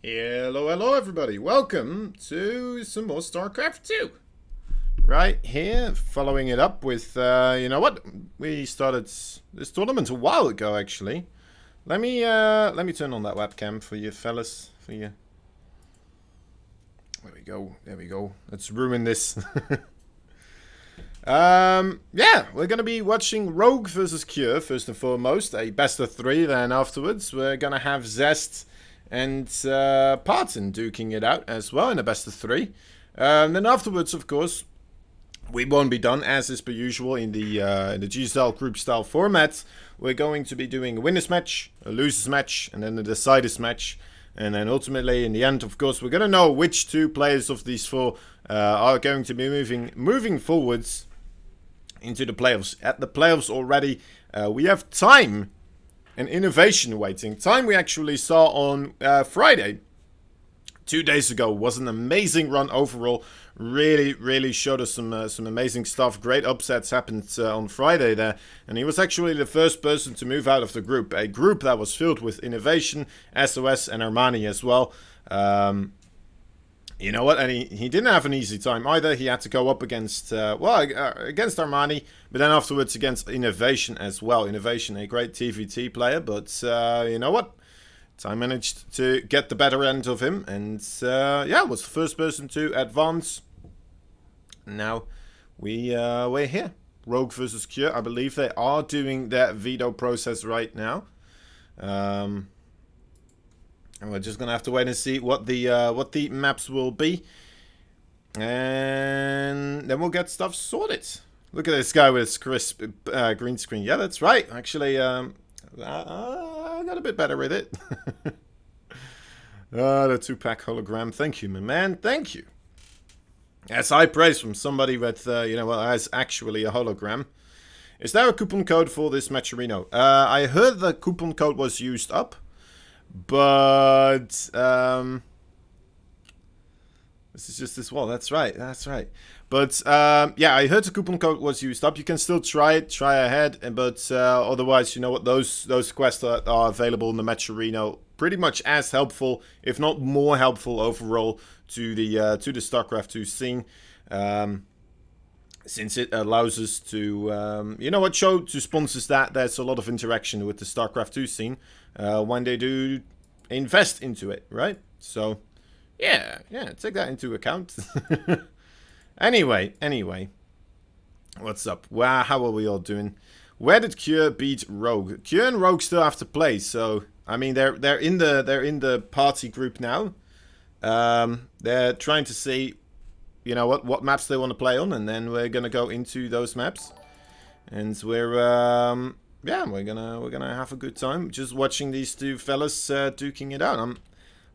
Hello, hello everybody. Welcome to some more StarCraft 2. Right here, following it up with, you know what? We started this tournament a while ago, actually. Let me turn on that webcam for you fellas, for you. There we go. Let's ruin this. Yeah, we're gonna be watching Rogue versus Cure, first and foremost. A best of 3, then afterwards we're gonna have Zest and Parton duking it out as well in a best of 3. Then afterwards, of course, we won't be done as is per usual in the GSL group style format. We're going to be doing a winners match, a losers match, and then a deciders match. And then ultimately, in the end, of course, we're going to know which 2 players of these 4 are going to be moving forwards into the playoffs. At the playoffs already, we have time and innovation waiting. Time we actually saw on Friday. 2 days ago was an amazing run overall. Really showed us some amazing stuff. Great upsets happened on Friday there, and he was actually the first person to move out of the group. A group that was filled with innovation, SOS, and Armani as well. You know what? And he didn't have an easy time either. He had to go up against against Armani, but then afterwards against Innovation as well. Innovation, a great TVT player, but you know what? I managed to get the better end of him, and yeah, was the first person to advance. Now we're here. Rogue versus Cure. I believe they are doing their veto process right now. And we're just gonna have to wait and see what the maps will be, and then we'll get stuff sorted. Look at this guy with his crisp green screen. Yeah, that's right. Actually, I got a bit better with it. The 2-pack hologram. Thank you, my man. Thank you. That's high praise from somebody that you know, has actually a hologram. Is there a coupon code for this Matcherino? I heard the coupon code was used up. But this is just this wall. That's right. But yeah, I heard the coupon code was used up. You can still try ahead. But otherwise, you know what? Those quests that are available in the Matcherino, pretty much as helpful, if not more helpful overall to the StarCraft 2 scene. Since it allows us to, you know what, show to sponsors that there's a lot of interaction with the StarCraft 2 scene when they do invest into it, right? So, yeah, take that into account. Anyway, what's up? Wow, how are we all doing? Where did Cure beat Rogue? Cure and Rogue still have to play, so I mean they're in the party group now. They're trying to see, you know what maps they want to play on, and then we're gonna go into those maps, and we're yeah, we're gonna have a good time just watching these 2 fellas duking it out. I'm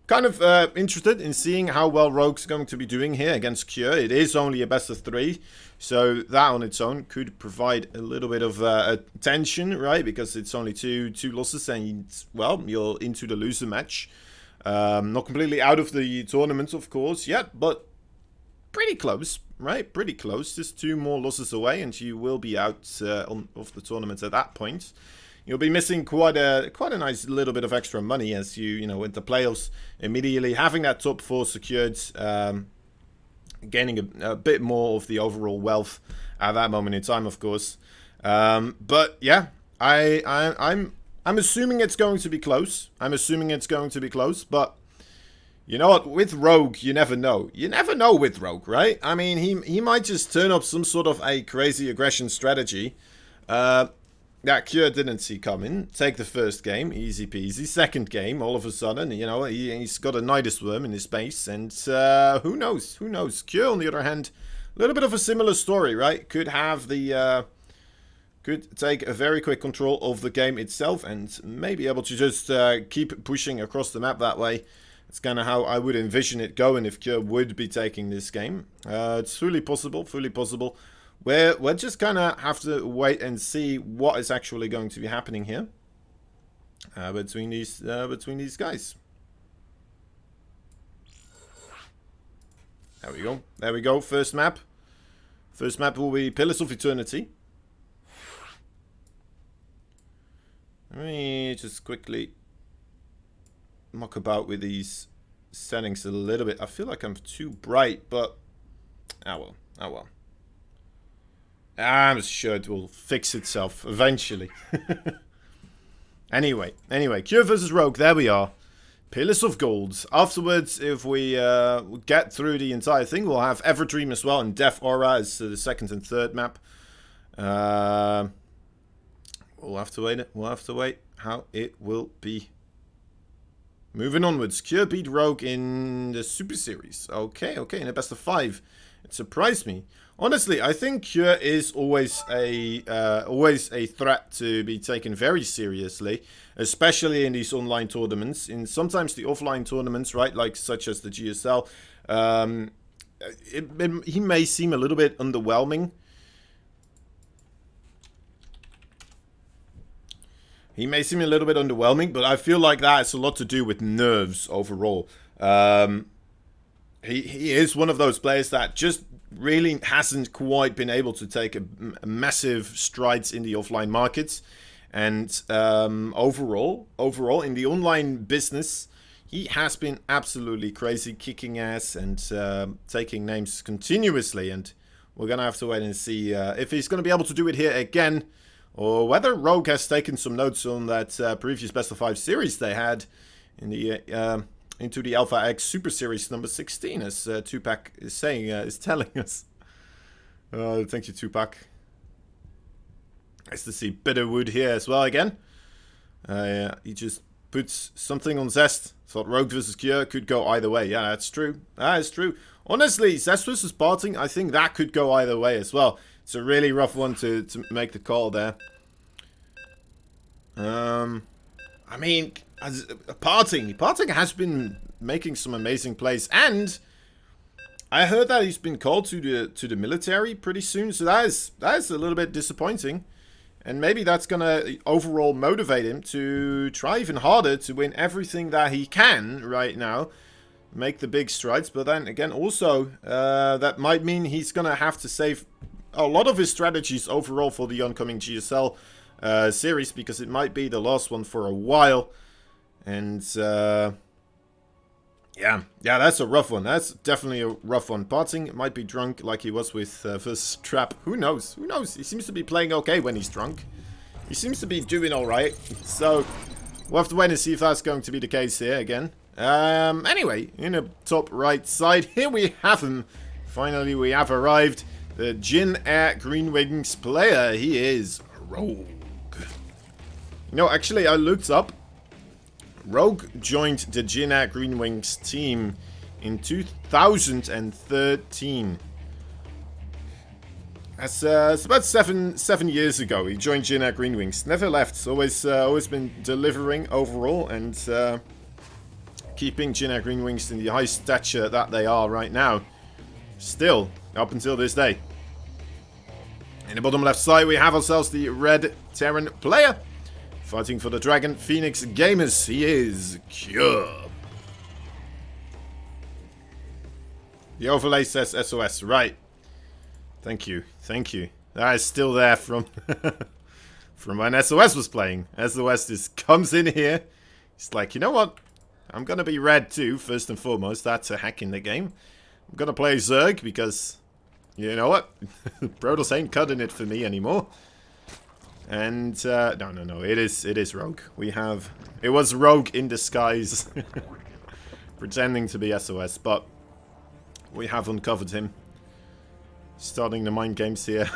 kind of interested in seeing how well Rogue's going to be doing here against Cure. It is only a best of 3, so that on its own could provide a little bit of tension, right? Because it's only two losses, and well, you're into the loser match. Not completely out of the tournament, of course, yet, but pretty close, right? Pretty close. Just 2 more losses away, and you will be out of the tournament at that point. You'll be missing quite a nice little bit of extra money as you know, with the playoffs immediately having that top 4 secured, gaining a bit more of the overall wealth at that moment in time, of course. But yeah, I'm assuming it's going to be close. But you know what? With Rogue, you never know. You never know with Rogue, right? I mean, he might just turn up some sort of a crazy aggression strategy that Cure didn't see coming. Take the first game, easy peasy. Second game, all of a sudden, you know, he's got a Nidus Worm in his base, and who knows? Cure, on the other hand, a little bit of a similar story, right? Could have the could take a very quick control of the game itself, and may be able to just keep pushing across the map that way. It's kind of how I would envision it going if Cure would be taking this game. It's fully possible, We're just kind of have to wait and see what is actually going to be happening here between these guys. There we go. First map will be Pillars of Eternity. Let me just quickly muck about with these settings a little bit. I feel like I'm too bright, but oh well. Oh well. I'm sure it will fix itself eventually. Anyway, Cure versus Rogue, there we are. Pillars of Gold. Afterwards, if we get through the entire thing, we'll have Everdream as well, and Death Aura as the second and third map. We'll have to wait. We'll have to wait how it will be. Moving onwards, Cure beat Rogue in the Super Series. Okay, in a best of 5. It surprised me. Honestly, I think Cure is always a threat to be taken very seriously, especially in these online tournaments. In sometimes the offline tournaments, right, like such as the GSL, he may seem a little bit underwhelming. He may seem a little bit underwhelming, but I feel like that has a lot to do with nerves overall. He is one of those players that just really hasn't quite been able to take a massive strides in the offline markets, and overall in the online business, he has been absolutely crazy, kicking ass and taking names continuously. And we're gonna have to wait and see if he's gonna be able to do it here again, or whether Rogue has taken some notes on that previous best of 5 series they had in the into the ITaX Super Series number 16, as Tupac is saying, is telling us. Thank you, Tupac. Nice to see Bitterwood here as well again. He just puts something on Zest. Thought Rogue versus Cure could go either way. Yeah, that's true. That is true. Honestly, Zest versus Parting, I think that could go either way as well. It's a really rough one to make the call there. I mean, as Parting has been making some amazing plays, and I heard that he's been called to the military pretty soon, so that is a little bit disappointing, and maybe that's gonna overall motivate him to try even harder to win everything that he can right now, make the big strides. But then again, also that might mean he's gonna have to save a lot of his strategies overall for the oncoming GSL series, because it might be the last one for a while. And yeah, that's a rough one. That's definitely a rough one. Parting might be drunk like he was with versus Trap. Who knows? Who knows? He seems to be playing okay when he's drunk. He seems to be doing alright. So we'll have to wait and see if that's going to be the case here again. Anyway, in the top right side, here we have him. Finally, we have arrived. The Jin Air Green Wings player. He is Rogue. You know, actually, I looked up. Rogue joined the Jin Air Green Wings team in 2013. That's it's about seven years ago. He joined Jin Air Green Wings. Never left. Always been delivering overall, and keeping Jin Air Green Wings in the high stature that they are right now. Still, up until this day. In the bottom left side, we have ourselves the Red Terran player. Fighting for the Dragon Phoenix Gamers, he is Cure. The overlay says SOS, right. Thank you. That is still there from from when SOS was playing. SOS just comes in here. He's like, you know what? I'm gonna be red too, first and foremost. That's a hack in the game. I'm gonna play Zerg because, you know what? Brodos ain't cutting it for me anymore. And no, it is Rogue. It was Rogue in disguise, pretending to be SOS, but we have uncovered him. Starting the mind games here.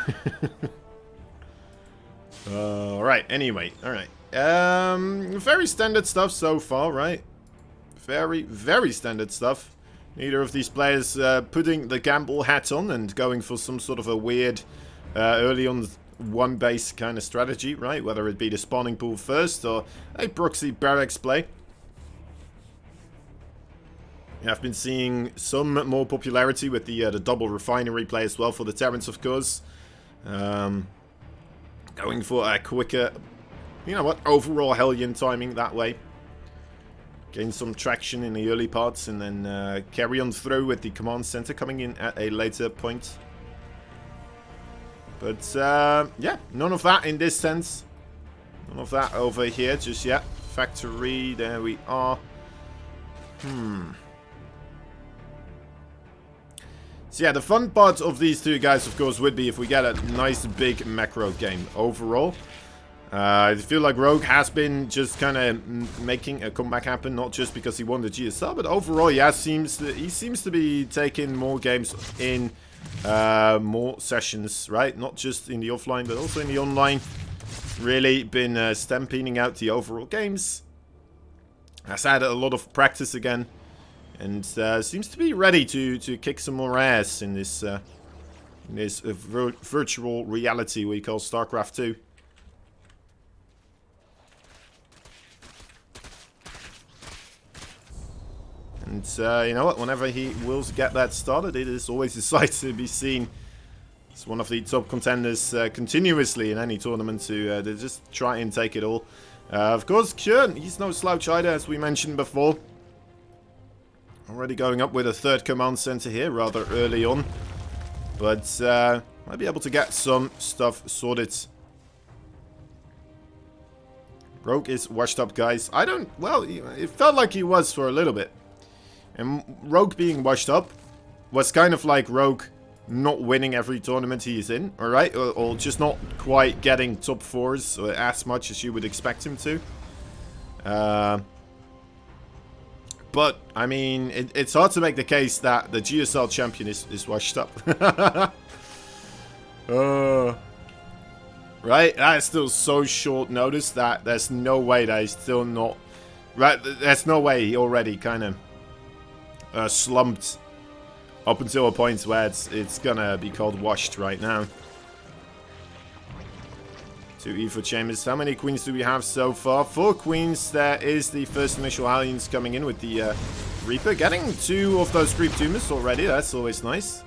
Alright, anyway, alright. Very standard stuff so far, right? Very standard stuff. Neither of these players putting the gamble hat on and going for some sort of a weird early on one base kind of strategy, right? Whether it be the spawning pool first or a proxy barracks play. I've been seeing some more popularity with the double refinery play as well for the Terrans, of course. Going for a quicker, you know what, overall Hellion timing that way. Gain some traction in the early parts and then carry on through with the command center coming in at a later point. But, yeah, none of that in this sense. None of that over here just yet. Factory, there we are. So yeah, the fun part of these two guys, of course, would be if we get a nice big macro game overall. I feel like Rogue has been just kind of making a comeback happen, not just because he won the GSL, but overall, yeah, he seems to be taking more games in more sessions, right? Not just in the offline, but also in the online. Really been stampeding out the overall games. Has had a lot of practice again, and seems to be ready to kick some more ass in this virtual reality we call StarCraft 2. And you know what, whenever he will get that started, it is always a sight to be seen. It's one of the top contenders continuously in any tournament to just try and take it all. Of course, Kjörn, he's no slouch either, as we mentioned before. Already going up with a third command center here rather early on. But might be able to get some stuff sorted. Rogue is washed up, guys. Well, it felt like he was for a little bit. And Rogue being washed up was kind of like Rogue not winning every tournament he is in, alright? Or just not quite getting top 4s as much as you would expect him to. But, I mean, it's hard to make the case that the GSL champion is washed up. Right? That is still so short notice that there's no way that he's still not... Right? There's no way he already kind of slumped up until a point where it's gonna be called washed right now. 2 Evo Chambers. How many queens do we have so far? 4 queens. There is the first initial aliens coming in with the Reaper. Getting 2 of those creep tumors already. That's always nice.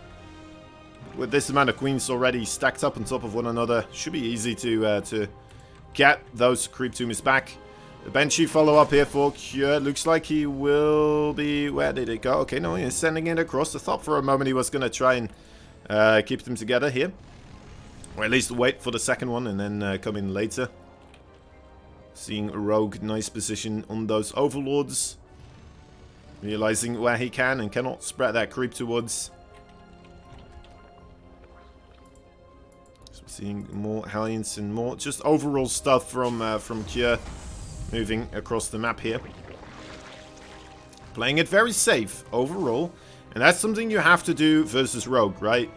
With this amount of queens already stacked up on top of one another, should be easy to get those creep tumors back. The Banshee follow-up here for Kjörn. Looks like he will be... Where did it go? Okay, no, he's sending it across. I thought for a moment he was going to try and keep them together here. Or at least wait for the second one and then come in later. Seeing Rogue, nice position on those Overlords. Realizing where he can and cannot spread that creep towards. So seeing more Hellions and more just overall stuff from Kjörn. Moving across the map here. Playing it very safe overall. And that's something you have to do versus Rogue, right?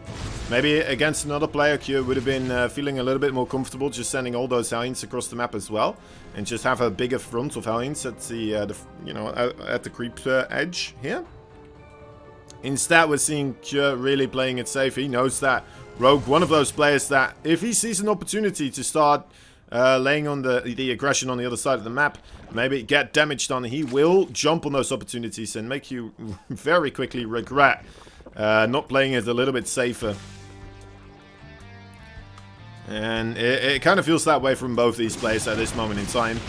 Maybe against another player, Kjörn would have been feeling a little bit more comfortable just sending all those Hellions across the map as well. And just have a bigger front of Hellions at the at the creep edge here. Instead, we're seeing Kjörn really playing it safe. He knows that Rogue, one of those players that if he sees an opportunity to start... laying on the aggression on the other side of the map, maybe get damage done, he will jump on those opportunities and make you very quickly regret not playing it a little bit safer. And it kind of feels that way from both these players at this moment in time.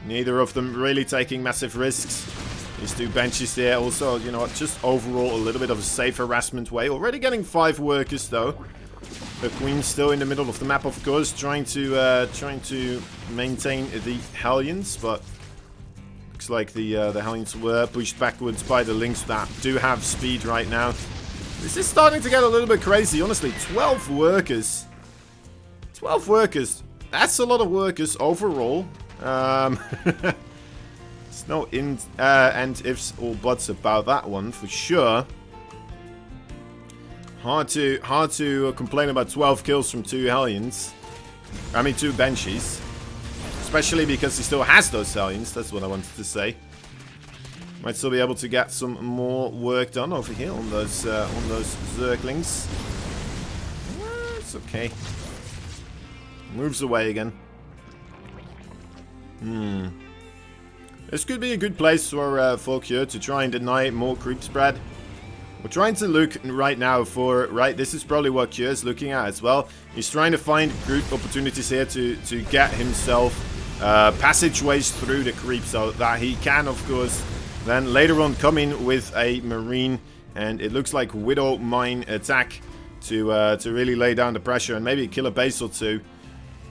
Neither of them really taking massive risks. These 2 benches there also, you know, just overall a little bit of a safe harassment way. Already getting 5 workers though. The Queen's still in the middle of the map, of course, trying to maintain the Hellions, but looks like the Hellions were pushed backwards by the Lynx that do have speed right now. This is starting to get a little bit crazy, honestly. 12 workers. 12 workers. That's a lot of workers overall. There's no and ifs or buts about that one for sure. Hard to complain about 12 kills from 2 Hellions. I mean 2 Banshees. Especially because he still has those Hellions, that's what I wanted to say. Might still be able to get some more work done over here on those Zerglings. It's okay. Moves away again. This could be a good place for Kjörn to try and deny more creep spread. We're trying to look right now for, this is probably what Kjörn is looking at as well. He's trying to find good opportunities here to get himself passageways through the creep so that he can, of course, then later on come in with a Marine. And it looks like Widow Mine attack to really lay down the pressure and maybe kill a base or 2.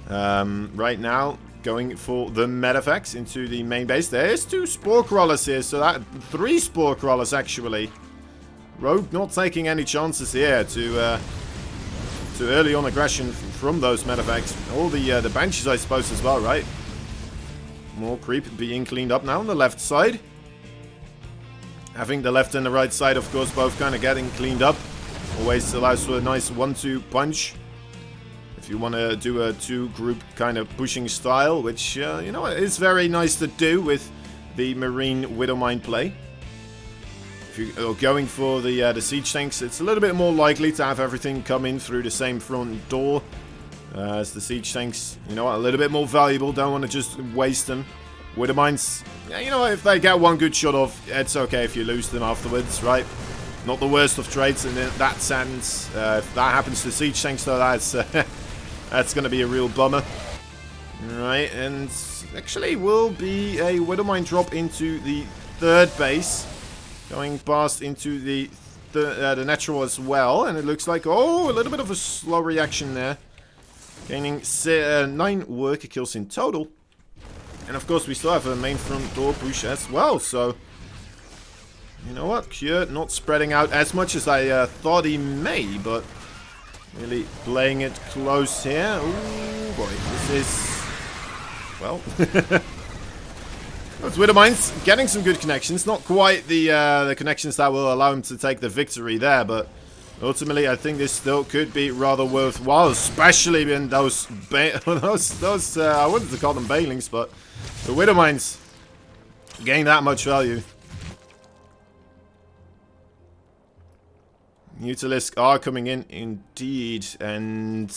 Right now, going for the Medevacs into the main base. There's 2 Spore Crawlers here, so that 3 Spore Crawlers actually. Rogue not taking any chances here to early on aggression from those medavacs. All the Banshees, I suppose, as well, right? More creep being cleaned up now on the left side. Having the left and the right side, of course, both kind of getting cleaned up. Always allows for a nice 1-2 punch. If you want to do a 2-group kind of pushing style, which, you know, is very nice to do with the Marine Widowmine play. If you're going for the siege tanks, it's a little bit more likely to have everything come in through the same front door as the siege tanks. You know, a little bit more valuable. Don't want to just waste them. Widowmines, yeah, you know, if they get one good shot off, it's okay if you lose them afterwards, right? Not the worst of trades in that sense. If that happens to siege tanks, though, that's that's going to be a real bummer. Right, and actually will be a Widowmine drop into the third base. Going past into the natural as well, and it looks like, oh, a little bit of a slow reaction there. Gaining 9 worker kills in total. And of course we still have a main front door push as well, so... You know what, Cure not spreading out as much as I thought he may, but... Really playing it close here. Ooh, boy, this is... Well... Those Widowmines getting some good connections. Not quite the connections that will allow him to take the victory there, but ultimately I think this still could be rather worthwhile, especially in those I wanted to call them Bailings, but the Widowmines gain that much value. Mutalisk are coming in indeed, and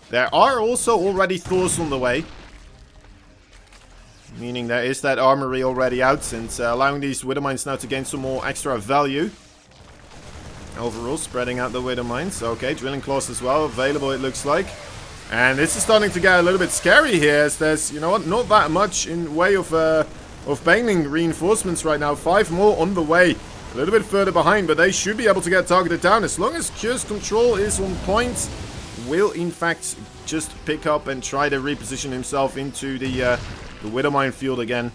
there are also already Thors on the way. Meaning there is that armory already out, and allowing these Widowmines now to gain some more extra value. Overall, spreading out the Widowmines. Okay, Drilling Claws as well available, it looks like. And this is starting to get a little bit scary here, as there's, you know what, not that much in way of Bailing reinforcements right now. 5 more on the way. A little bit further behind, but they should be able to get targeted down. As long as Cure's control is on point, will in fact just pick up and try to reposition himself into the Widowmine field again.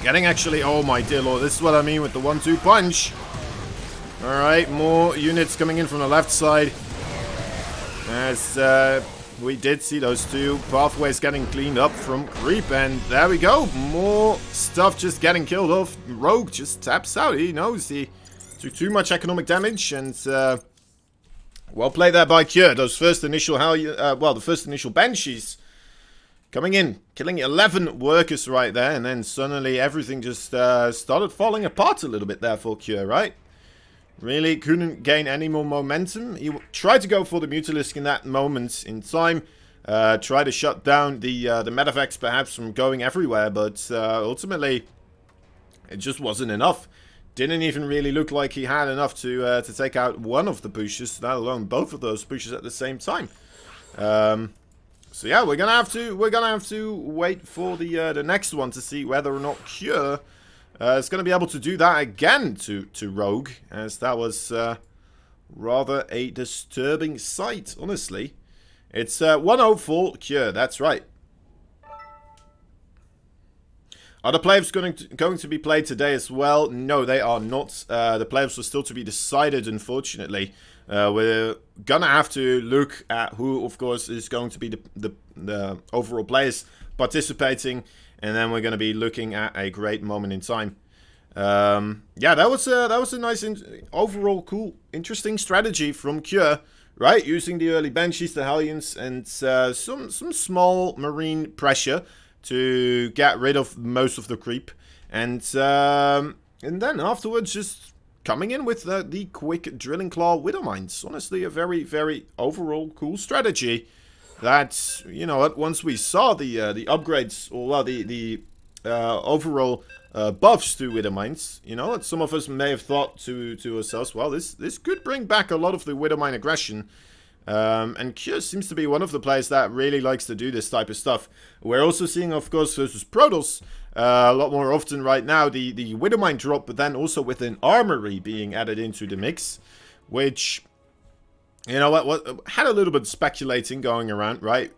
Getting actually, oh my dear lord, this is what I mean with the 1-2 punch. Alright, more units coming in from the left side. As we did see those 2 pathways getting cleaned up from creep, and there we go. More stuff just getting killed off. Rogue just taps out. He knows he took too much economic damage, and well played there by Cure. Those first initial the first initial Banshees coming in, killing 11 workers right there, and then suddenly everything just started falling apart a little bit there for Cure, right? Really couldn't gain any more momentum. He tried to go for the Mutalisk in that moment in time. Try to shut down the Medavacs perhaps from going everywhere, but ultimately it just wasn't enough. Didn't even really look like he had enough to take out one of the pushes, let alone both of those pushes at the same time. So yeah, we're gonna have to wait for the next one to see whether or not Cure is gonna be able to do that again to Rogue, as that was rather a disturbing sight, honestly. It's 1-0 for Cure, that's right. Are the playoffs going to be played today as well? No, they are not. The playoffs are still to be decided, unfortunately. We're gonna have to look at who, of course, is going to be the overall players participating, and then we're gonna be looking at a great moment in time. Yeah, that was a nice, overall cool, interesting strategy from Cure, right? Using the early Banshees, the Hellions, and some small Marine pressure to get rid of most of the creep, and then afterwards just coming in with the quick Drilling Claw Widowmines. Honestly, a very, very overall cool strategy that, you know what, once we saw the upgrades, or well, the overall buffs to Widowmines, you know, some of us may have thought to ourselves, well, this could bring back a lot of the Widowmine aggression. And Cure seems to be one of the players that really likes to do this type of stuff. We're also seeing, of course, versus Protoss, a lot more often right now, the Widowmine drop, but then also with an armory being added into the mix, which, you know what had a little bit of speculating going around, right?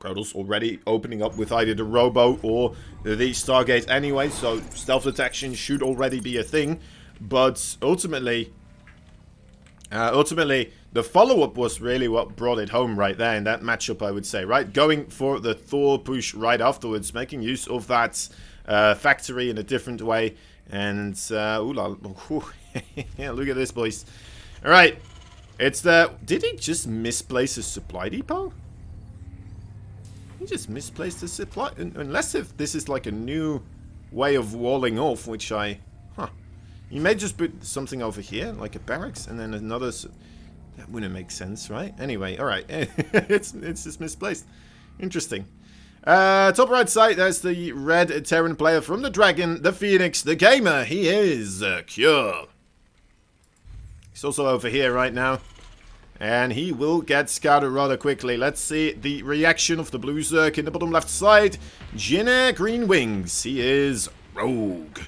Protoss already opening up with either the Robo or the Stargate anyway, so stealth detection should already be a thing. But ultimately, Ultimately, the follow-up was really what brought it home right there in that matchup, I would say, right? Going for the Thor push right afterwards, making use of that factory in a different way. And, yeah, look at this, boys. All right, it's the... Did he just misplace his supply depot? He just misplaced the supply... Unless if this is like a new way of walling off, which I... Huh. You may just put something over here, like a barracks, and then another... That wouldn't make sense, right? Anyway, alright. it's just misplaced. Interesting. Top right side, there's the red Terran player from the Dragon, the Phoenix, the Gamer. He is Cure. He's also over here right now. And he will get scouted rather quickly. Let's see the reaction of the Blue Zerg in the bottom left side. Jinner Green Wings. He is Rogue.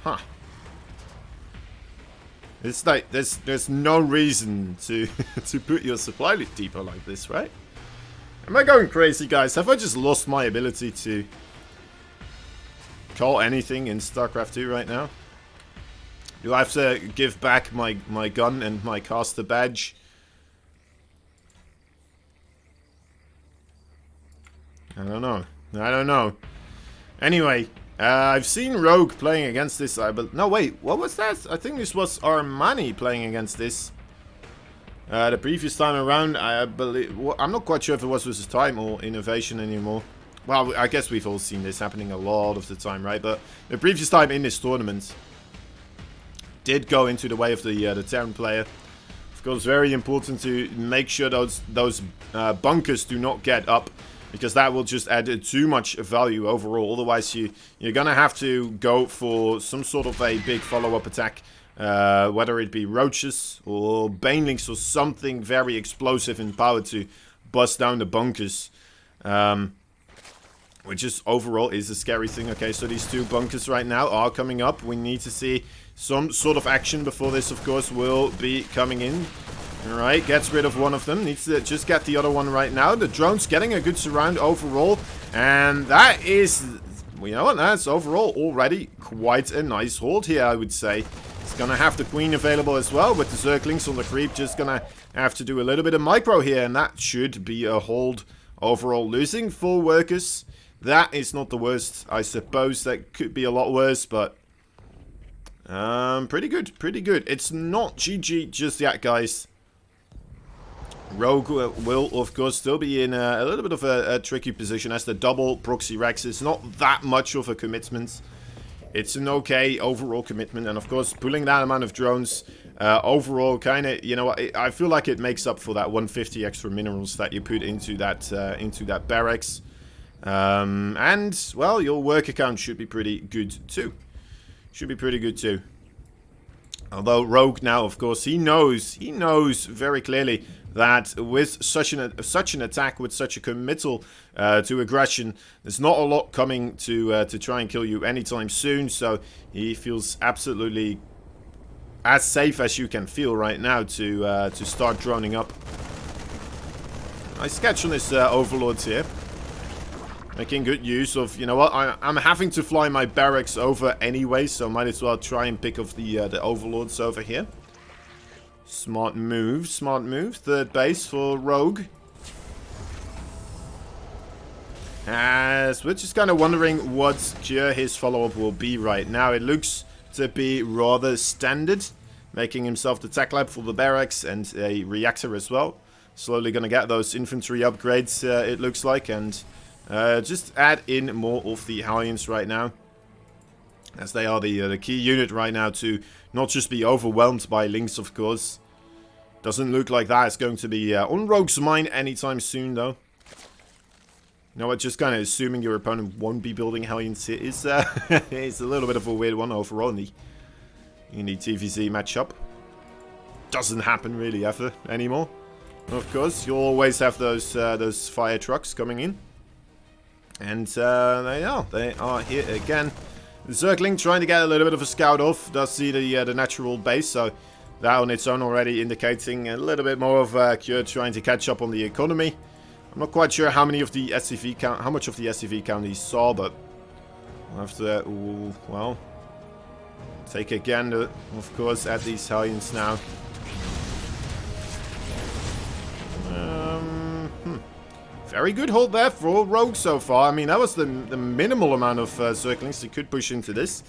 Huh. It's like there's no reason to to put your supply depot like this, right? Am I going crazy, guys? Have I just lost my ability to call anything in StarCraft 2 right now? Do I have to give back my gun and my caster badge? I don't know. I don't know. Anyway, I've seen Rogue playing against this. No, wait. What was that? I think this was Armani playing against this. The previous time around, I believe... Well, I'm not quite sure if it was his time or innovation anymore. Well, I guess we've all seen this happening a lot of the time, right? But the previous time in this tournament did go into the way of the Terran player. Of course, very important to make sure those bunkers do not get up, because that will just add too much value overall. Otherwise, you're gonna have to go for some sort of a big follow-up attack, whether it be roaches or banelings or something very explosive in power to bust down the bunkers. Which is overall is a scary thing. Okay, so these two bunkers right now are coming up. We need to see some sort of action before this, of course, will be coming in. Alright, gets rid of one of them. Needs to just get the other one right now. The drone's getting a good surround overall. And that is, you know what, that's overall already quite a nice hold here, I would say. It's gonna have the queen available as well with the Zerglings on the creep. Just gonna have to do a little bit of micro here, and that should be a hold overall. Losing 4 workers, that is not the worst. I suppose that could be a lot worse, but pretty good, pretty good. It's not GG just yet, guys. Rogue will, of course, still be in a little bit of a tricky position as the double proxy Rex is not that much of a commitment. It's an okay overall commitment, and of course, pulling that amount of drones overall kind of, you know, I feel like it makes up for that 150 extra minerals that you put into that barracks. And, well, your work account should be pretty good too. Should be pretty good too. Although Rogue now, of course, he knows very clearly that with such an attack, with such a committal to aggression, there's not a lot coming to try and kill you anytime soon. So he feels absolutely as safe as you can feel right now to start droning up. Nice catch on this Overlords here. Making good use of, you know what, I'm having to fly my barracks over anyway, so might as well try and pick off the Overlords over here. Smart move, smart move. Third base for Rogue. As we're just kind of wondering what cure his follow-up will be right now. It looks to be rather standard. Making himself the tech lab for the barracks and a reactor as well. Slowly going to get those infantry upgrades, it looks like, and just add in more of the Hellions right now, as they are the key unit right now to not just be overwhelmed by links, of course. Doesn't look like that is going to be on Rogue's mind anytime soon, though. You know what, just kind of assuming your opponent won't be building Hellions is it's a little bit of a weird one overall in the TVZ matchup. Doesn't happen really ever anymore. Of course, you'll always have those fire trucks coming in. And they are here again. The Zergling trying to get a little bit of a scout off. Does see the natural base, so that on its own already indicating a little bit more of Cure trying to catch up on the economy. I'm not quite sure how many of the SCV count, how much of the SCV count he saw, but We'll have to, well, take a gander, of course, at these Hellions now. Very good hold there for Rogue so far. I mean, that was the minimal amount of circlings he could push into this.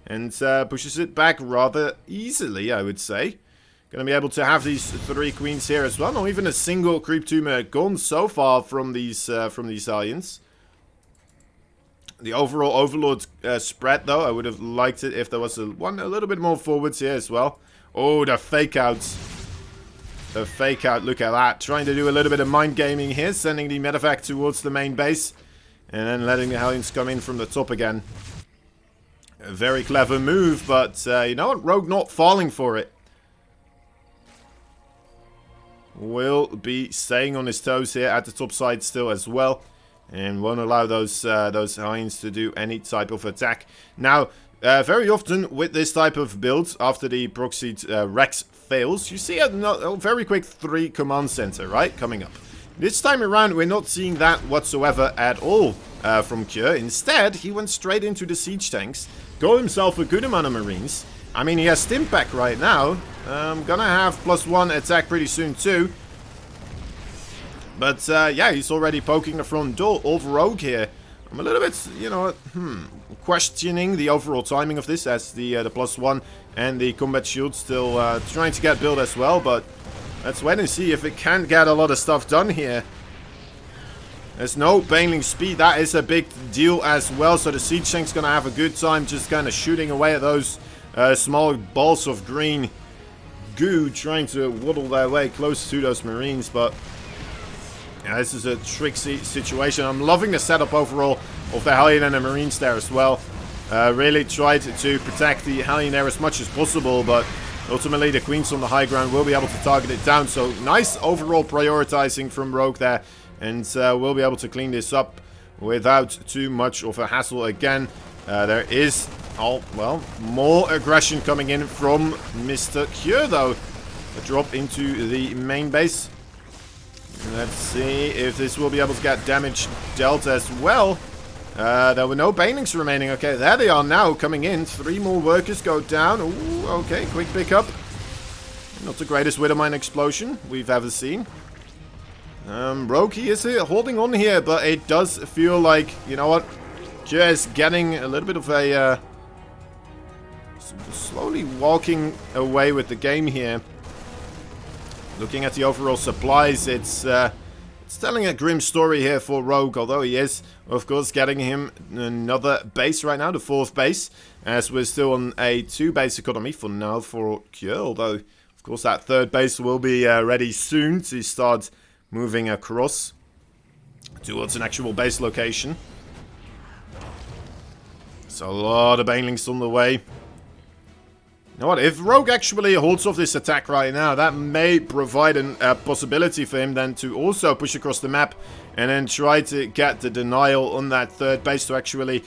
And pushes it back rather easily, I would say. Going to be able to have these 3 queens here as well. Not even a single creep tumor gone so far from these Hellions. The overall Overlord spread, though, I would have liked it if there was one a little bit more forwards here as well. Oh, the fake outs. The fake out, look at that. Trying to do a little bit of mind gaming here. Sending the medevac towards the main base. And then letting the Hellions come in from the top again. A very clever move, but you know what? Rogue not falling for it. Will be staying on his toes here at the top side still as well. And won't allow those Hellions to do any type of attack. Now, very often with this type of build, after the proxied Rex fails, you see a very quick 3 command center, right? Coming up. This time around, we're not seeing that whatsoever at all from Kjør. Instead, he went straight into the siege tanks. Got himself a good amount of Marines. I mean, he has Stimpack right now. Gonna have +1 attack pretty soon too. But yeah, he's already poking the front door of Rogue here. I'm a little bit, you know, questioning the overall timing of this, as the +1 and the combat shield still trying to get built as well. But let's wait and see if it can get a lot of stuff done here. There's no baneling speed. That is a big deal as well. So the siege tank's going to have a good time just kind of shooting away at those small balls of green goo, trying to waddle their way close to those Marines. But yeah, this is a tricksy situation. I'm loving the setup overall of the Hellion and the Marines there as well. Really tried to protect the Hellion there as much as possible, but ultimately the Queens on the high ground will be able to target it down. So nice overall prioritizing from Rogue there. And we'll be able to clean this up without too much of a hassle again. There is, well, more aggression coming in from Mr. Kjør, though. A drop into the main base. Let's see if this will be able to get damage dealt as well. There were no banelings remaining. Okay, there they are now coming in. 3 more workers go down. Ooh, okay, quick pickup. Not the greatest Widowmine explosion we've ever seen. Rogue, he is holding on here, but it does feel like, you know what, Kjør is getting a little bit of a, slowly walking away with the game here. Looking at the overall supplies, it's telling a grim story here for Rogue, although he is, of course, getting him another base right now, the 4th base, as we're still on a 2-base economy for now for Kjør, although, of course, that 3rd base will be ready soon to start moving across towards an actual base location. So a lot of banelings on the way. You know what, if Rogue actually holds off this attack right now, that may provide a possibility for him then to also push across the map and then try to get the denial on that 3rd base to actually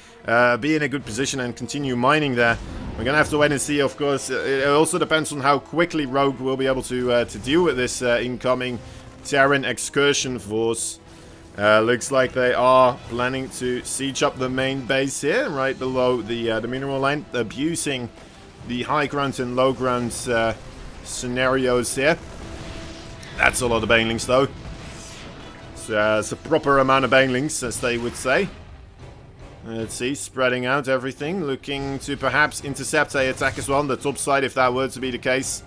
be in a good position and continue mining there. We're going to have to wait and see, of course. It also depends on how quickly Rogue will be able to deal with this incoming Terran excursion force. Looks like they are planning to siege up the main base here, right below the mineral line, abusing the high ground and low ground scenarios here. That's a lot of banelings, though. So, it's a proper amount of banelings, as they would say. Let's see, spreading out everything, looking to perhaps intercept a attack as well on the top side, if that were to be the case.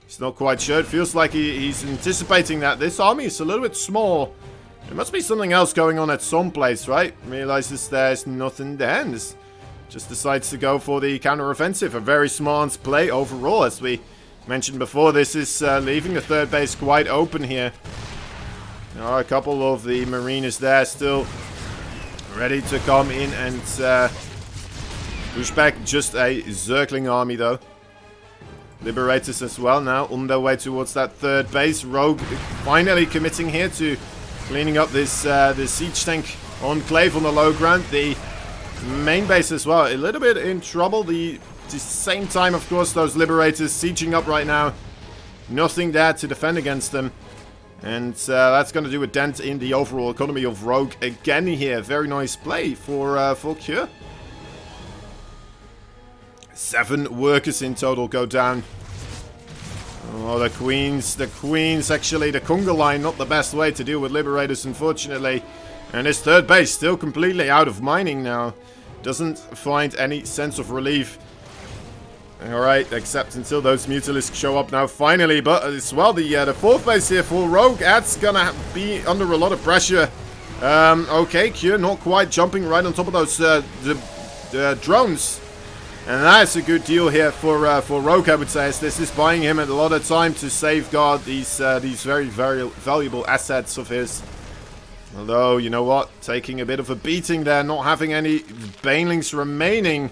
He's not quite sure. It feels like he's anticipating that this army is a little bit small. There must be something else going on at some place, right? Realizes there's nothing there and just decides to go for the counter-offensive. A very smart play overall, as we mentioned before. This is leaving the 3rd base quite open here. There are a couple of the Mariners there still ready to come in and push back. Just a Zergling army, though. Liberators as well now on their way towards that 3rd base. Rogue finally committing here to cleaning up this siege tank enclave on the low ground. The main base as well, a little bit in trouble. The same time, of course, those Liberators sieging up right now. Nothing there to defend against them. And that's going to do a dent in the overall economy of Rogue again here. Very nice play for Kjør. 7 workers in total go down. Oh, the Queens, actually, the conga line, not the best way to deal with Liberators, unfortunately. And his third base still completely out of mining now. Doesn't find any sense of relief. Alright, except until those Mutalisks show up now, finally. But as well, the fourth base here for Rogue, that's gonna be under a lot of pressure. Okay, Kure not quite jumping right on top of those the drones. And that's a good deal here for Rogue, I would say, as this is buying him a lot of time to safeguard these very, very valuable assets of his. Although, you know what, taking a bit of a beating there, not having any banelings remaining.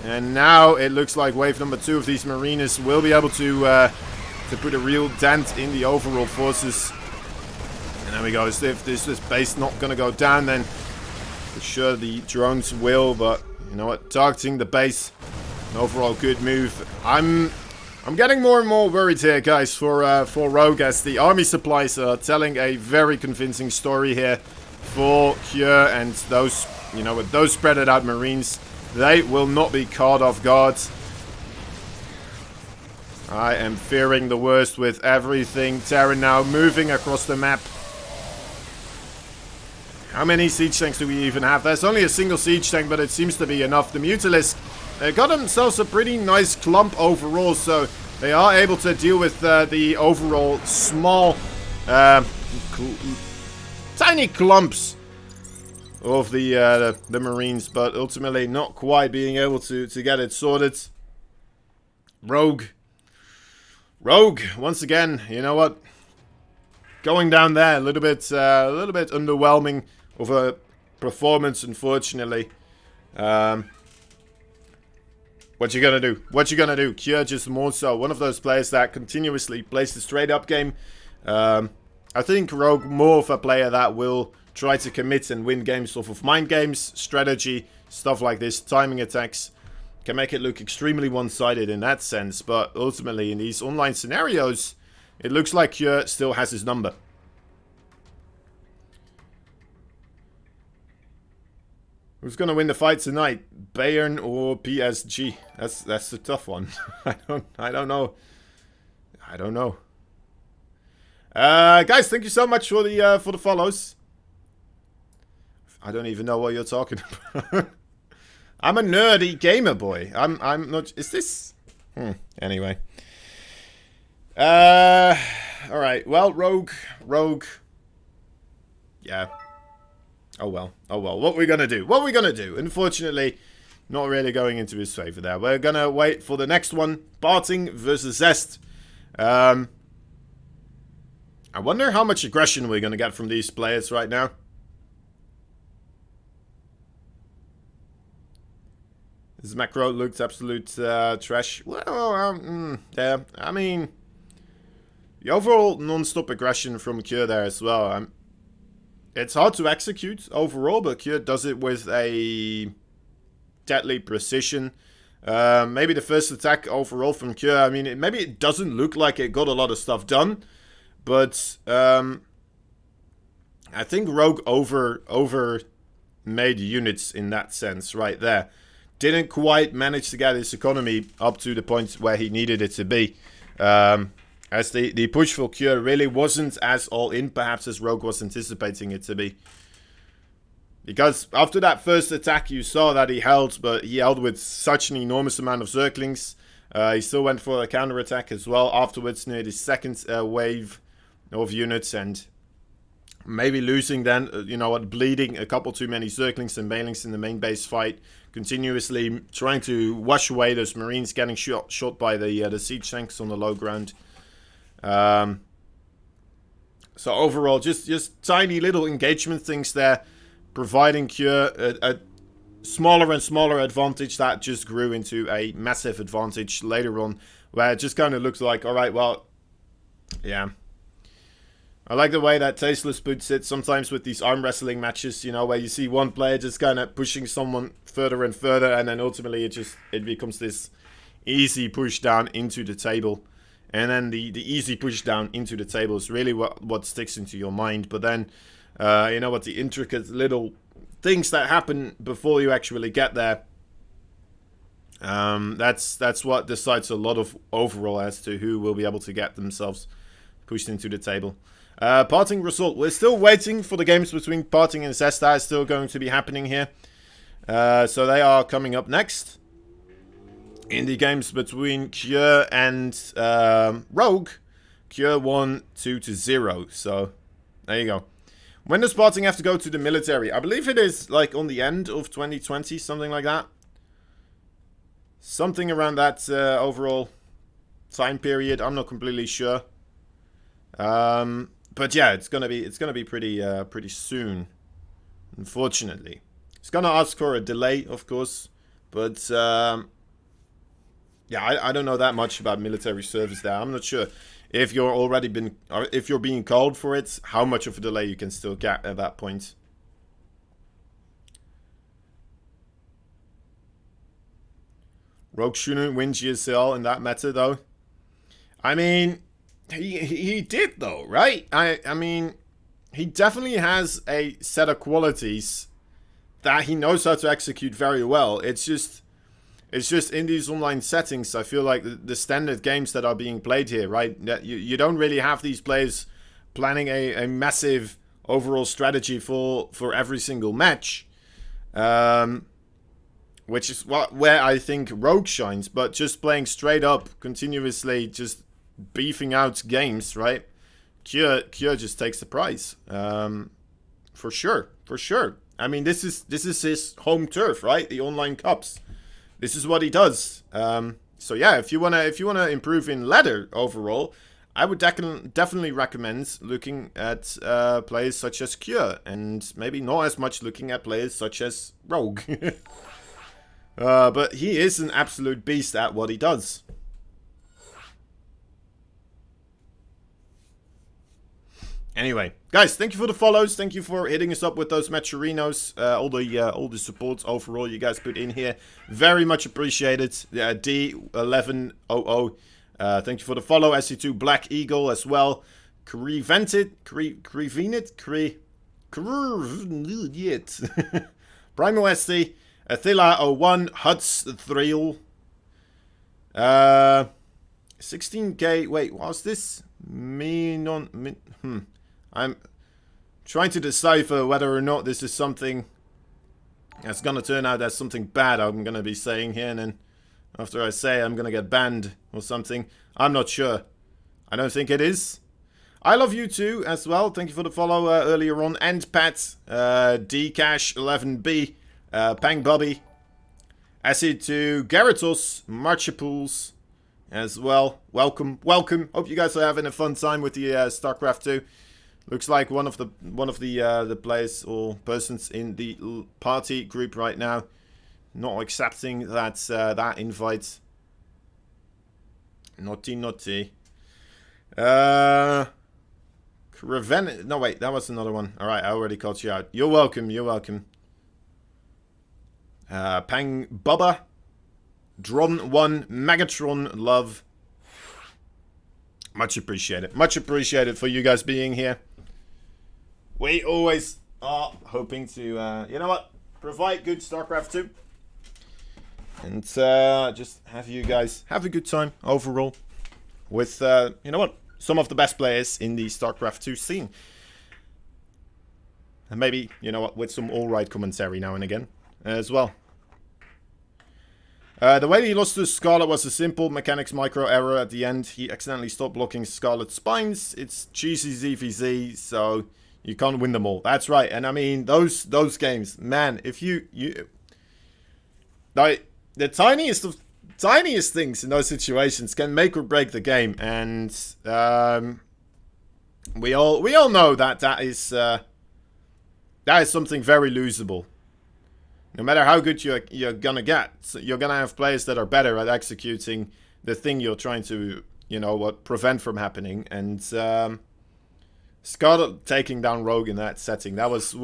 And now it looks like wave number 2 of these Mariners will be able to put a real dent in the overall forces. And there we go, as if this base not going to go down, then for sure the drones will, but you know what, targeting the base, an overall good move. I'm getting more and more worried here, guys, for Rogue, as the army supplies are telling a very convincing story here for Kure, and those, you know, with those spread out Marines, they will not be caught off guard. I am fearing the worst with everything. Terran now moving across the map. How many siege tanks do we even have? There's only a single siege tank, but it seems to be enough. The Mutalisk, they got themselves a pretty nice clump overall, so they are able to deal with the overall small, tiny clumps of the Marines, but ultimately not quite being able to get it sorted. Rogue, once again, you know what? Going down there a little bit underwhelming of a performance, unfortunately. What you gonna do? What you gonna do? Kure just more so one of those players that continuously plays the straight up game. I think Rogue more of a player that will try to commit and win games off of mind games, strategy, stuff like this, timing attacks. Can make it look extremely one-sided in that sense, but ultimately in these online scenarios, it looks like Kure still has his number. Who's gonna win the fight tonight? Bayern or PSG? That's a tough one. I don't know. Guys, thank you so much for the follows. I don't even know what you're talking about. I'm a nerdy gamer, boy. I'm not. Is this? Anyway. Alright, well, Rogue. Yeah. Oh well. What we gonna do? Unfortunately, not really going into his favor there. We're gonna wait for the next one. Barting versus Zest. I wonder how much aggression we're gonna get from these players right now. This macro looked absolute trash. Well, yeah, I mean, the overall non-stop aggression from Kure there as well. It's hard to execute overall, but Kure does it with a deadly precision. Maybe the first attack overall from Kure, I mean, maybe it doesn't look like it got a lot of stuff done, but I think Rogue over made units in that sense right there. Didn't quite manage to get his economy up to the point where he needed it to be. As the push for Kure really wasn't as all-in, perhaps, as Rogue was anticipating it to be. Because after that first attack, you saw that he held, but he held with such an enormous amount of circlings. He still went for a counter-attack as well afterwards near the second wave of units, and maybe losing then, you know what, bleeding a couple too many circlings and banelings in the main base fight. Continuously trying to wash away those Marines, getting shot by the siege tanks on the low ground. So overall, just tiny little engagement things there, providing Kure a smaller and smaller advantage that just grew into a massive advantage later on, where it just kind of looks like, all right, well, yeah. I like the way that Tasteless puts it sometimes with these arm wrestling matches, you know, where you see one player just kind of pushing someone further and further, and then ultimately it becomes this easy push down into the table. And then the easy push down into the table is really what sticks into your mind. But then, you know what, the intricate little things that happen before you actually get there That's what decides a lot of overall as to who will be able to get themselves pushed into the table. Parting result. We're still waiting for the games between Parting and Zesta. Is still going to be happening here. So they are coming up next. In the games between Cure and Rogue, Cure won 2-0. So there you go. When does Parting have to go to the military? I believe it is like on the end of 2020, something like that. Something around that overall time period. I'm not completely sure. But yeah, it's gonna be pretty soon. Unfortunately, it's gonna ask for a delay, of course. But yeah, I don't know that much about military service there. I'm not sure if you're already been, or if you're being called for it, how much of a delay you can still get at that point. Rogue shouldn't win GSL in that meta, though. I mean, he did, though, right? I mean, he definitely has a set of qualities that he knows how to execute very well. It's just in these online settings, I feel like the standard games that are being played here, right? That you don't really have these players planning a massive overall strategy for every single match. Which is where I think Rogue shines, but just playing straight up, continuously, just beefing out games, right? Cure just takes the prize, for sure. I mean, this is his home turf, right? The online cups. This is what he does. So yeah, if you wanna improve in ladder overall, I would definitely recommend looking at players such as Cure, and maybe not as much looking at players such as Rogue. But he is an absolute beast at what he does. Anyway, guys, thank you for the follows. Thank you for hitting us up with those Matcherinos. All the support overall you guys put in here. Very much appreciated. D1100. Thank you for the follow. SC2 Black Eagle as well. Crevented. Primal SC. Athila01. Huts Thrill. 16k. Wait, what's this? I'm trying to decipher whether or not this is something that's gonna turn out as something bad I'm gonna be saying here, and then after I say I'm gonna get banned or something. I'm not sure. I don't think it is. I love you too as well. Thank you for the follow earlier on. And Pat, Dcash11B, Pang Bobby, Acid to Gyarados, Marchipools as well. Welcome. Hope you guys are having a fun time with the StarCraft 2. Looks like one of the players or persons in the party group right now not accepting that that invite. Naughty. No, wait, that was another one. All right, I already called you out. You're welcome. Pang Bubba, Dron1, Megatron Love. Much appreciated for you guys being here. We always are hoping to, you know what, provide good StarCraft 2. And just have you guys have a good time overall with, you know what, some of the best players in the StarCraft 2 scene. And maybe, you know what, with some alright commentary now and again as well. The way he lost to Scarlet was a simple mechanics micro error at the end. He accidentally stopped blocking Scarlet's spines. It's cheesy ZVZ, so you can't win them all. That's right. And I mean, those games, man, if you like, the tiniest things in those situations can make or break the game. And we all know that is something very losable. No matter how good you're gonna get, you're gonna have players that are better at executing the thing you're trying to, you know, what, prevent from happening. And Scarlet taking down Rogue in that setting, that was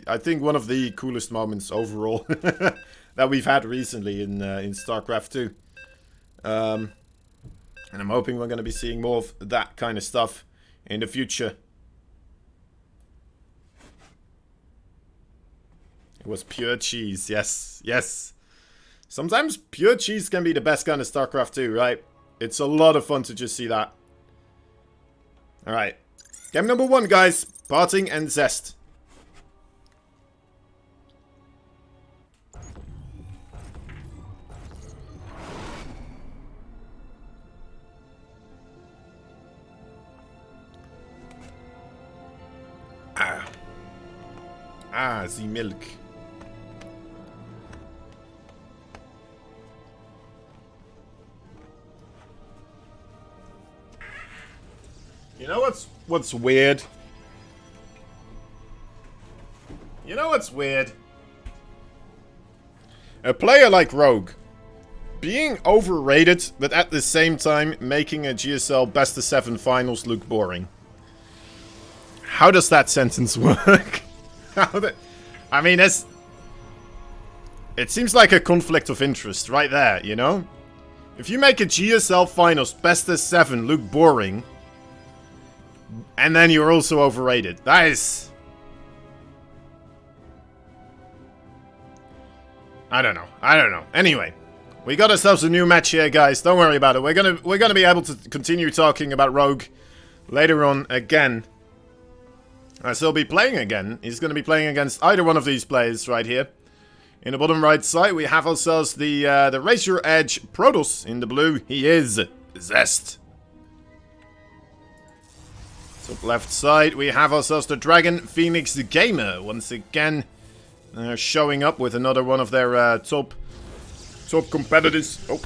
I think one of the coolest moments overall that we've had recently in StarCraft 2. And I'm hoping we're gonna be seeing more of that kind of stuff in the future. It was pure cheese, yes. Sometimes pure cheese can be the best kind of StarCraft too, right? It's a lot of fun to just see that. Alright. Game number 1, guys. Parting and Zest. The milk. You know what's weird? You know what's weird? A player like Rogue being overrated, but at the same time making a GSL best of 7 finals look boring. How does that sentence work? I mean, it seems like a conflict of interest right there, you know? If you make a GSL finals best of 7 look boring, and then you're also overrated. That is... I don't know. Anyway, we got ourselves a new match here, guys. Don't worry about it. We're gonna be able to continue talking about Rogue later on again. As he'll be playing again. He's gonna be playing against either one of these players right here. In the bottom right side, we have ourselves the Razor Edge Protoss. In the blue, he is Zest. Top left side, we have ourselves the Dragon Phoenix Gamer. Once again, showing up with another one of their top competitors. Oh.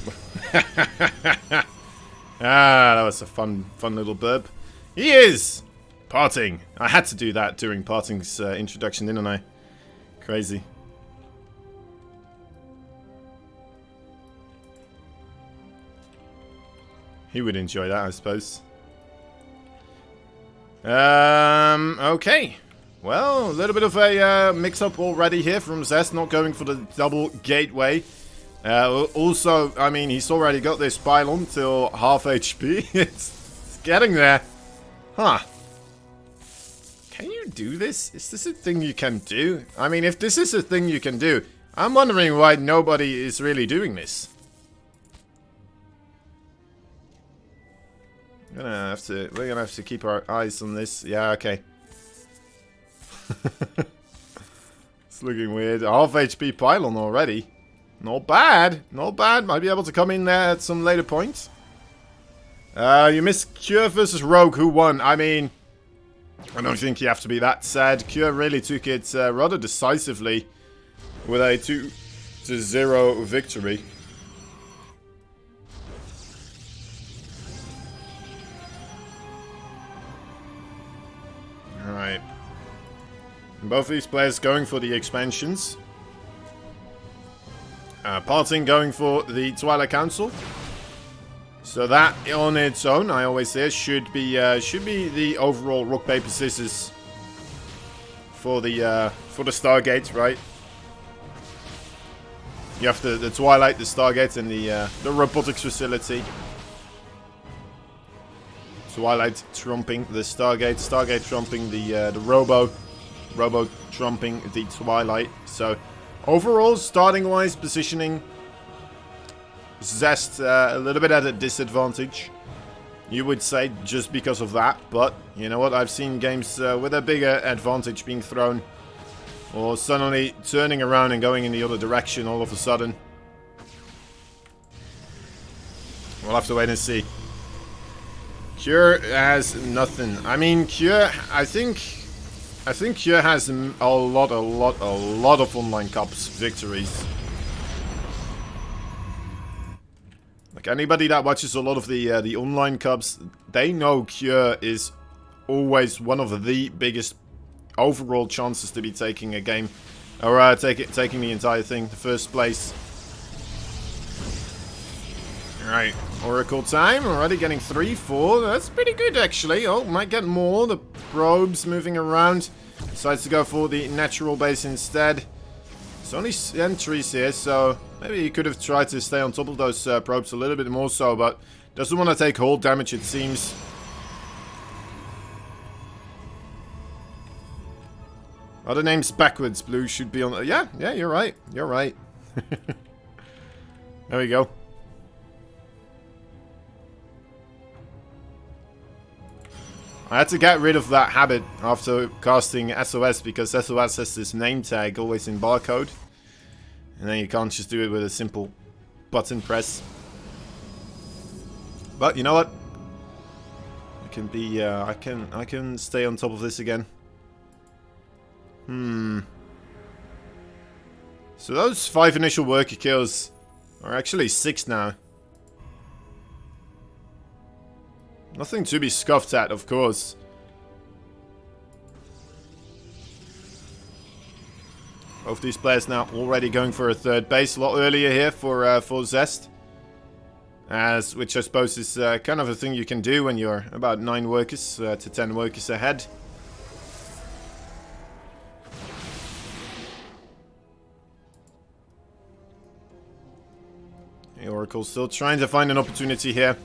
That was a fun little burp. He is Parting. I had to do that during Parting's introduction, didn't I? Crazy. He would enjoy that, I suppose. Okay. Well, a little bit of a mix-up already here from Zest, not going for the double gateway. Also, I mean, he's already got this pylon till half HP. It's getting there. Huh. Can you do this? Is this a thing you can do? I mean, if this is a thing you can do, I'm wondering why nobody is really doing this. We're gonna have to keep our eyes on this. Yeah, okay. It's looking weird. Half HP pylon already. Not bad. Not bad. Might be able to come in there at some later point. You missed Cure versus Rogue. Who won? I mean, I don't think you have to be that sad. Cure really took it rather decisively with a 2-0 victory. Alright. Both these players going for the expansions. Parting going for the Twilight Council. So that on its own, I always say, should be the overall rock paper scissors for the Stargate, right? You have the Twilight, the Stargate, and the robotics facility. Twilight trumping the Stargate, Stargate trumping the Robo trumping the Twilight. So overall, starting wise, positioning, Zest a little bit at a disadvantage, you would say, just because of that. But you know what? I've seen games with a bigger advantage being thrown, or suddenly turning around and going in the other direction all of a sudden. We'll have to wait and see. Cure has nothing. I mean, Cure, I think Cure has a lot of online cups victories. Like anybody that watches a lot of the online cups, they know Cure is always one of the biggest overall chances to be taking a game, or taking the entire thing, the first place. Alright, Oracle time, already getting 3, 4, that's pretty good actually. Oh, might get more, the probes moving around. Decides to go for the natural base instead. It's only entries here, so maybe he could have tried to stay on top of those probes a little bit more so, but doesn't want to take hold damage, it seems. Other names backwards, blue should be on... Yeah, you're right, you're right. There we go. I had to get rid of that habit after casting SOS, because SOS has this name tag always in barcode. And then you can't just do it with a simple button press. But you know what? I can be I can stay on top of this again. So those 5 initial worker kills are actually 6 now. Nothing to be scoffed at, of course. Both these players now already going for a third base. A lot earlier here for Zest. Which I suppose is kind of a thing you can do when you're about 9 workers to 10 workers ahead. The Oracle still trying to find an opportunity here.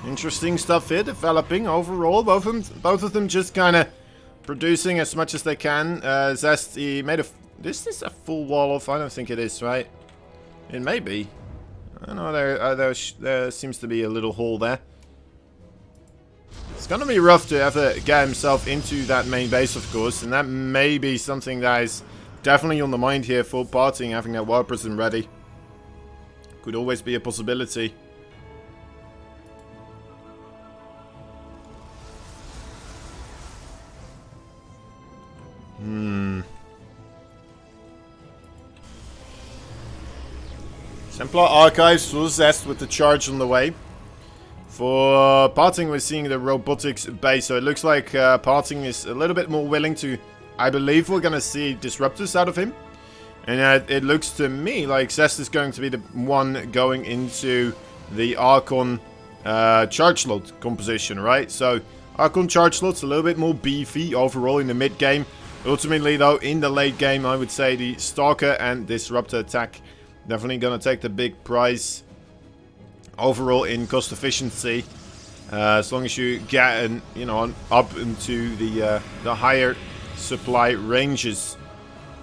Interesting stuff here developing overall. Both of them just kind of producing as much as they can. Zest, he made this is a full wall off. I don't think it is, right? It may be. I don't know. There seems to be a little hole there. It's gonna be rough to ever get himself into that main base, of course, and that may be something that is definitely on the mind here for Parting, having that Wild Prison ready. Could always be a possibility. Templar Archives for Zest with the charge on the way. For Parting, we're seeing the robotics base, so it looks like Parting is a little bit more willing to... I believe we're going to see disruptors out of him. And it looks to me like Zest is going to be the one going into the Archon charge slot composition, right? So Archon charge slot's a little bit more beefy overall in the mid game. Ultimately, though, in the late game, I would say the Stalker and Disruptor attack definitely going to take the big prize overall in cost efficiency. As long as you get up into the higher supply ranges.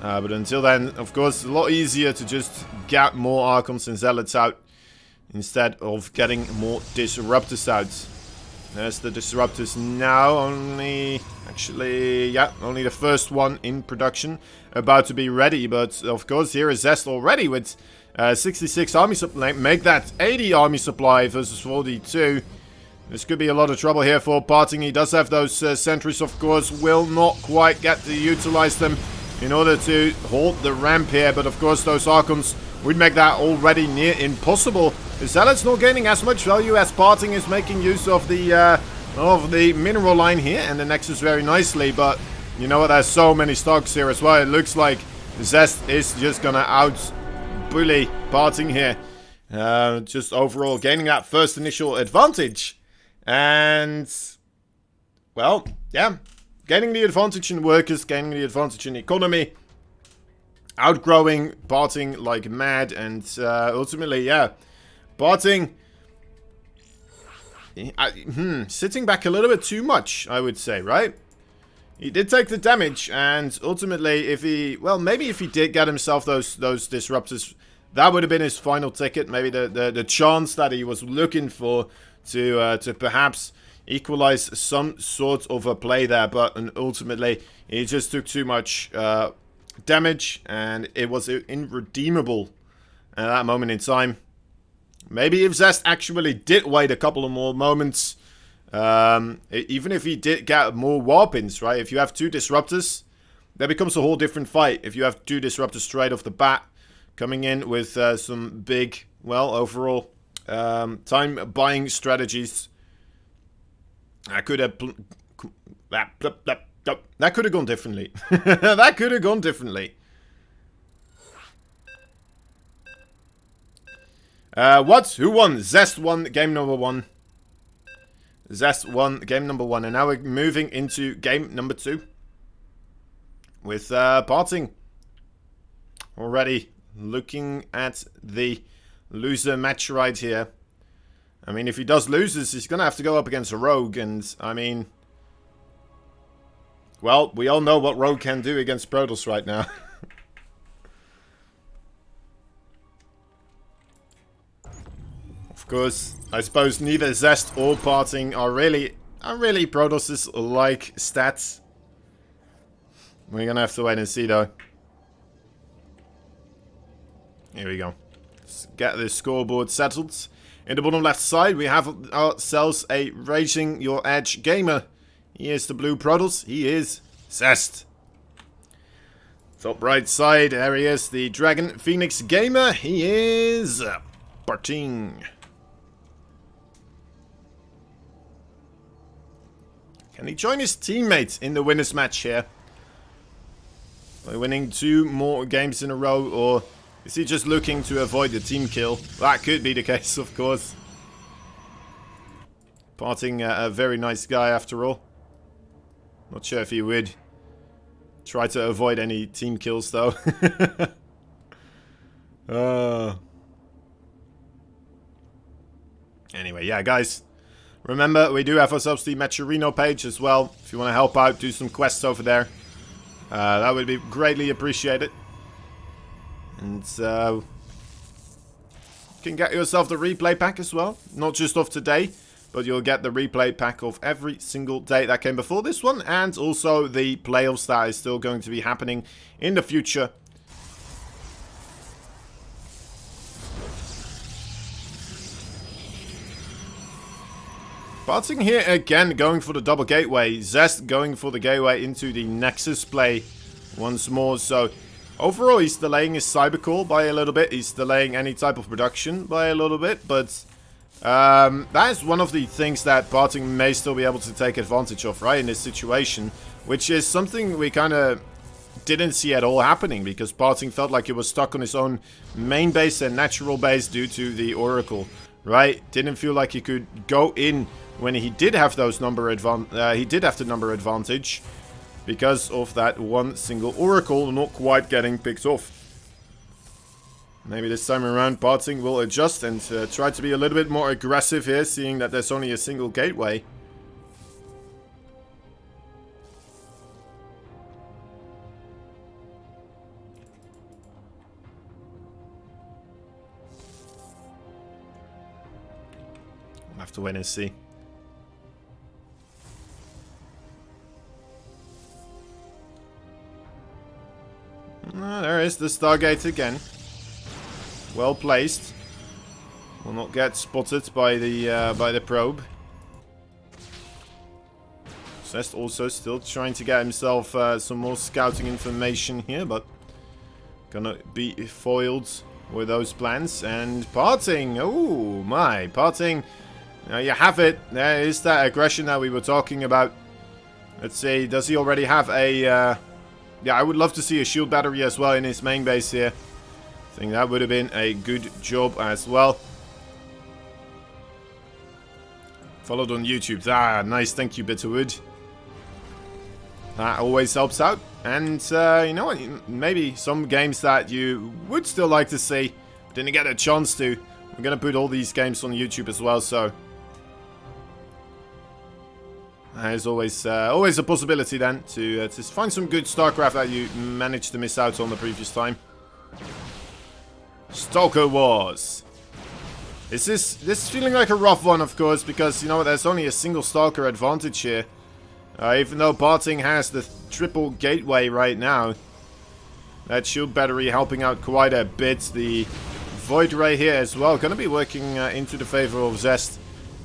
But until then, of course, a lot easier to just get more Archons and Zealots out instead of getting more Disruptors out. There's the Disruptors now, only the first one in production, about to be ready. But of course, here is Zest already with 66 army supply, make that 80 army supply versus 42. This could be a lot of trouble here for Parting. He does have those sentries, of course, will not quite get to utilize them in order to hold the ramp here. But of course, those Archons would make that already near impossible. The Zealot's not gaining as much value as Parting is making use of the mineral line here and the Nexus very nicely. But you know what, there's so many stocks here as well. It looks like Zest is just gonna out-bully Parting here. Just overall gaining that first initial advantage. And, well, yeah. Gaining the advantage in workers, gaining the advantage in economy. Outgrowing Parting like mad. And ultimately, yeah. Parting sitting back a little bit too much, I would say, right? He did take the damage, and ultimately, if he... Well, maybe if he did get himself those Disruptors, that would have been his final ticket. Maybe the chance that he was looking for to perhaps equalize some sort of a play there. But ultimately, he just took too much damage, and it was irredeemable at that moment in time. Maybe if Zest actually did wait a couple of more moments, even if he did get more Warpins, right? If you have 2 Disruptors, that becomes a whole different fight. If you have 2 Disruptors straight off the bat, coming in with some big, well, overall time buying strategies, that could have gone differently. That could have gone differently. What? Who won? Zest won game number 1. Zest won game number 1. And now we're moving into game number 2. with Parting. Already looking at the loser match right here. I mean, if he does loses, he's going to have to go up against a Rogue. And, I mean... Well, we all know what Rogue can do against Protoss right now. Of course, I suppose neither Zest or Parting are really Protoss's like stats. We're going to have to wait and see, though. Here we go. Let's get this scoreboard settled. In the bottom left side, we have ourselves a Raising Your Edge gamer. He is the blue Protoss. He is Zest. Top right side, there he is, the Dragon Phoenix gamer. He is Parting. Can he join his teammates in the winners match here? By winning 2 more games in a row, or is he just looking to avoid the team kill? That could be the case, of course. Parting, a very nice guy after all. Not sure if he would try to avoid any team kills, though. Anyway, yeah, guys. Remember, we do have ourselves the Mecherino page as well. If you want to help out, do some quests over there. That would be greatly appreciated. And you can get yourself the replay pack as well. Not just of today, but you'll get the replay pack of every single day that came before this one. And also the playoffs that is still going to be happening in the future. Parting here again, going for the double gateway. Zest going for the gateway into the Nexus play once more. So overall, he's delaying his cyber call by a little bit. He's delaying any type of production by a little bit. But that is one of the things that Parting may still be able to take advantage of, right, in this situation. Which is something we kind of didn't see at all happening. Because Parting felt like he was stuck on his own main base and natural base due to the Oracle, right? Didn't feel like he could go in when he did have those the number advantage. Because of that one single Oracle not quite getting picked off. Maybe this time around Parting will adjust and try to be a little bit more aggressive here, seeing that there's only a single gateway. We'll have to wait and see. There is the Stargate again. Well placed. Will not get spotted by the probe. Zest also still trying to get himself some more scouting information here, but gonna be foiled with those plans. And Parting, oh my, Parting. Now you have it. There is that aggression that we were talking about. Let's see, does he already have a... Yeah, I would love to see a shield battery as well in his main base here. I think that would have been a good job as well. Followed on YouTube. Ah, nice. Thank you, Bitterwood. That always helps out. And, you know what? Maybe some games that you would still like to see, but didn't get a chance to. We're going to put all these games on YouTube as well, so... There's always a possibility then to find some good StarCraft that you managed to miss out on the previous time. Stalker Wars. This is feeling like a rough one, of course, because you know there's only a single Stalker advantage here. Even though Parting has the triple gateway right now, that shield battery helping out quite a bit. The Void Ray here as well, going to be working into the favor of Zest.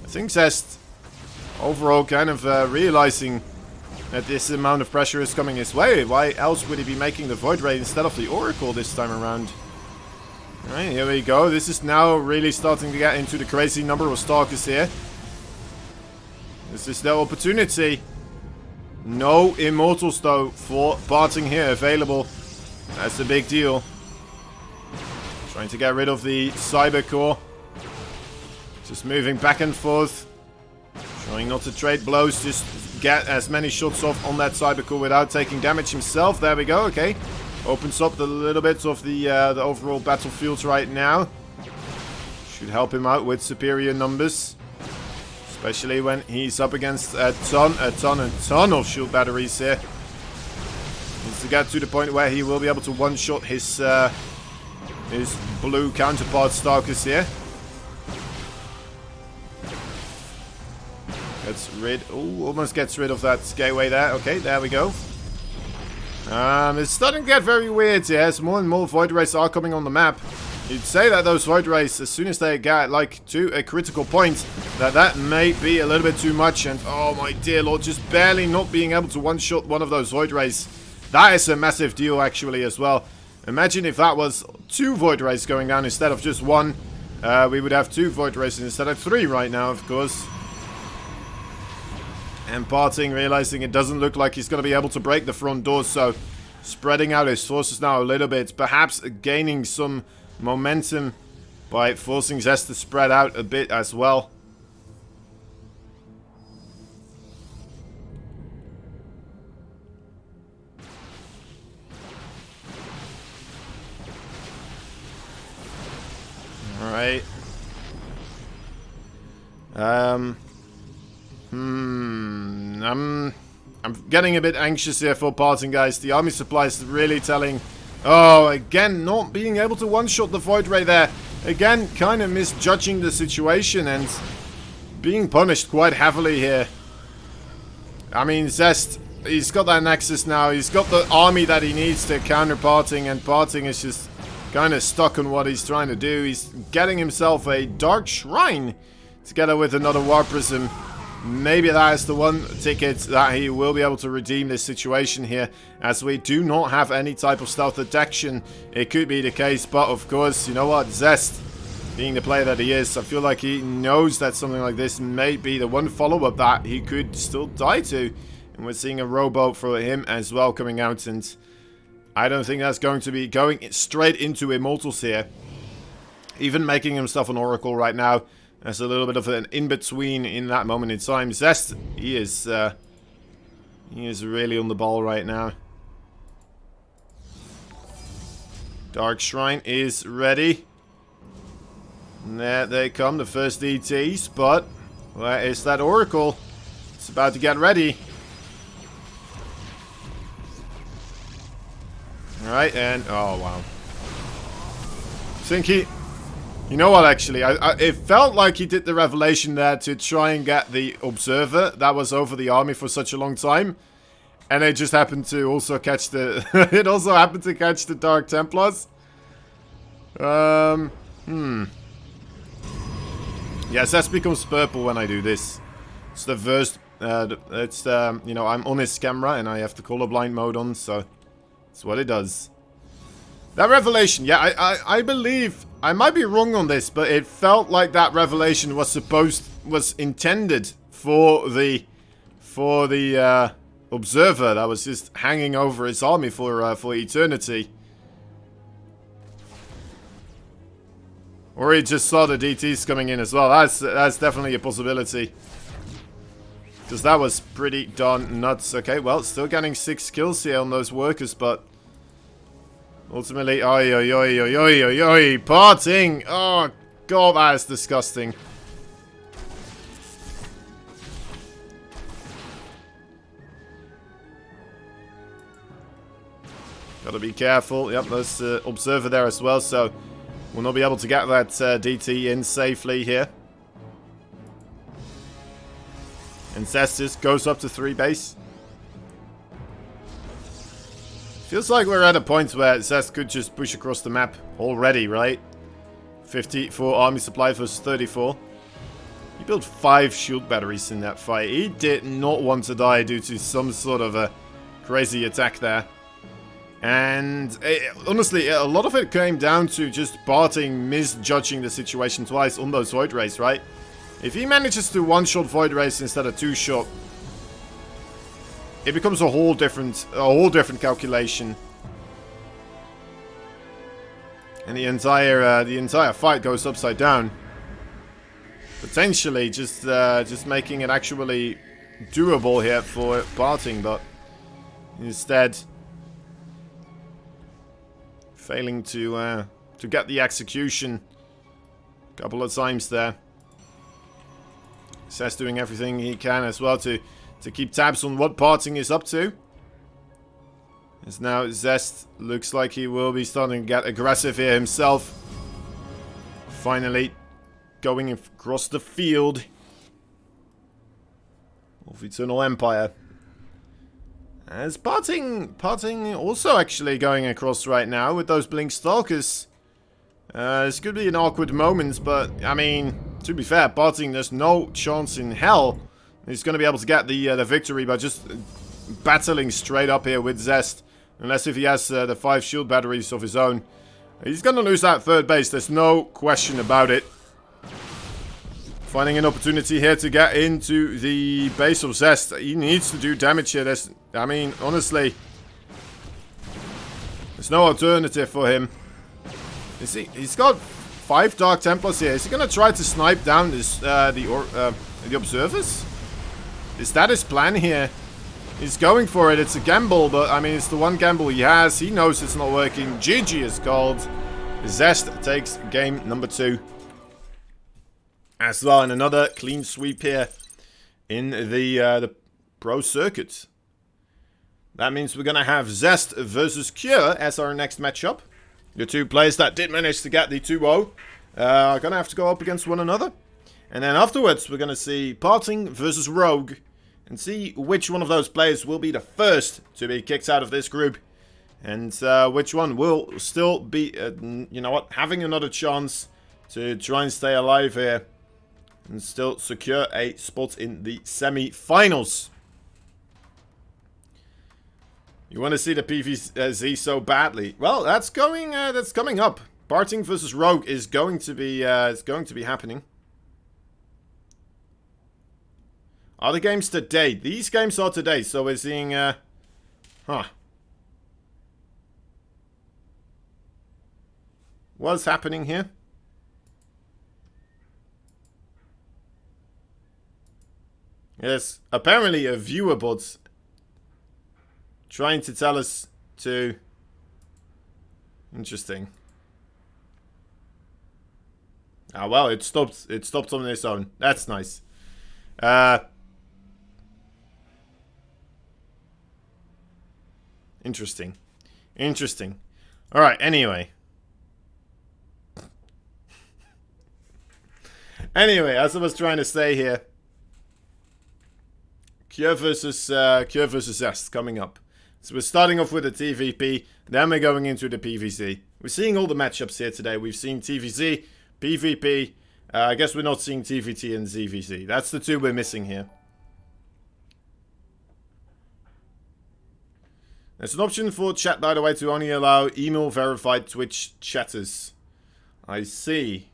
I think Zest overall kind of realizing that this amount of pressure is coming his way. Why else would he be making the Void Ray instead of the Oracle this time around? Alright, here we go. This is now really starting to get into the crazy number of Stalkers here. This is their opportunity. No Immortals though for Parting here available. That's a big deal. Trying to get rid of the Cyber Core. Just moving back and forth. Trying not to trade blows, just get as many shots off on that Cybercore without taking damage himself. There we go, okay. Opens up a little bit of the overall battlefield right now. Should help him out with superior numbers. Especially when he's up against a ton of shield batteries here. Needs to get to the point where he will be able to one-shot his blue counterpart Stalkers here. Almost gets rid of that gateway there. Okay, there we go. It's starting to get very weird here as more and more Void Rays are coming on the map. You'd say that those Void Rays, as soon as they get like to a critical point, that may be a little bit too much. And oh my dear lord, just barely not being able to one-shot one of those Void Rays. That is a massive deal actually as well. Imagine if that was 2 Void Rays going down instead of just 1. We would have 2 Void Rays instead of 3 right now, of course. And Parting realizing it doesn't look like he's going to be able to break the front door, so spreading out his forces now a little bit, perhaps gaining some momentum by forcing Zest to spread out a bit as well. Alright. I'm getting a bit anxious here for Parting, guys. The army supply is really telling. Oh, again, not being able to one-shot the Void Ray there. Again, kind of misjudging the situation and being punished quite heavily here. I mean, Zest, he's got that Nexus now. He's got the army that he needs to counter Parting, and Parting is just kind of stuck on what he's trying to do. He's getting himself a Dark Shrine together with another War Prism. Maybe that is the one ticket that he will be able to redeem this situation here, as we do not have any type of stealth detection. It could be the case, but of course, you know what, Zest, being the player that he is, I feel like he knows that something like this may be the one follow-up that he could still die to. And we're seeing a rowboat for him as well coming out, and I don't think that's going to be going straight into Immortals here. Even making himself an Oracle right now, there's a little bit of an in-between in that moment in time. Zest, he is really on the ball right now. Dark Shrine is ready. And there they come, the first DTs, but where is that Oracle? It's about to get ready. Alright, and oh wow. I think he... You know what, actually, it felt like he did the revelation there to try and get the Observer that was over the army for such a long time. And it just happened to also catch the... it also happened to catch the Dark Templars. Yes, that becomes purple when I do this. It's the first... you know, I'm on his camera and I have the colorblind mode on, so... That's what it does. That revelation, yeah, I believe... I might be wrong on this, but it felt like that revelation was intended for the Observer that was just hanging over his army for eternity. Or he just saw the DTs coming in as well. That's definitely a possibility. Because that was pretty darn nuts. Okay, well, still getting 6 kills here on those workers, but ultimately, oi, oi, oi, oi, oi, oi, oi, Parting! Oh, God, that is disgusting. Gotta be careful. Yep, there's Observer there as well, so we'll not be able to get that DT in safely here. And Cestus goes up to 3 base. Feels like we're at a point where Zest could just push across the map already, right? 54 army supply versus 34. He built 5 shield batteries in that fight. He did not want to die due to some sort of a crazy attack there. And honestly, a lot of it came down to just Parting misjudging the situation twice on those Void Rays, right? If he manages to one-shot Void Rays instead of 2-shot, it becomes a whole different calculation, and the entire fight goes upside down. Potentially, just making it actually doable here for Parting, but instead failing to get the execution a couple of times there. Zest doing everything he can as well to keep tabs on what Parting is up to. As now Zest looks like he will be starting to get aggressive here himself. Finally going across the field of Eternal Empire. As Parting also actually going across right now with those Blink Stalkers. This could be an awkward moment, but I mean, to be fair, Parting, there's no chance in hell he's going to be able to get the victory by just battling straight up here with Zest. Unless if he has the 5 shield batteries of his own. He's going to lose that third base, there's no question about it. Finding an opportunity here to get into the base of Zest. He needs to do damage here. I mean, honestly, there's no alternative for him. He's got 5 Dark Templars here. Is he going to try to snipe down this, the Observers? Is that his plan here? He's going for it. It's a gamble, but I mean, it's the one gamble he has. He knows it's not working. GG is called. Zest takes game number 2. As well, and another clean sweep here in the pro circuit. That means we're going to have Zest versus Cure as our next matchup. The 2 players that did manage to get the 2-0 are going to have to go up against one another. And then afterwards, we're going to see Parting versus Rogue. And see which one of those players will be the first to be kicked out of this group. And which one will still be, you know what, having another chance to try and stay alive here. And still secure a spot in the semi-finals. You want to see the PvZ so badly? Well, that's coming up. Parting versus Rogue is going to be happening. Are the games today? These games are today, so we're seeing, What's happening here? Yes, apparently a viewer bot trying to tell us to... Interesting. Ah, well, it stopped on its own. That's nice. Interesting. Interesting. Alright, anyway. Anyway, as I was trying to say here. Cure versus Zest coming up. So we're starting off with the TVP, then we're going into the PvZ. We're seeing all the matchups here today. We've seen TVZ, PvP. I guess we're not seeing TVT and ZVZ. That's the 2 we're missing here. There's an option for chat, by the way, to only allow email-verified Twitch chatters. I see.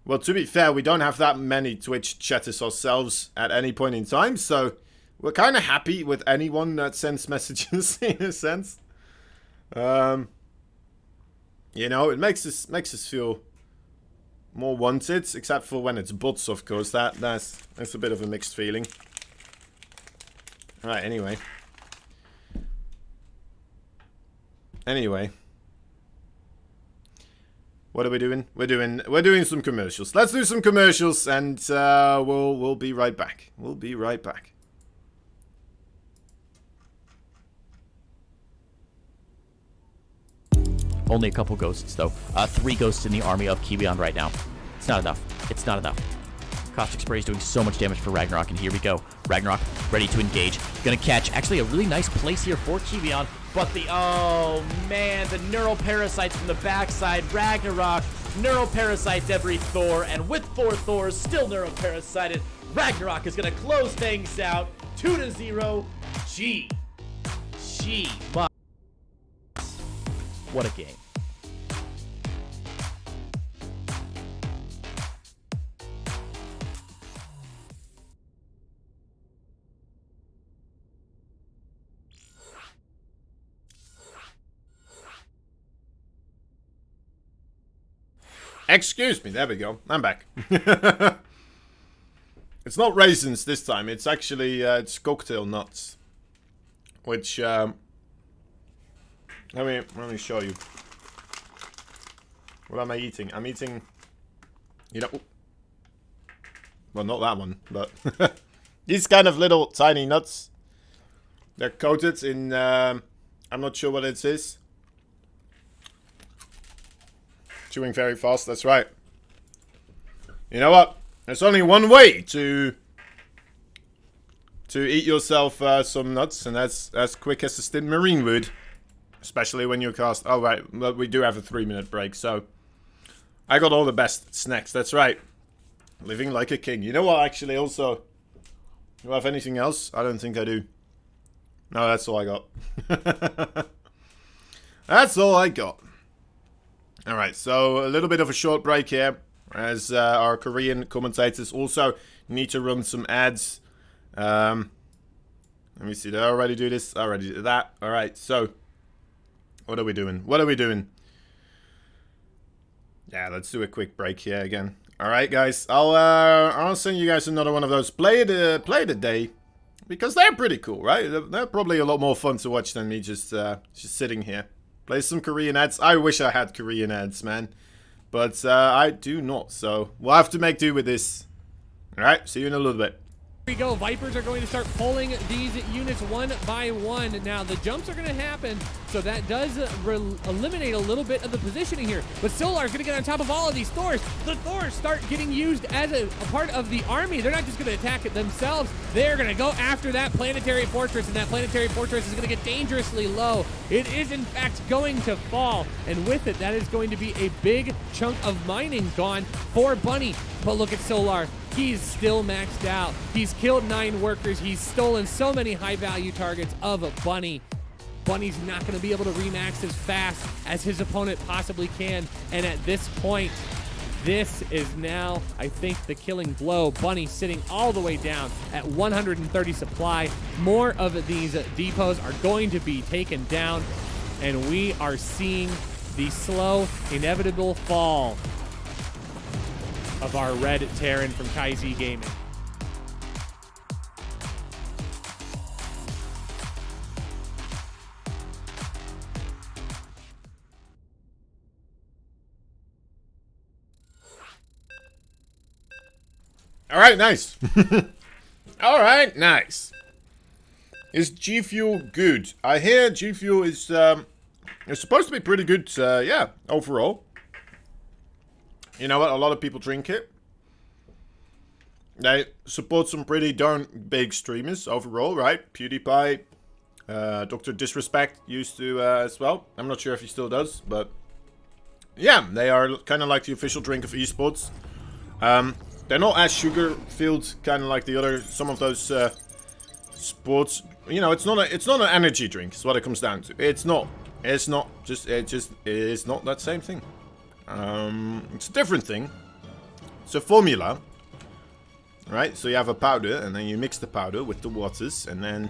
Well, to be fair, we don't have that many Twitch chatters ourselves at any point in time, so we're kind of happy with anyone that sends messages, in a sense. You know, it makes us feel more wanted, except for when it's bots, of course. That's a bit of a mixed feeling. Alright, anyway. What are we doing? We're doing some commercials. Let's do some commercials, and we'll be right back. We'll be right back. Only a couple ghosts, though. 3 ghosts in the army of Kiwion right now. It's not enough. It's not enough. Caustic Spray is doing so much damage for Ragnarok, and here we go. Ragnarok ready to engage. Gonna catch actually a really nice place here for Kiwion, but oh man, the Neuroparasites from the backside. Ragnarok Neuroparasites every Thor, and with 4 Thors still Neuroparasited, Ragnarok is gonna close things out. 2-0. What a game. Excuse me, there we go. I'm back. It's not raisins this time. It's actually it's cocktail nuts, which let me show you. What am I eating? I'm eating, you know, well, not that one, but these kind of little tiny nuts. They're coated in I'm not sure what it is. Chewing very fast. That's right. You know what? There's only one way to eat yourself some nuts, and that's as quick as a stint marine would. Especially when you cast... Oh, right. Well, we do have a 3-minute break, so... I got all the best snacks. That's right. Living like a king. You know what, actually, also... Do I have anything else? I don't think I do. No, that's all I got. That's all I got. Alright, so a little bit of a short break here. As our Korean commentators also need to run some ads. Let me see, did I already do this? I already did that. Alright, so what are we doing? What are we doing? Yeah, let's do a quick break here again. Alright guys, I'll send you guys another one of those play of the day. Because they're pretty cool, right? They're probably a lot more fun to watch than me just sitting here. Play some Korean ads. I wish I had Korean ads, man. But I do not, so we'll have to make do with this. Alright, see you in a little bit. Here we go. Vipers are going to start pulling these units one by one. Now, the jumps are going to happen, so that does eliminate a little bit of the positioning here. But Solar's going to get on top of all of these Thors. The Thors start getting used as a part of the army. They're not just going to attack it themselves. They're going to go after that planetary fortress, and that planetary fortress is going to get dangerously low. It is, in fact, going to fall, and with it, that is going to be a big chunk of mining gone for Bunny. But look at Solar. He's still maxed out. He's killed 9 workers. He's stolen so many high-value targets of a Bunny. Bunny's not going to be able to remax as fast as his opponent possibly can. And at this point, this is now, I think, the killing blow. Bunny sitting all the way down at 130 supply. More of these depots are going to be taken down. And we are seeing the slow, inevitable fall of our Red Terran from KaiZ Gaming. All right, nice. All right, nice. Is G Fuel good? I hear G Fuel is it's supposed to be pretty good. Yeah, overall. You know what? A lot of people drink it. They support some pretty darn big streamers overall, right? PewDiePie, Dr. Disrespect used to as well. I'm not sure if he still does, but yeah, they are kind of like the official drink of esports. They're not as sugar-filled, kind of like the other some of those sports. You know, it's not an energy drink. Is what it comes down to. It's not just it is not that same thing. It's a different thing. It's a formula, right? So you have a powder, and then you mix the powder with the waters, and then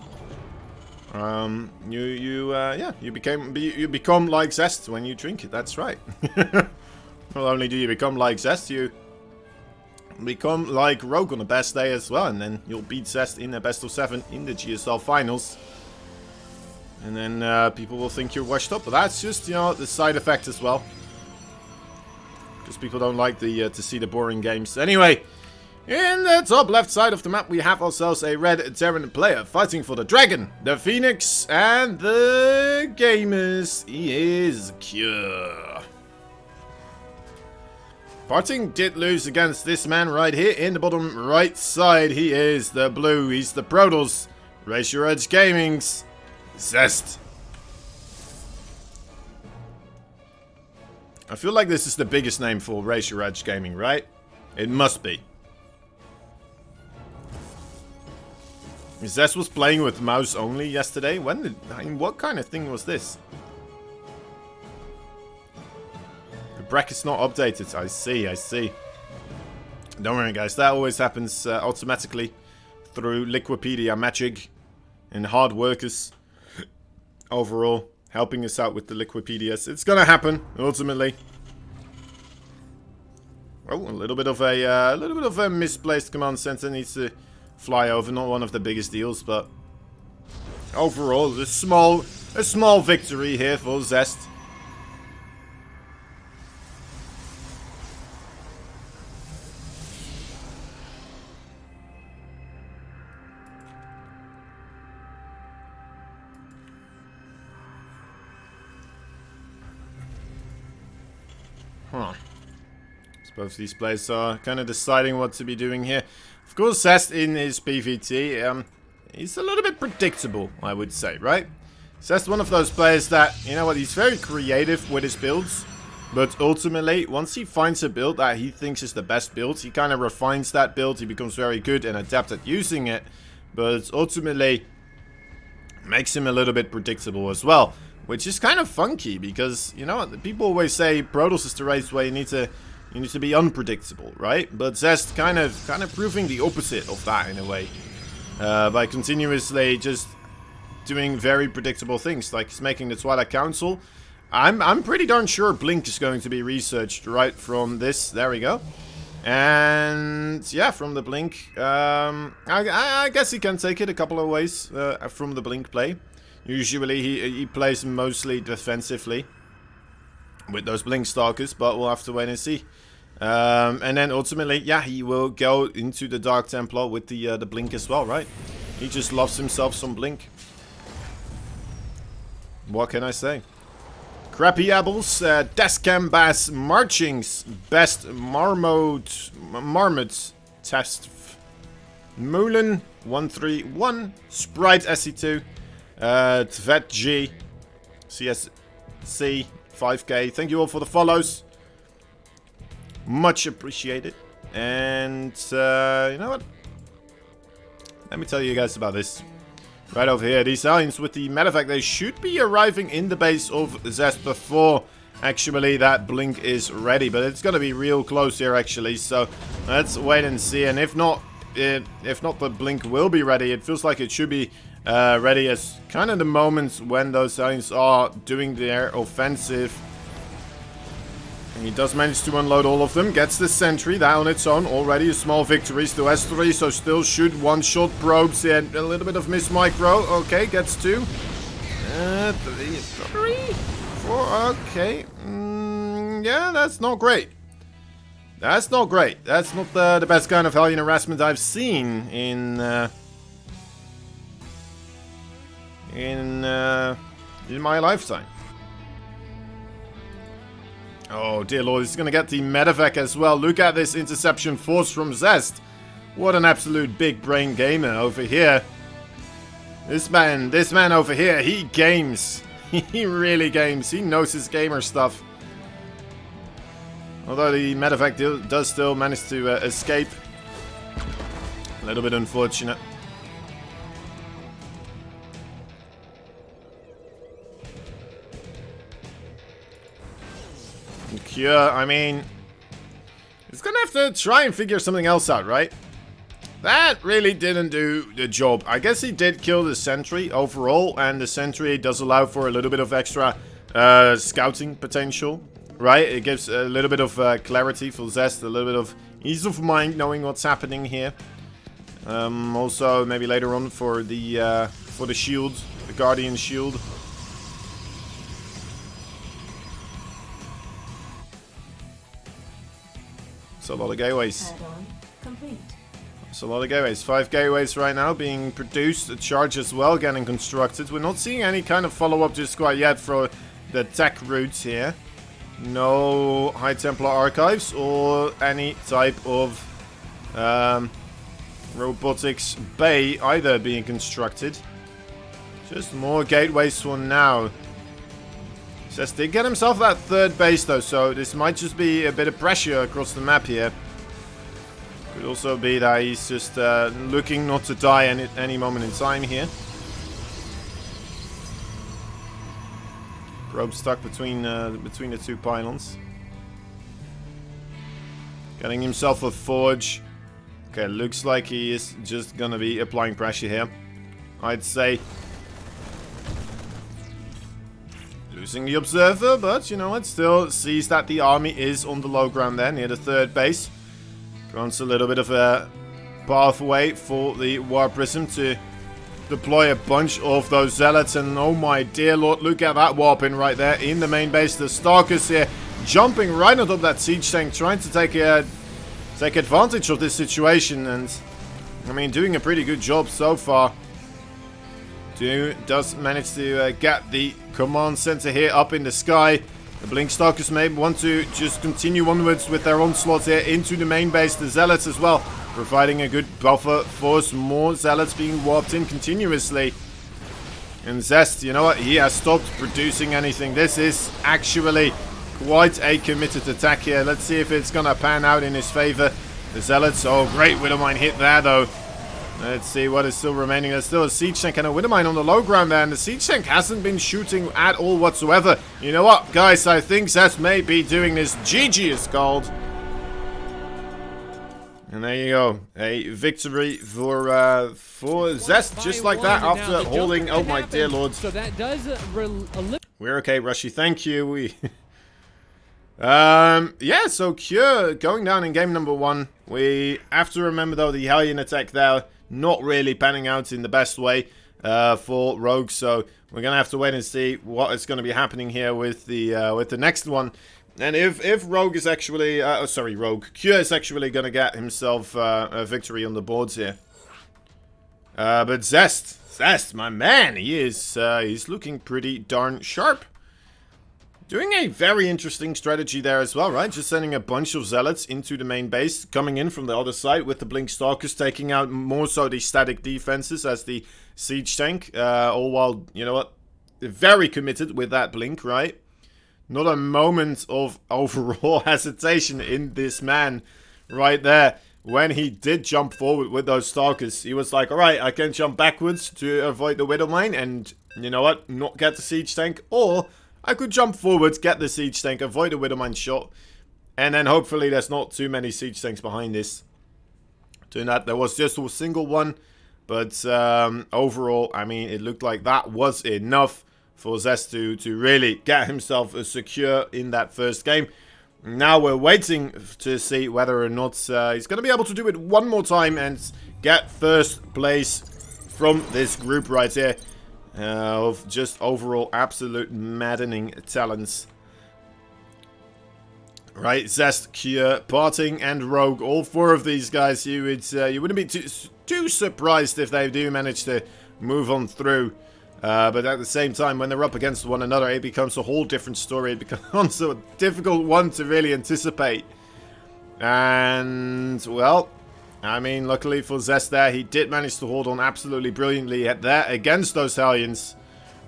you become like Zest when you drink it. That's right. Not only do you become like Zest, you become like Ro8 on the best day as well, and then you'll beat Zest in the best of 7 in the GSL finals. And then people will think you're washed up, but that's just, you know, the side effect as well. Because people don't like to see the boring games. Anyway, in the top left side of the map, we have ourselves a Red Terran player fighting for the Dragon, the Phoenix, and the Gamers. He is Cure. Parting did lose against this man right here in the bottom right side. He is the blue. He's the Protoss. Ro8 Gaming's Zest. I feel like this is the biggest name for Ro8 Gaming, right? It must be. Zest was playing with mouse only yesterday. I mean, what kind of thing was this? The bracket's not updated. I see. Don't worry, guys. That always happens automatically through Liquipedia magic and hard workers overall helping us out with the Liquipedias. It's gonna happen ultimately. Oh, a little bit of a misplaced command center needs to fly over. Not one of the biggest deals, but overall, a small victory here for Zest. Huh. Both these players are kind of deciding what to be doing here. Of course, Zest in his PvT, he's a little bit predictable, I would say, right? Zest one of those players that, you know what, he's very creative with his builds. But ultimately, once he finds a build that he thinks is the best build, he kind of refines that build. He becomes very good and adept at using it. But ultimately, makes him a little bit predictable as well. Which is kind of funky because, you know what, people always say Protoss is the race where you need to be unpredictable, right? But Zest kind of proving the opposite of that in a way. By continuously just doing very predictable things. Like he's making the Twilight Council. I'm pretty darn sure Blink is going to be researched right from this. There we go. And yeah, from the Blink. I guess he can take it a couple of ways from the Blink play. Usually he plays mostly defensively with those Blink Stalkers, but we'll have to wait and see. And then ultimately, yeah, he will go into the Dark Templar with the Blink as well, right? He just loves himself some Blink. What can I say? Crappy Apples, Deskam Bass Marchings, Best Marmot Test, Mulan 131, Sprite SC2, Tvet G, CSC 5K. Thank you all for the follows. Much appreciated. And you know what? Let me tell you guys about this. Right over here, these aliens with the medevac, they should be arriving in the base of Zest before actually that Blink is ready. But it's going to be real close here actually, so let's wait and see. And if not, the Blink will be ready. It feels like it should be ready as kind of the moments when those aliens are doing their offensive. And he does manage to unload all of them. Gets the sentry. That on its own. Already a small victory. Still has 3. So still shoot one-shot probes here. A little bit of miss micro. Okay. Gets 2. 3. 4. Okay. Yeah, that's not great. That's not great. That's not the best kind of Hellion harassment I've seen in my lifetime. Oh dear lord, he's going to get the medevac as well. Look at this interception force from Zest. What an absolute big brain gamer over here. This man over here, he games. He really games. He knows his gamer stuff. Although the medevac does still manage to escape. A little bit unfortunate. Cure, I mean, he's gonna have to try and figure something else out, right? That really didn't do the job. I guess he did kill the sentry overall, and the sentry does allow for a little bit of extra scouting potential, right? It gives a little bit of clarity for Zest, a little bit of ease of mind knowing what's happening here. Also, maybe later on for the shield, the Guardian shield. It's a lot of gateways. It's a lot of gateways. 5 gateways right now being produced. A charge as well getting constructed. We're not seeing any kind of follow-up just quite yet for the tech routes here. No High Templar archives or any type of robotics bay either being constructed. Just more gateways for now. Zest did get himself that 3rd base though, so this might just be a bit of pressure across the map here. Could also be that he's just looking not to die any moment in time here. Probe stuck between the 2 pylons. Getting himself a forge. Okay, looks like he is just gonna be applying pressure here, I'd say. Losing the observer, but, you know, it still sees that the army is on the low ground there, near the third base. Grants a little bit of a pathway for the War Prism to deploy a bunch of those zealots. And oh my dear lord, look at that warping right there in the main base. The Stalkers here jumping right on top of that siege tank, trying to take advantage of this situation. And, I mean, doing a pretty good job so far. Does manage to get the command center here up in the sky. The Blink Stalkers may want to just continue onwards with their onslaught here into the main base. The Zealots as well, providing a good buffer for some more Zealots being warped in continuously. And Zest, you know what? He has stopped producing anything. This is actually quite a committed attack here. Let's see if it's going to pan out in his favor. The Zealots, oh great Widowmine hit there though. Let's see what is still remaining. There's still a siege tank and a Widowmine on the low ground there, and the siege tank hasn't been shooting at all whatsoever. You know what, guys? I think Zest may be doing this. GG is called. And there you go, a victory for Zest, just like that, after holding. Oh my dear lord. So that does we're okay, Rushy. Thank you. We. Yeah. So Cure going down in game number 1. We have to remember though the Hellion attack there not really panning out in the best way for Rogue. So we're gonna have to wait and see what is going to be happening here with the next one. And if Rogue is actually, Cure is actually going to get himself a victory on the boards here. But Zest, my man, he's looking pretty darn sharp. Doing a very interesting strategy there as well, right? Just sending a bunch of Zealots into the main base, coming in from the other side with the Blink Stalkers, taking out more so the static defenses as the siege tank. All while, you know what, very committed with that Blink, right? Not a moment of overall hesitation in this man right there. When he did jump forward with those Stalkers, he was like, alright, I can jump backwards to avoid the Widowmine and, you know what, not get the siege tank. Or I could jump forward, get the siege tank, avoid the Widowmine shot. And then hopefully there's not too many siege tanks behind this. Doing that, there was just a single one. But overall, I mean, it looked like that was enough for Zest to really get himself a secure in that first game. Now we're waiting to see whether or not he's going to be able to do it one more time and get first place from this group right here of just overall absolute maddening talents. Right, Zest, Cure, Parting, and Rogue, all 4 of these guys, you wouldn't be too surprised if they do manage to move on through. But at the same time, when they're up against one another, it becomes a whole different story. It becomes a difficult one to really anticipate. And, well, I mean, luckily for Zest there, he did manage to hold on absolutely brilliantly there against those Hellions.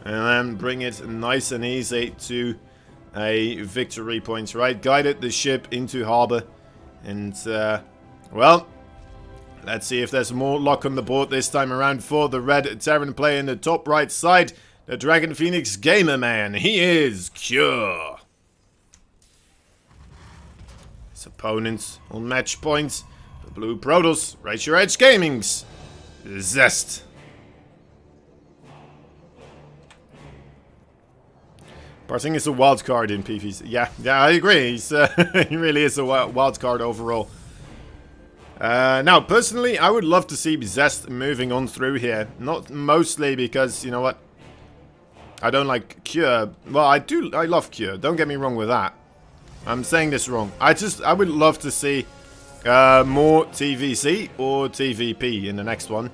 And then bring it nice and easy to a victory point, right? Guided the ship into harbor. And, well, let's see if there's more luck on the board this time around for the Red Terran player in the top right side. The Dragon Phoenix Gamer Man. He is Cure. His opponents on match points. The Blue Protoss, Raise Your Edge Gaming's Zest. Parting is a wild card in PvZ. Yeah, I agree. He's, he really is a wild card overall. Now, personally, I would love to see Zest moving on through here. Not mostly because, you know what, I don't like Cure. Well, I love Cure. Don't get me wrong with that. I'm saying this wrong. I would love to see more TVC or TVP in the next one.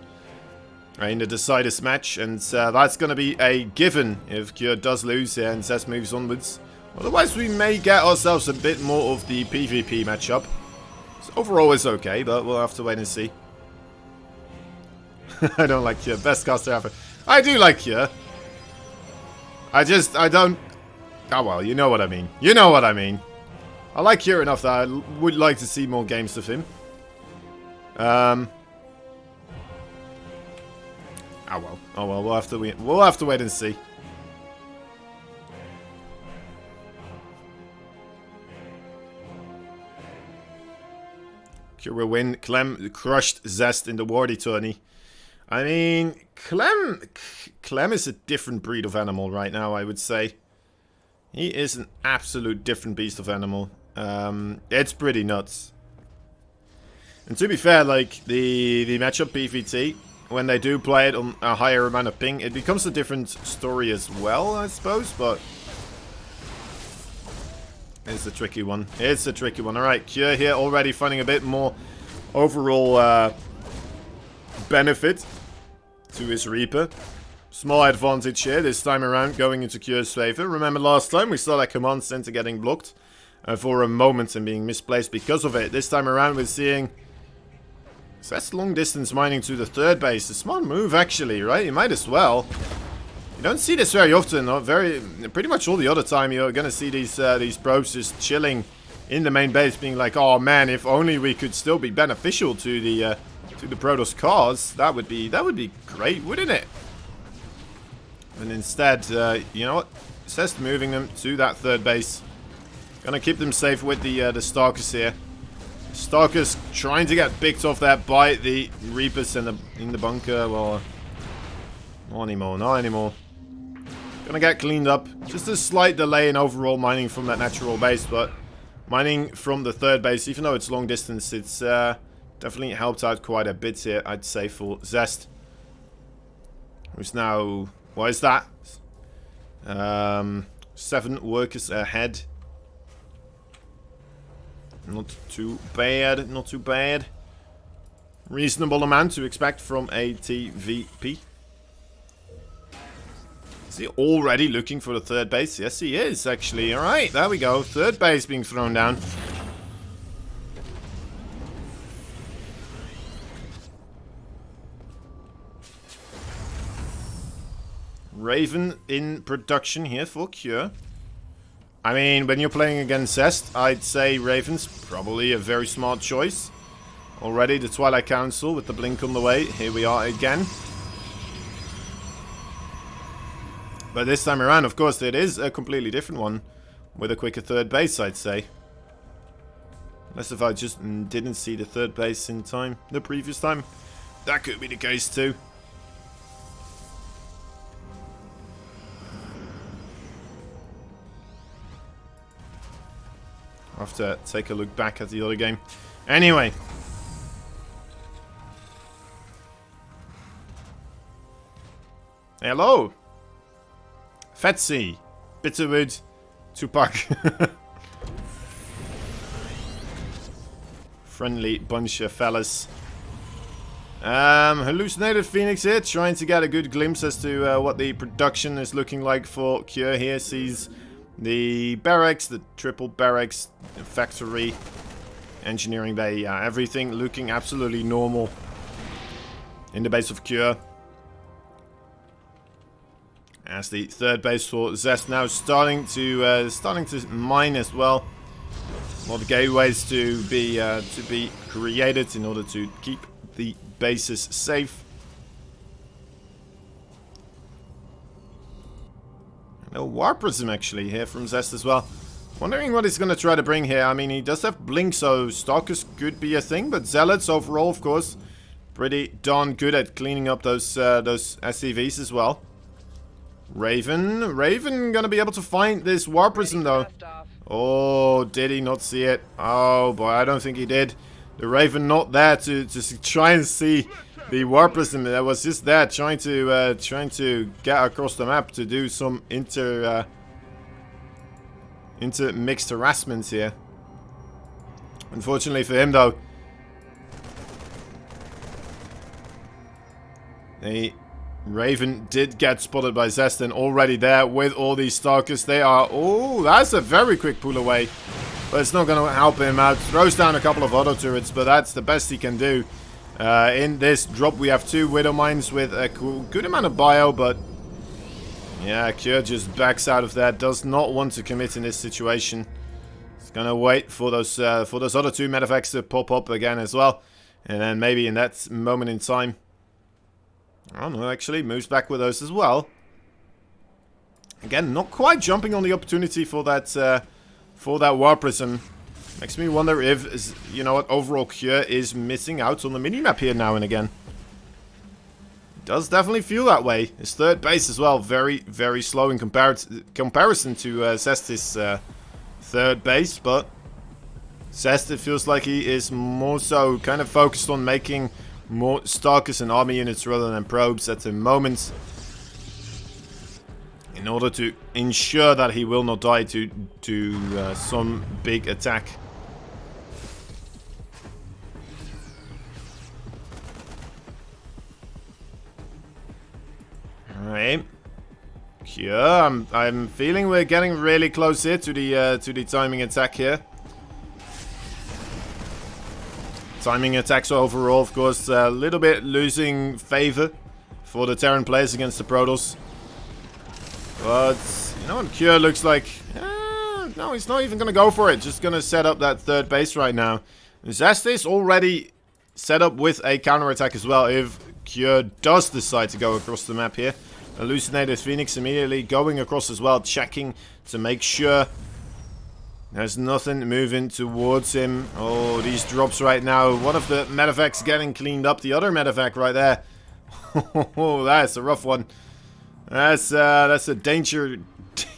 In the deciders match. And that's going to be a given if Cure does lose here and Zest moves onwards. Otherwise, we may get ourselves a bit more of the PvP matchup. Overall, it's okay, but we'll have to wait and see. I don't like Cure. Best caster ever. I do like Cure. I don't... Oh, well, you know what I mean. You know what I mean. I like Cure enough that I would like to see more games of him. Oh, well. Oh, well, we'll have to wait and see. Cure will win. Clem crushed Zest in the Wardy tourney. I mean, Clem is a different breed of animal right now, I would say. He is an absolute different beast of animal. It's pretty nuts. And to be fair, like, the matchup PvT, when they do play it on a higher amount of ping, it becomes a different story as well, I suppose, but it's a tricky one. It's a tricky one. Alright, Cure here already finding a bit more overall benefit to his Reaper. Small advantage here this time around going into Cure's favor. Remember last time we saw that command center getting blocked for a moment and being misplaced because of it. This time around we're seeing that's long distance mining to the third base. A smart move actually, right? You might as well. You don't see this very often. Pretty much all the other time you're gonna see these probes just chilling in the main base, being like, oh man, if only we could still be beneficial to the Protoss cause, that would be great, wouldn't it? And instead, you know what? Zest moving them to that third base. Gonna keep them safe with the Stalkers here. Stalkers trying to get picked off there by the Reapers in the bunker. Well, not anymore, not anymore. Gonna get cleaned up. Just a slight delay in overall mining from that natural base, but mining from the third base, even though it's long distance, it's definitely helped out quite a bit here, I'd say, for Zest. Who's now... What is that? 7 workers ahead. Not too bad, not too bad. Reasonable amount to expect from a TVP. Is he already looking for the third base? Yes, he is, actually. Alright, there we go. Third base being thrown down. Raven in production here for Cure. I mean, when you're playing against Zest, I'd say Raven's probably a very smart choice. Already the Twilight Council with the blink on the way. Here we are again. But this time around, of course, it is a completely different one. With a quicker third base, I'd say. Unless if I just didn't see the third base in time, the previous time. That could be the case too. I'll have to take a look back at the other game. Anyway. Hello. Fetsy. Bitterwood. Tupac. Friendly bunch of fellas. Hallucinated Phoenix here, trying to get a good glimpse as to what the production is looking like for Cure here. Sees the barracks, the triple barracks, the factory, engineering bay, everything looking absolutely normal in the base of Cure. As the third base for Zest now starting to mine as well. More gateways to be created in order to keep the bases safe. No War Prism actually here from Zest as well. Wondering what he's going to try to bring here. I mean, he does have Blink, so Stalkers could be a thing. But Zealots overall, of course, pretty darn good at cleaning up those SCVs as well. Raven going to be able to find this War Prism though. Oh, did he not see it? Oh boy, I don't think he did. The Raven not there to try and see the War Prism. That was just there trying to get across the map to do some intermixed harassment here. Unfortunately for him though, the Raven did get spotted by Zest, and already there with all these Stalkers. They are... Oh, that's a very quick pull away. But it's not going to help him out. Throws down a couple of auto turrets, but that's the best he can do. In this drop, we have 2 Widow Mines with a good amount of bio, but... Yeah, Cure just backs out of that. Does not want to commit in this situation. He's going to wait for those other 2 medevacs to pop up again as well. And then maybe in that moment in time... Oh no, actually moves back with those as well. Again, not quite jumping on the opportunity for that War Prism. Makes me wonder if, you know what, overall Cure is missing out on the minimap here now and again. Does definitely feel that way. His third base as well, very, very slow in comparison to Zest's third base, but Zest, it feels like he is more so kind of focused on making more Stalkers and army units rather than probes at the moment, in order to ensure that he will not die to some big attack. Alright. Yeah, I'm feeling we're getting really close here to the timing attack here. Timing attacks overall, of course, a little bit losing favor for the Terran players against the Protoss. But, you know what, Cure looks like... no, he's not even going to go for it. Just going to set up that third base right now. Zest is already set up with a counterattack as well if Cure does decide to go across the map here. Hallucinated Phoenix immediately going across as well, checking to make sure there's nothing moving towards him. Oh, these drops right now. One of the medevacs getting cleaned up. The other medevac right there. Oh, that's a rough one. That's a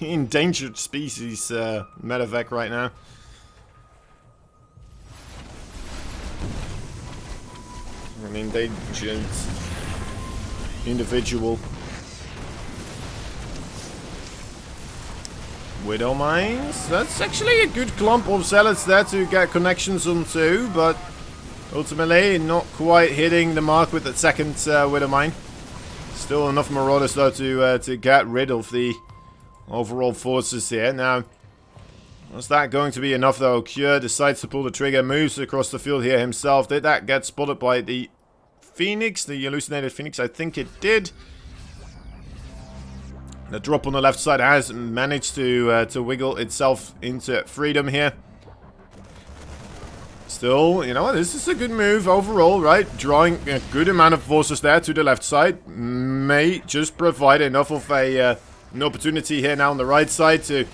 endangered species medevac right now. An endangered individual. Widow Mines. That's actually a good clump of zealots there to get connections onto, but ultimately not quite hitting the mark with that second Widow Mine. Still enough Marauders though to get rid of the overall forces here. Now, was that going to be enough though? Cure decides to pull the trigger, moves across the field here himself. Did that get spotted by the Phoenix, the hallucinated Phoenix? I think it did. The drop on the left side has managed to wiggle itself into freedom here. Still, you know what, this is a good move overall, right? Drawing a good amount of forces there to the left side may just provide enough of an opportunity here now on the right side to,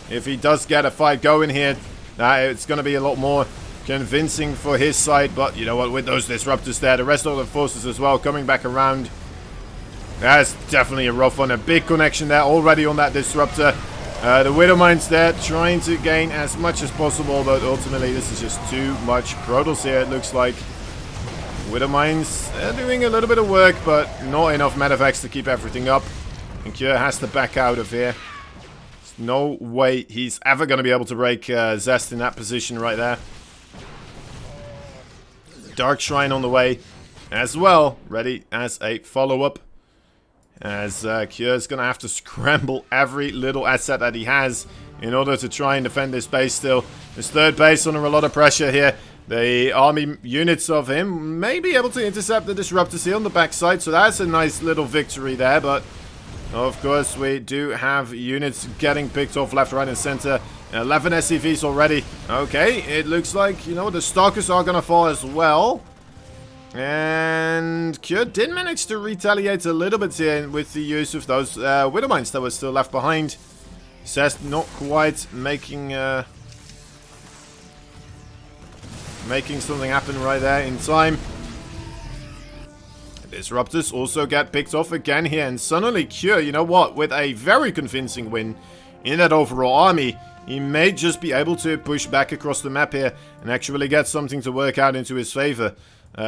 if he does get a fight going here, it's going to be a lot more convincing for his side. But you know what, with those disruptors there, the rest of the forces as well coming back around, that's definitely a rough one. A big connection there already on that disruptor. The Widow Mines there trying to gain as much as possible, but ultimately this is just too much Protoss here, it looks like. Widow Mines doing a little bit of work, but not enough medevacs to keep everything up. And Cure has to back out of here. There's no way he's ever going to be able to break Zest in that position right there. Dark Shrine on the way as well, ready as a follow-up. As Cure's going to have to scramble every little asset that he has in order to try and defend this base still. His third base under a lot of pressure here. The army units of him may be able to intercept the disruptors here on the backside, so that's a nice little victory there. But, of course, we do have units getting picked off left, right, and center. 11 SCVs already. Okay, it looks like, you know, the Stalkers are going to fall as well. And Cure did manage to retaliate a little bit here with the use of those Widow Mines that were still left behind. Zest not quite making something happen right there in time. Disruptors also get picked off again here, and suddenly Cure, you know what, with a very convincing win in that overall army, he may just be able to push back across the map here and actually get something to work out into his favor.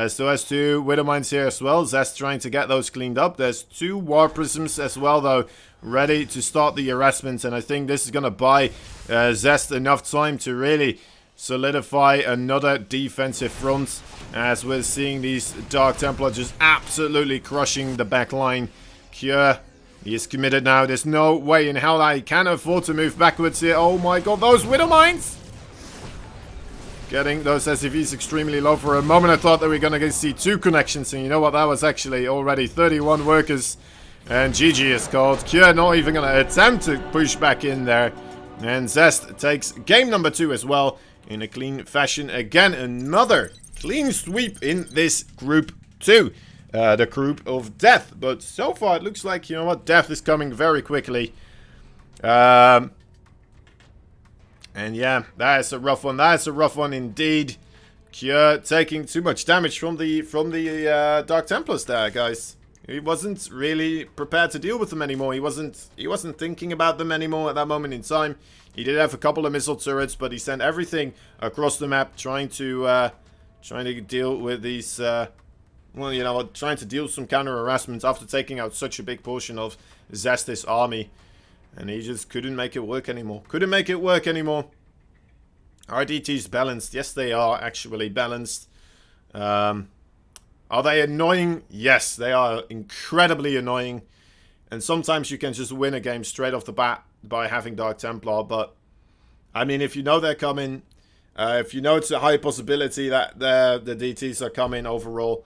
Still has two Widow Mines here as well. Zest trying to get those cleaned up. There's two War Prisms as well, though, ready to start the harassment. And I think this is going to buy Zest enough time to really solidify another defensive front. As we're seeing these Dark Templar just absolutely crushing the back line. Cure, he is committed now. There's no way in hell that he can afford to move backwards here. Oh my god, those Widow Mines! Getting those SCVs extremely low. For a moment I thought that we were going to see two connections, and you know what, that was actually already 31 workers. And GG is called. Cure not even going to attempt to push back in there. And Zest takes game number 2 as well in a clean fashion. Again, another clean sweep in this group 2. The group of death. But so far it looks like, you know what, death is coming very quickly. And yeah, that is a rough one. That is a rough one indeed. Cure taking too much damage from the Dark Templars there, guys. He wasn't really prepared to deal with them anymore. He wasn't thinking about them anymore at that moment in time. He did have a couple of missile turrets, but he sent everything across the map, trying to deal with these. Well, you know, trying to deal with some counter harassment after taking out such a big portion of Zestis' army, and he just couldn't make it work anymore. Couldn't make it work anymore. Are DTs balanced? Yes, they are actually balanced. Are they annoying? Yes, they are incredibly annoying. And sometimes you can just win a game straight off the bat by having Dark Templar. But, I mean, if you know they're coming, if you know it's a high possibility that the DTs are coming overall,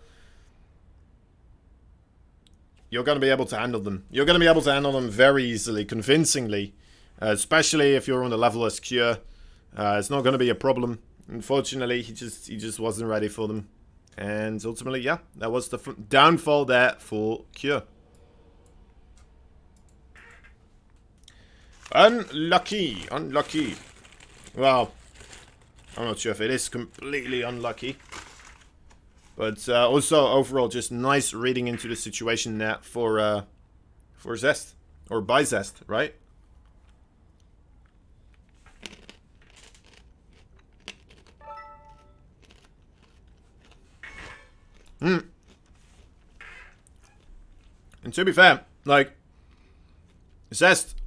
you're going to be able to handle them. You're going to be able to handle them very easily, convincingly. Especially if you're on the level as Cure. It's not going to be a problem. Unfortunately, he just wasn't ready for them. And ultimately, yeah, that was the downfall there for Cure. Unlucky. Unlucky. Well, I'm not sure if it is completely unlucky. But also, overall, just nice reading into the situation there for Zest. Or by Zest, right? And to be fair, like, Zest,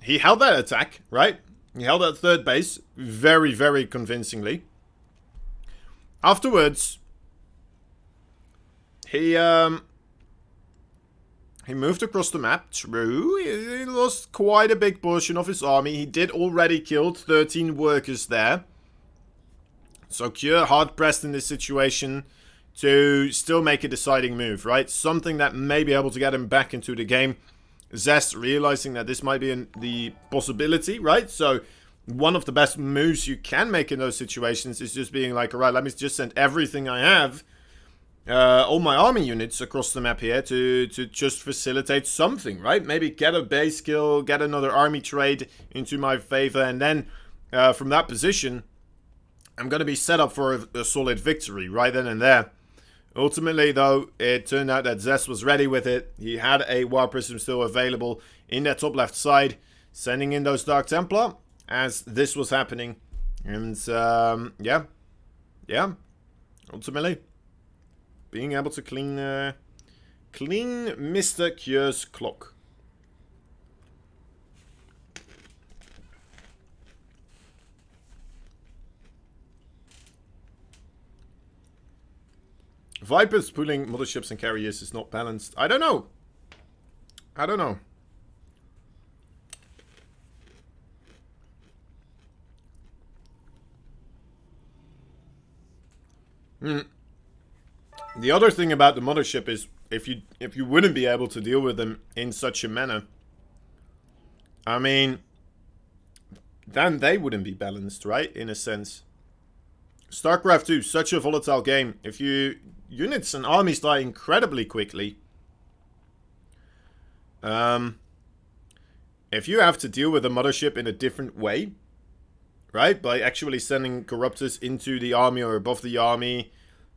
he held that attack, right? He held that third base very, very convincingly. Afterwards, he moved across the map, true. He lost quite a big portion of his army. He did already kill 13 workers there. So Cure hard-pressed in this situation to still make a deciding move, right? Something that may be able to get him back into the game. Zest realizing that this might be the possibility, right? So one of the best moves you can make in those situations is just being like, alright, let me just send everything I have, all my army units across the map here to just facilitate something, right? Maybe get a base kill, get another army trade into my favor, and then from that position, I'm going to be set up for a solid victory right then and there. Ultimately, though, it turned out that Zest was ready with it. He had a War Prism still available in that top left side, sending in those Dark Templar as this was happening. And, yeah. Ultimately, being able to clean Mr. Cure's clock. Vipers pulling motherships and carriers is not balanced. I don't know. I don't know. The other thing about the mothership is if you wouldn't be able to deal with them in such a manner, I mean, then they wouldn't be balanced, right? In a sense. StarCraft 2, such a volatile game. If units and armies die incredibly quickly, if you have to deal with a mothership in a different way, right, by actually sending corruptors into the army or above the army,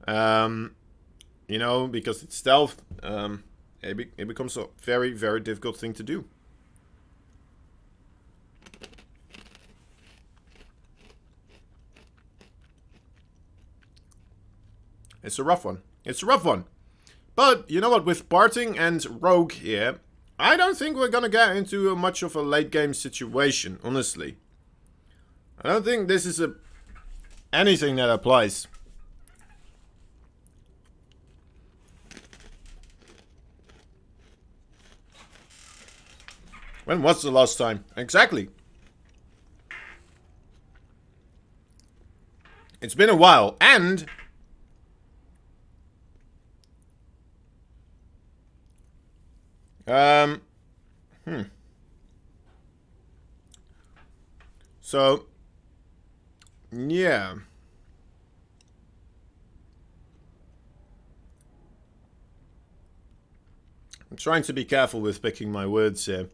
you know, because it's stealth, it becomes a very, very difficult thing to do. It's a rough one. It's a rough one. But, you know what, with Parting and Rogue here, I don't think we're gonna get into much of a late game situation, honestly. I don't think this is anything that applies. When was the last time? Exactly. It's been a while, and so, yeah. I'm trying to be careful with picking my words here.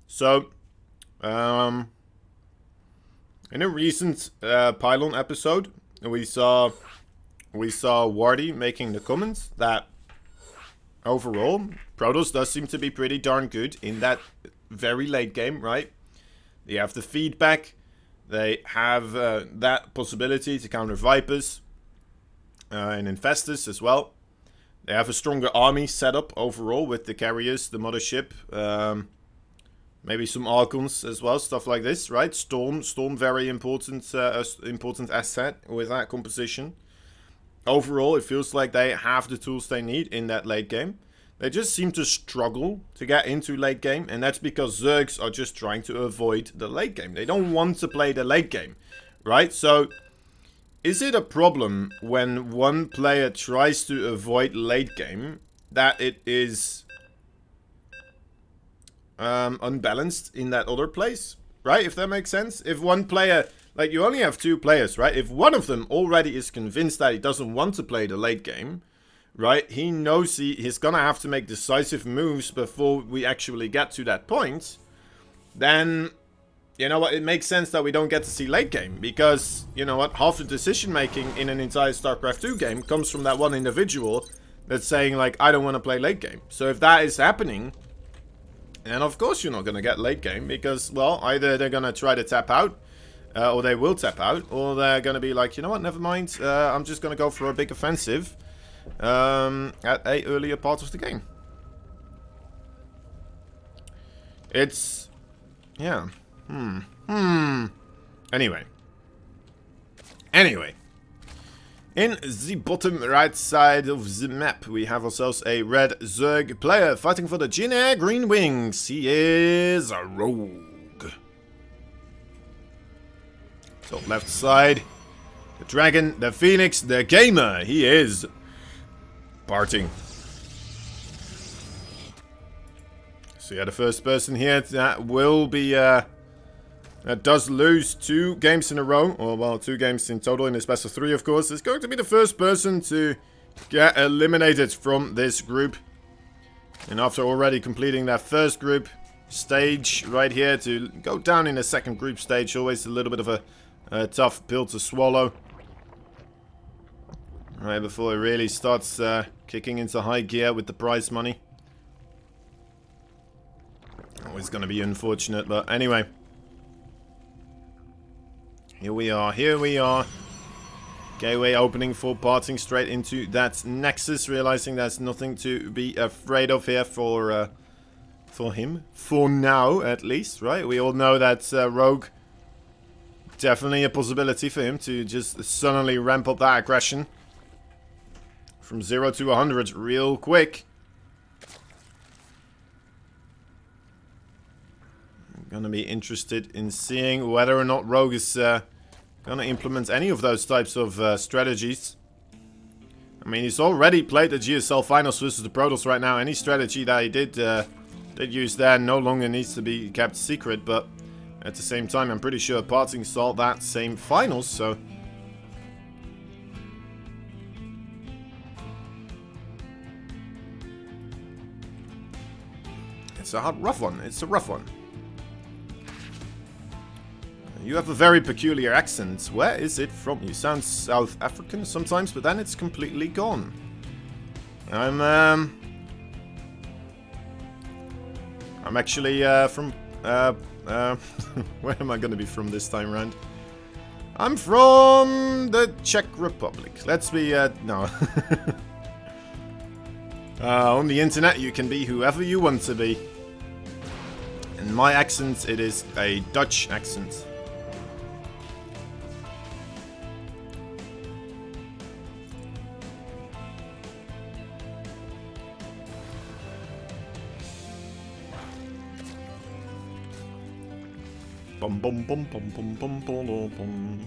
So, in a recent Pylon episode, we saw Wardy making the comments that overall, Protoss does seem to be pretty darn good in that very late game, right? They have the feedback. They have that possibility to counter Vipers and Infestors as well. They have a stronger army setup overall with the carriers, the mothership, maybe some Archons as well, stuff like this, right? Storm, very important, important asset with that composition. Overall, it feels like they have the tools they need in that late game. They just seem to struggle to get into late game, and that's because Zergs are just trying to avoid the late game. They don't want to play the late game, right? So, is it a problem when one player tries to avoid late game that it is unbalanced in that other place, right? If that makes sense. If one player, like you only have two players, right? If one of them already is convinced that he doesn't want to play the late game, right? He knows he's gonna have to make decisive moves before we actually get to that point. Then, you know what? It makes sense that we don't get to see late game because, you know what? Half the decision making in an entire StarCraft 2 game comes from that one individual that's saying like, I don't want to play late game. So if that is happening, and of course you're not going to get late game because, well, either they're going to try to tap out, or they will tap out, or they're going to be like, you know what, never mind, I'm just going to go for a big offensive at a earlier part of the game. It's, yeah, Anyway. In the bottom right side of the map, we have ourselves a red Zerg player fighting for the Jin Green Wings. He is a rogue. So left side, the dragon, the phoenix, the gamer. He is parting. So yeah, the first person here that will be that does lose 2 games in a row, or well, 2 games in total in this best of 3, of course, is going to be the first person to get eliminated from this group. And after already completing that first group stage right here, to go down in a second group stage, always a little bit of a tough pill to swallow. Right before it really starts kicking into high gear with the prize money. Always going to be unfortunate, but anyway. Here we are. Gateway opening for parting straight into that Nexus, realizing there's nothing to be afraid of here for him. For now, at least, right? We all know that Rogue, definitely a possibility for him to just suddenly ramp up that aggression from 0 to 100 real quick. Gonna be interested in seeing whether or not Rogue is gonna implement any of those types of strategies. I mean, he's already played the GSL Finals versus the Protoss right now. Any strategy that he did use there no longer needs to be kept secret, but at the same time, I'm pretty sure Parting saw that same Finals, so... It's a rough one. It's a rough one. You have a very peculiar accent. Where is it from? You sound South African sometimes, but then it's completely gone. I'm actually from where am I going to be from this time around? I'm from the Czech Republic. Let's be no. On the internet, you can be whoever you want to be. In my accent, it is a Dutch accent. Bum bum bum bum bum bum bum bum.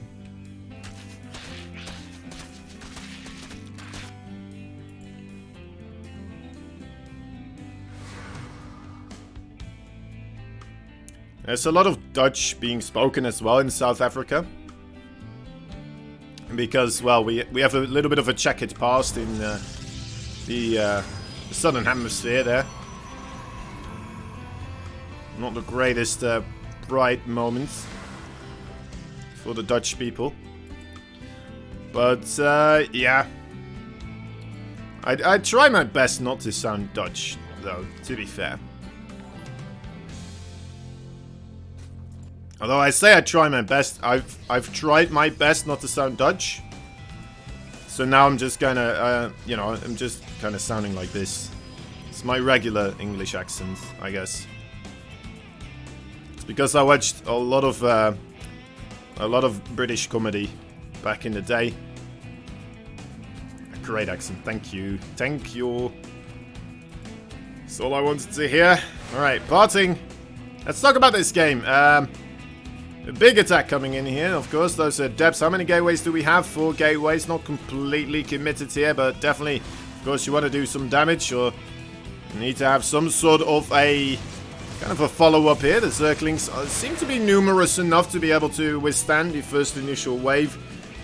There's a lot of Dutch being spoken as well in South Africa. Because, well, we have a little bit of a checkered past in the Southern Hemisphere there. Not the greatest bright moments for the Dutch people. But, yeah. I try my best not to sound Dutch, though, to be fair. Although I say I try my best, I've tried my best not to sound Dutch. So now I'm just gonna, you know, I'm just kind of sounding like this. It's my regular English accent, I guess. It's because I watched a lot of British comedy back in the day. A great accent, thank you, thank you. That's all I wanted to hear. All right, parting. Let's talk about this game. A big attack coming in here, of course. Those are depths. How many gateways do we have? 4 gateways. Not completely committed here, but definitely, of course, you want to do some damage, or you need to have some sort of a kind of a follow-up here. The Zerglings seem to be numerous enough to be able to withstand the first initial wave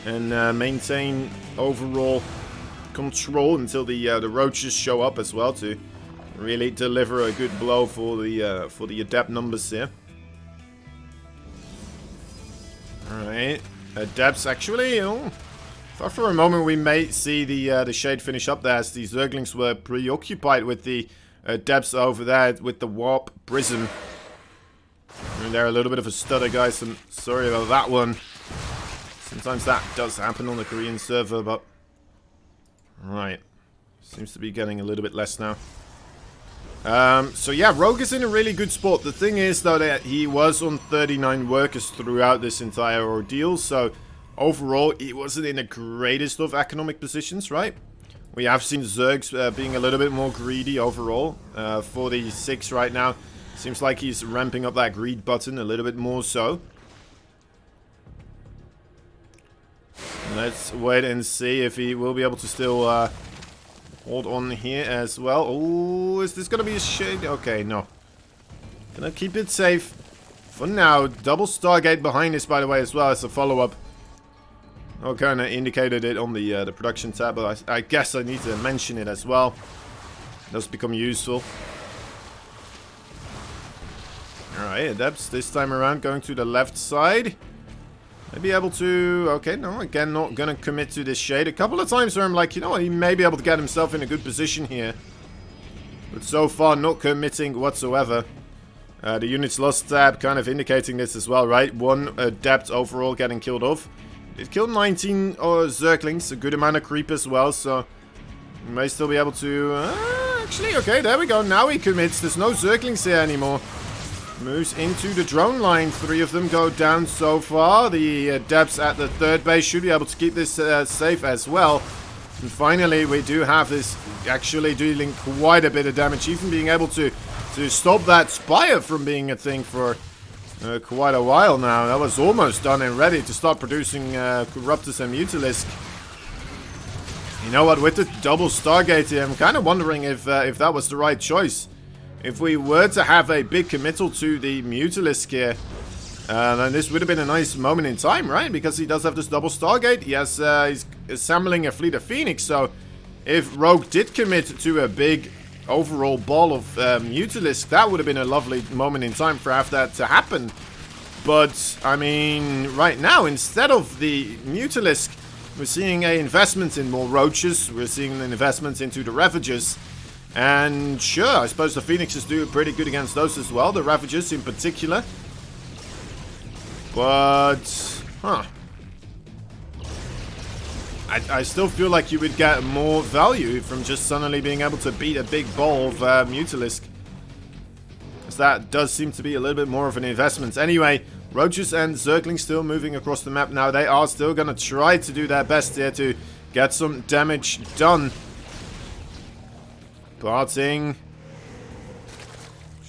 and maintain overall control until the Ro8s show up as well to really deliver a good blow for the adept numbers here. Alright, adepts actually, oh, thought for a moment we may see the shade finish up there as the Zerglings were preoccupied with the adepts over there with the warp prism. I mean, they're a little bit of a stutter, guys, I'm sorry about that one. Sometimes that does happen on the Korean server, but... Right, seems to be getting a little bit less now. So yeah, Rogue is in a really good spot. The thing is, though, that he was on 39 workers throughout this entire ordeal, so overall, he wasn't in the greatest of economic positions, right? We have seen Zergs being a little bit more greedy overall. 46 right now. Seems like he's ramping up that greed button a little bit more so. Let's wait and see if he will be able to still... hold on here as well. Oh, is this gonna be a shade? Okay, no. Gonna keep it safe for now. Double Stargate behind this, by the way, as well as a follow-up. I kind of indicated it on the production tab, but I guess I need to mention it as well. It does become useful. Alright, Adepts this time around going to the left side. Maybe able to... Okay, no, again, not gonna commit to this shade. A couple of times where I'm like, you know what, he may be able to get himself in a good position here. But so far, not committing whatsoever. The units lost tab kind of indicating this as well, right? 1 adept overall getting killed off. It killed 19 Zerglings, a good amount of creep as well, so... We may still be able to... actually, okay, there we go. Now he commits. There's no Zerglings here anymore. Moves into the drone line. 3 of them go down so far. The adepts at the 3rd base should be able to keep this safe as well. And finally, we do have this actually dealing quite a bit of damage. Even being able to stop that Spire from being a thing for quite a while now. That was almost done and ready to start producing Corruptus and Mutalisk. You know what? With the double Stargate here, I'm kind of wondering if that was the right choice. If we were to have a big committal to the Mutalisk here, then this would have been a nice moment in time, right? Because he does have this double Stargate. He has, he's assembling a fleet of Phoenix. So if Rogue did commit to a big overall ball of Mutalisk, that would have been a lovely moment in time for that to happen. But, I mean, right now, instead of the Mutalisk, we're seeing an investment in more Roaches. We're seeing an investment into the Ravagers. And sure, I suppose the Phoenixes do pretty good against those as well. The Ravagers in particular. But, huh. I still feel like you would get more value from just suddenly being able to beat a big ball of Mutalisk. Because that does seem to be a little bit more of an investment. Anyway, Roaches and Zerglings still moving across the map now. They are still going to try to do their best here to get some damage done. Parting.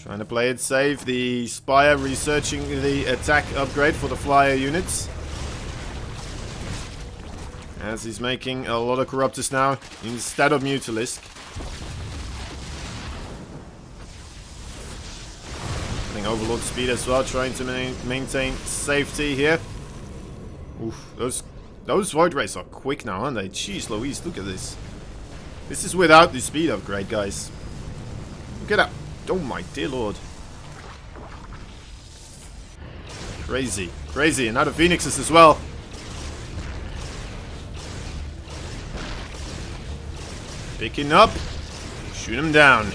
Trying to play it safe. The Spire researching the attack upgrade for the flyer units. As he's making a lot of Corruptus now instead of Mutalisk. Getting Overlord speed as well, trying to maintain safety here. Oof, those Void Rays are quick now, aren't they? Jeez Louise, look at this. This is without the speed upgrade, guys. Look at that. Oh my dear lord. Crazy. Crazy. And now the Phoenixes as well. Picking up. Shoot him down.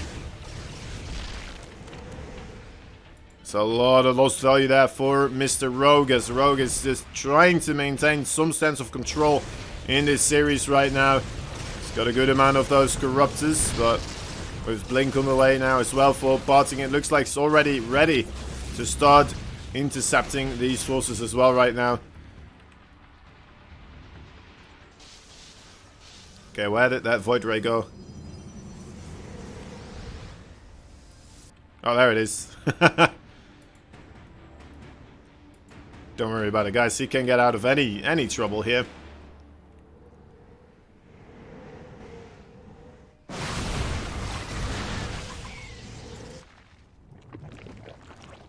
It's a lot of lost value there for Mr. Rogue, as Rogue is just trying to maintain some sense of control in this series right now. He's got a good amount of those Corruptors, but with Blink on the way now as well for Parting, it looks like it's already ready to start intercepting these forces as well right now. Okay, where did that Void Ray go? Oh, there it is. Don't worry about it, guys. He can get out of any trouble here.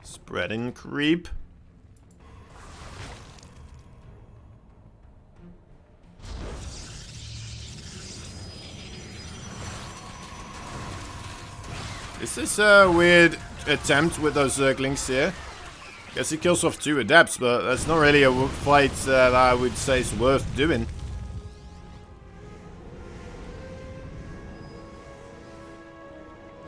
Spreading creep. This is a weird attempt with those Zerglings here. Guess he kills off 2 Adepts, but that's not really a fight that I would say is worth doing.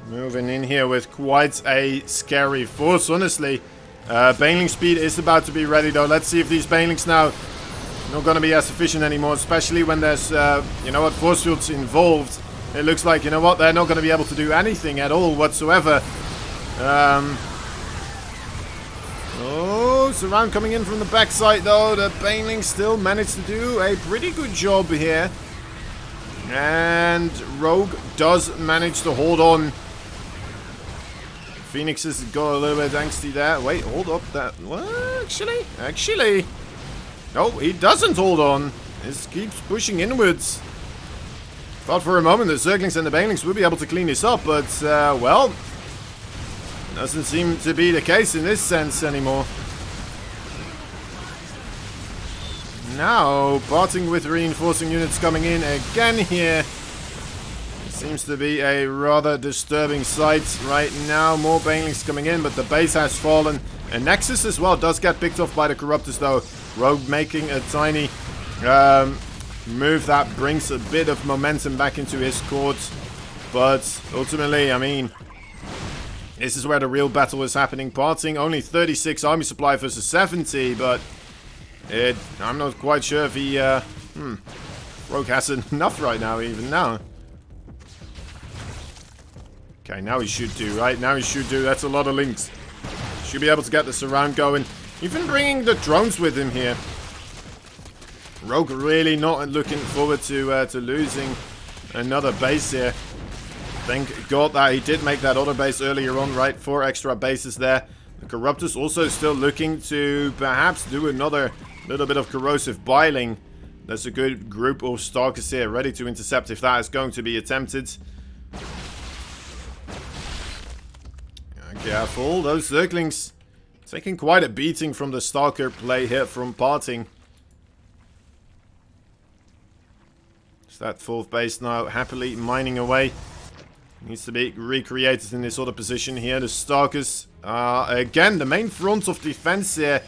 Moving in here with quite a scary force, honestly. Baneling speed is about to be ready, though. Let's see if these Banelings now not going to be as efficient anymore, especially when there's, you know what, force fields involved. It looks like, you know what, they're not going to be able to do anything at all whatsoever. Oh, Surround coming in from the backside, though. The Banelings still managed to do a pretty good job here. And Rogue does manage to hold on. Phoenix has got a little bit angsty there. Wait, hold up. That, what? Actually. No, he doesn't hold on. He keeps pushing inwards. Thought for a moment the Zerglings and the Banelings would be able to clean this up, but, well, doesn't seem to be the case in this sense anymore. Now, parting with reinforcing units coming in again here. Seems to be a rather disturbing sight right now. More Banelings coming in, but the base has fallen. And Nexus as well does get picked off by the Corruptors, though. Rogue making a tiny move that brings a bit of momentum back into his court. But ultimately, I mean, this is where the real battle is happening. Parting only 36 army supply versus 70, but I'm not quite sure if he Rogue has enough right now, even now. Okay, now he should do, right? Now he should do. That's a lot of links. Should be able to get the surround going. Even bringing the drones with him here. Rogue really not looking forward to losing another base here. Thank God that he did make that other base earlier on, right? 4 extra bases there. The Corruptors also still looking to perhaps do another little bit of corrosive biling. There's a good group of Stalkers here ready to intercept if that is going to be attempted. Careful, those Zerglings taking quite a beating from the Stalker play here from Parting. It's that 4th base now happily mining away. Needs to be recreated in this other position here. The Stalkers are again the main front of defense here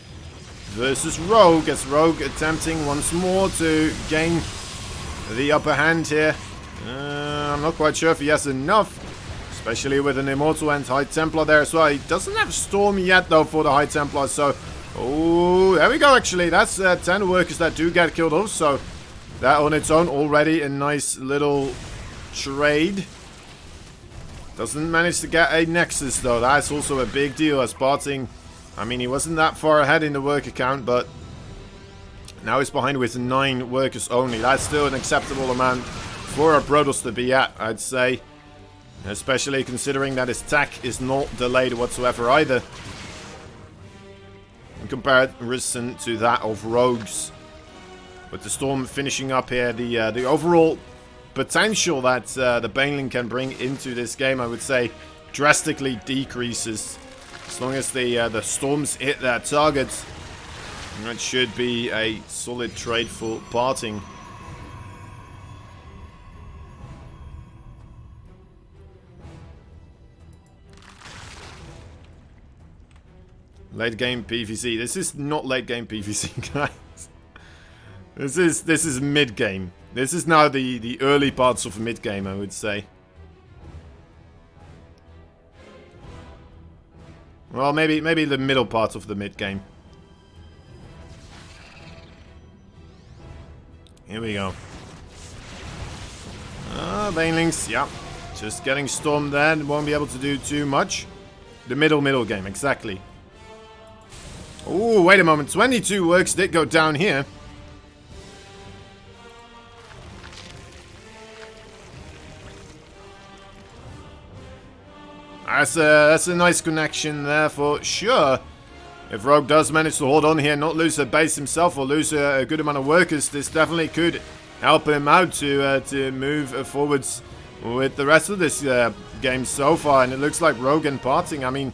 versus Rogue, as Rogue attempting once more to gain the upper hand here. I'm not quite sure if he has enough. Especially with an Immortal and High Templar there as well. He doesn't have Storm yet, though, for the High Templar. So, oh, there we go, actually. That's 10 workers that do get killed off. So, that on its own, already a nice little trade. Doesn't manage to get a Nexus, though. That's also a big deal as Parting. I mean, he wasn't that far ahead in the worker count, but now he's behind with 9 workers only. That's still an acceptable amount for a Protoss to be at, I'd say. Especially considering that his tech is not delayed whatsoever either. In comparison to that of Rogues. With the Storm finishing up here, the overall potential that the Baneling can bring into this game, I would say, drastically decreases. As long as the Storms hit their targets, that should be a solid trade for Parting. Late game PvC. This is not late game PvC, guys. This is mid game. This is now the early parts of mid game, I would say. Well, maybe the middle part of the mid game. Here we go. Banelings, yeah. Just getting stormed there. Won't be able to do too much. The middle game, exactly. Oh, wait a moment. 22 works did go down here. That's a nice connection there for sure. If Rogue does manage to hold on here, not lose a base himself or lose a good amount of workers, this definitely could help him out to move forwards with the rest of this game so far. And it looks like Rogue and Parting, I mean,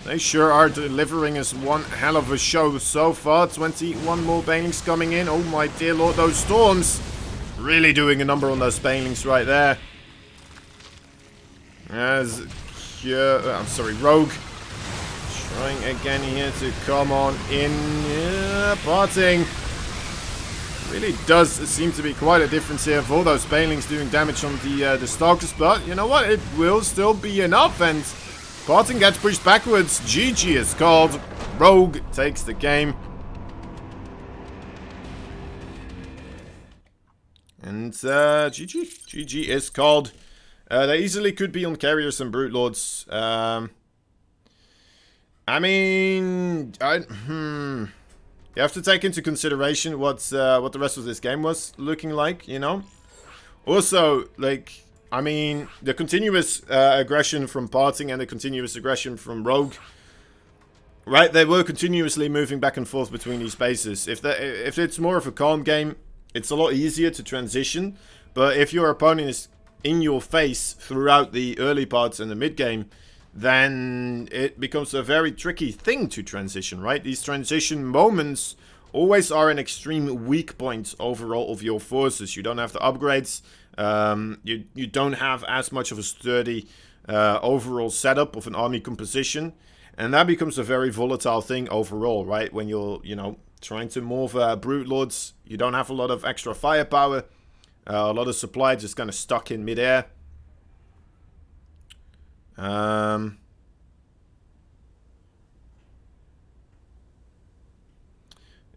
they sure are delivering us one hell of a show so far. 21 more Banelings coming in. Oh my dear lord, those storms really doing a number on those Banelings right there. As I'm sorry, Rogue trying again here to come on in. Yeah, Parting really does seem to be quite a difference here for those Banelings doing damage on the Stalkers, but you know what? It will still be enough, and Parting gets pushed backwards. GG is called. Rogue takes the game. And GG is called. They easily could be on carriers and brute lords. I mean, you have to take into consideration what the rest of this game was looking like, you know. Also, like, I mean, the continuous aggression from Parting and the continuous aggression from Rogue, right? They were continuously moving back and forth between these bases. If it's more of a calm game, it's a lot easier to transition. But if your opponent is in your face throughout the early parts and the mid game, then it becomes a very tricky thing to transition, right? These transition moments always are an extreme weak point overall of your forces. You don't have the upgrades. You don't have as much of a sturdy overall setup of an army composition. And that becomes a very volatile thing overall, right? When you're, you know, trying to move brute lords, you don't have a lot of extra firepower. A lot of supply just kind of stuck in midair.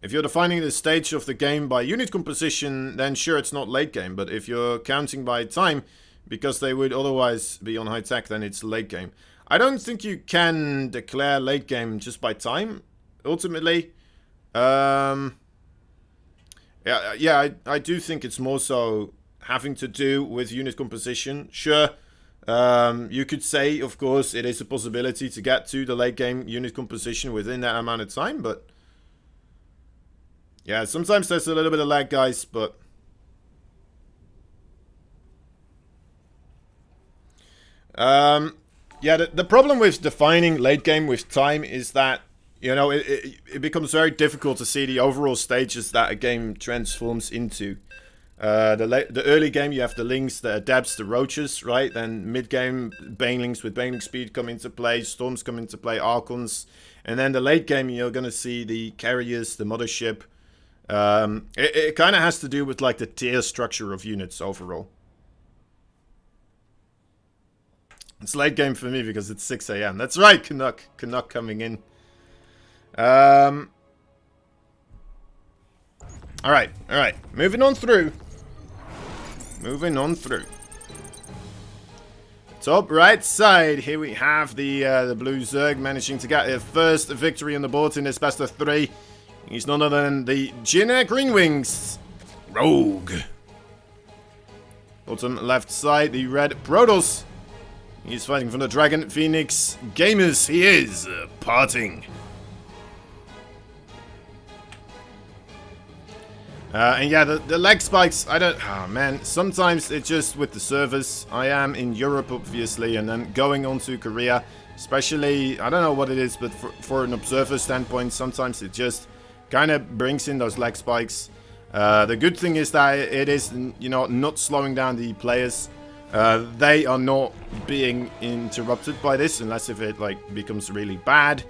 If you're defining the stage of the game by unit composition, then sure, it's not late game. But if you're counting by time, because they would otherwise be on high tech, then it's late game. I don't think you can declare late game just by time, ultimately. Yeah, I do think it's more so having to do with unit composition. Sure, you could say, of course, it is a possibility to get to the late game unit composition within that amount of time, but yeah, sometimes there's a little bit of lag, guys, but yeah, the problem with defining late game with time is that, you know, it becomes very difficult to see the overall stages that a game transforms into. The early game, you have the Lings, the Adepts, the Roaches, right? Then mid-game, Banelings with Baneling Speed come into play, Storms come into play, Archons. And then the late game, you're going to see the Carriers, the Mothership. It kind of has to do with, like, the tier structure of units overall. It's late game for me because it's 6 AM. That's right, Canuck coming in. Alright. Moving on through. Top right side. Here we have the Blue Zerg managing to get a first victory on the board in this best of 3. He's none other than the Jinner Greenwings Rogue. Bottom left side, the Red Protoss. He's fighting from the Dragon Phoenix Gamers. He is Parting. And yeah, the leg spikes, I don't... Oh, man. Sometimes it's just with the servers. I am in Europe, obviously, and then going on to Korea. Especially, I don't know what it is, but for an observer standpoint, sometimes it just kind of brings in those leg spikes. The good thing is that it is, you know, not slowing down the players. They are not being interrupted by this, unless if it, like, becomes really bad.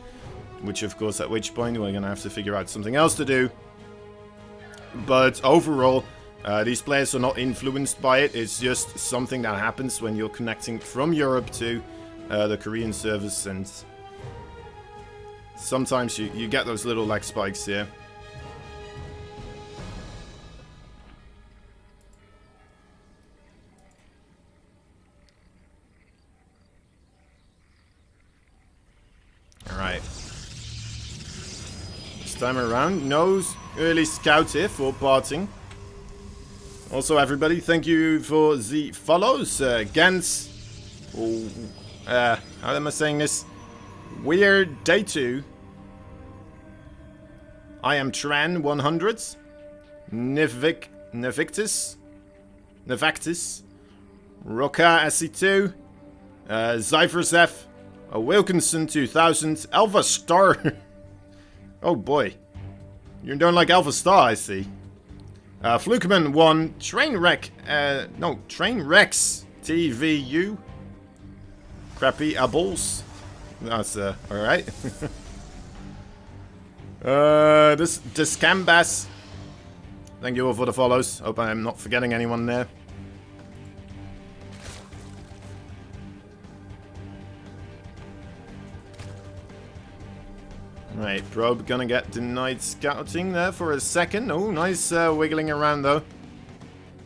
Which, of course, at which point we're going to have to figure out something else to do. But overall, These players are not influenced by it. It's just something that happens when you're connecting from Europe to the Korean servers, and sometimes you get those little lag spikes here. Alright. This time around, no early scout here for parting. Also, everybody, thank you for the follows. Gans. How am I saying this? Weird Day 2. I am Tran 100s. Nevictus. Roka SC2. Zyphers F. Wilkinson 2000. Alpha Star. Oh boy. You don't like Alpha Star, I see. Flukeman 1. Trainwreck. Trainwrecks TVU. Crappy Abbles. That's alright. This Canvas. Thank you all for the follows. Hope I am not forgetting anyone there. Right, probe gonna get denied scouting there for a second. Oh, nice wiggling around though.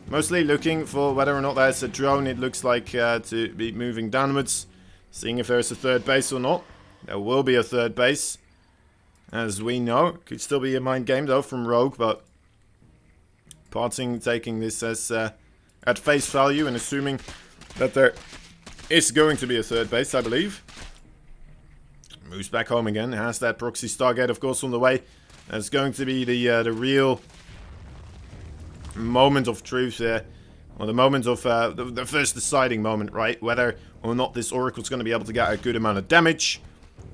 Mostly looking for whether or not there's a drone. It looks like to be moving downwards. Seeing if there's a third base or not. There will be a third base. As we know. Could still be a mind game though from Rogue, but Parting taking this as at face value and assuming that there is going to be a third base, I believe. Moves back home again. Has that proxy Stargate, of course, on the way. That's going to be the real moment of truth there. Or the moment of the first deciding moment, right? Whether or not this Oracle's going to be able to get a good amount of damage.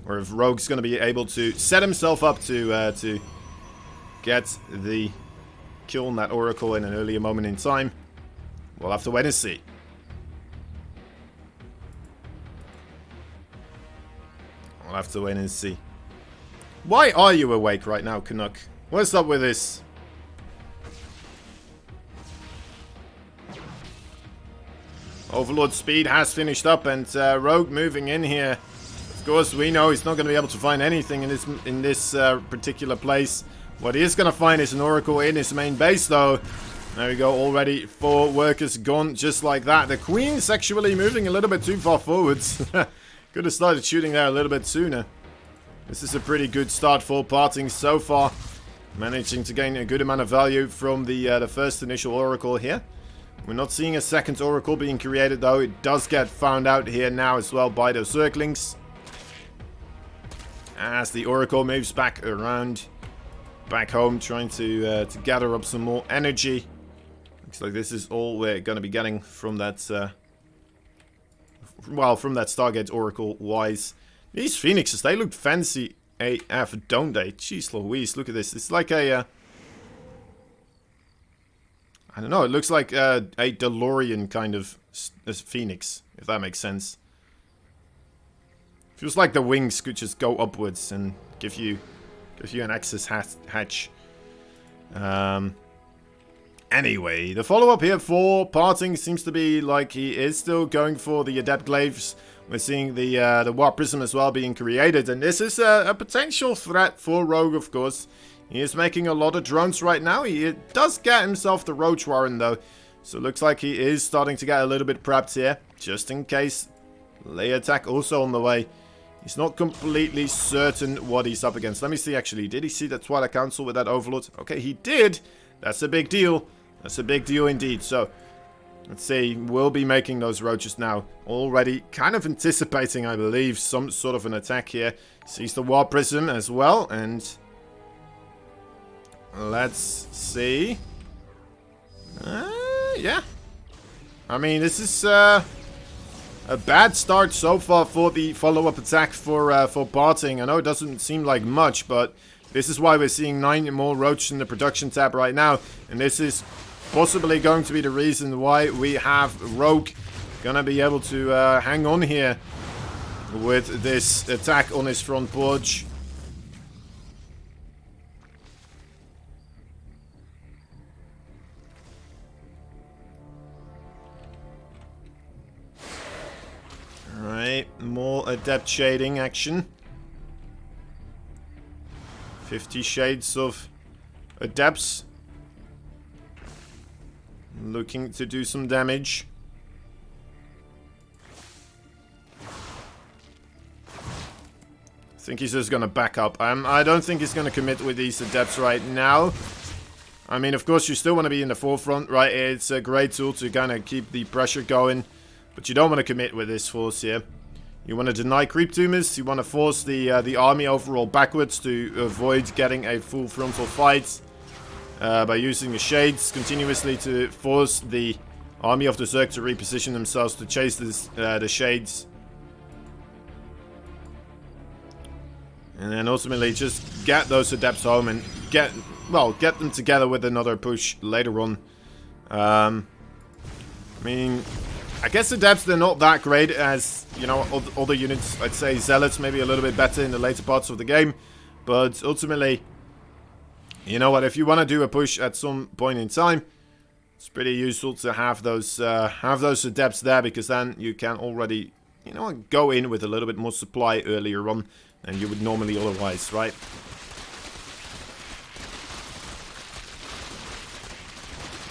Or if Rogue's going to be able to set himself up to get the kill on that Oracle in an earlier moment in time. We'll have to wait and see. We'll have to wait and see. Why are you awake right now, Canuck? What's up with this? Overlord speed has finished up, and Rogue moving in here. Of course, we know he's not going to be able to find anything in this particular place. What he is going to find is an Oracle in his main base, though. There we go, already 4 workers gone just like that. The Queen's actually moving a little bit too far forwards. Could have started shooting there a little bit sooner. This is a pretty good start for Parting so far. Managing to gain a good amount of value from the first initial Oracle here. We're not seeing a second Oracle being created, though. It does get found out here now as well by those Zerglings. As the Oracle moves back around, back home, trying to gather up some more energy. Looks like this is all we're going to be getting from that, well, from that Stargate Oracle-wise. These Phoenixes, they look fancy AF, don't they? Jeez Louise, look at this. It's like a, I don't know, it looks like a DeLorean kind of Phoenix, if that makes sense. Feels like the wings could just go upwards and give you an access hatch. Anyway, the follow-up here for Parting seems to be like he is still going for the Adept Glaives. We're seeing the Warp Prism as well being created, and this is a potential threat for Rogue, of course. He is making a lot of drones right now. He does get himself the Roach Warren, though. So it looks like he is starting to get a little bit prepped here, just in case. Layer attack also on the way. He's not completely certain what he's up against. Let me see, actually. Did he see that Twilight Council with that Overlord? Okay, he did. That's a big deal. That's a big deal indeed. So, let's see. We'll be making those roaches now. Already kind of anticipating, I believe, some sort of an attack here. Sees the War Prism as well. And let's see. Yeah. I mean, this is a bad start so far for the follow-up attack for Parting. I know it doesn't seem like much, but this is why we're seeing 9 more roaches in the production tab right now. And this is possibly going to be the reason why we have Rogue gonna be able to hang on here with this attack on his front porch. Small adept shading action. 50 shades of adepts. Looking to do some damage. I think he's just gonna back up. I don't think he's gonna commit with these adepts right now. I mean, of course, you still want to be in the forefront, right? It's a great tool to kind of keep the pressure going. But you don't want to commit with this force here. You want to deny creep tumors. You want to force the army overall backwards to avoid getting a full frontal fight. By using the shades continuously to force the army of the Zerg to reposition themselves to chase the shades. And then ultimately just get those adepts home and get them together with another push later on. I mean, I guess adepts, they're not that great as, you know, other units. I'd say zealots maybe a little bit better in the later parts of the game. But ultimately, you know what, if you want to do a push at some point in time, it's pretty useful to have those adepts there, because then you can already, you know, go in with a little bit more supply earlier on than you would normally otherwise, right?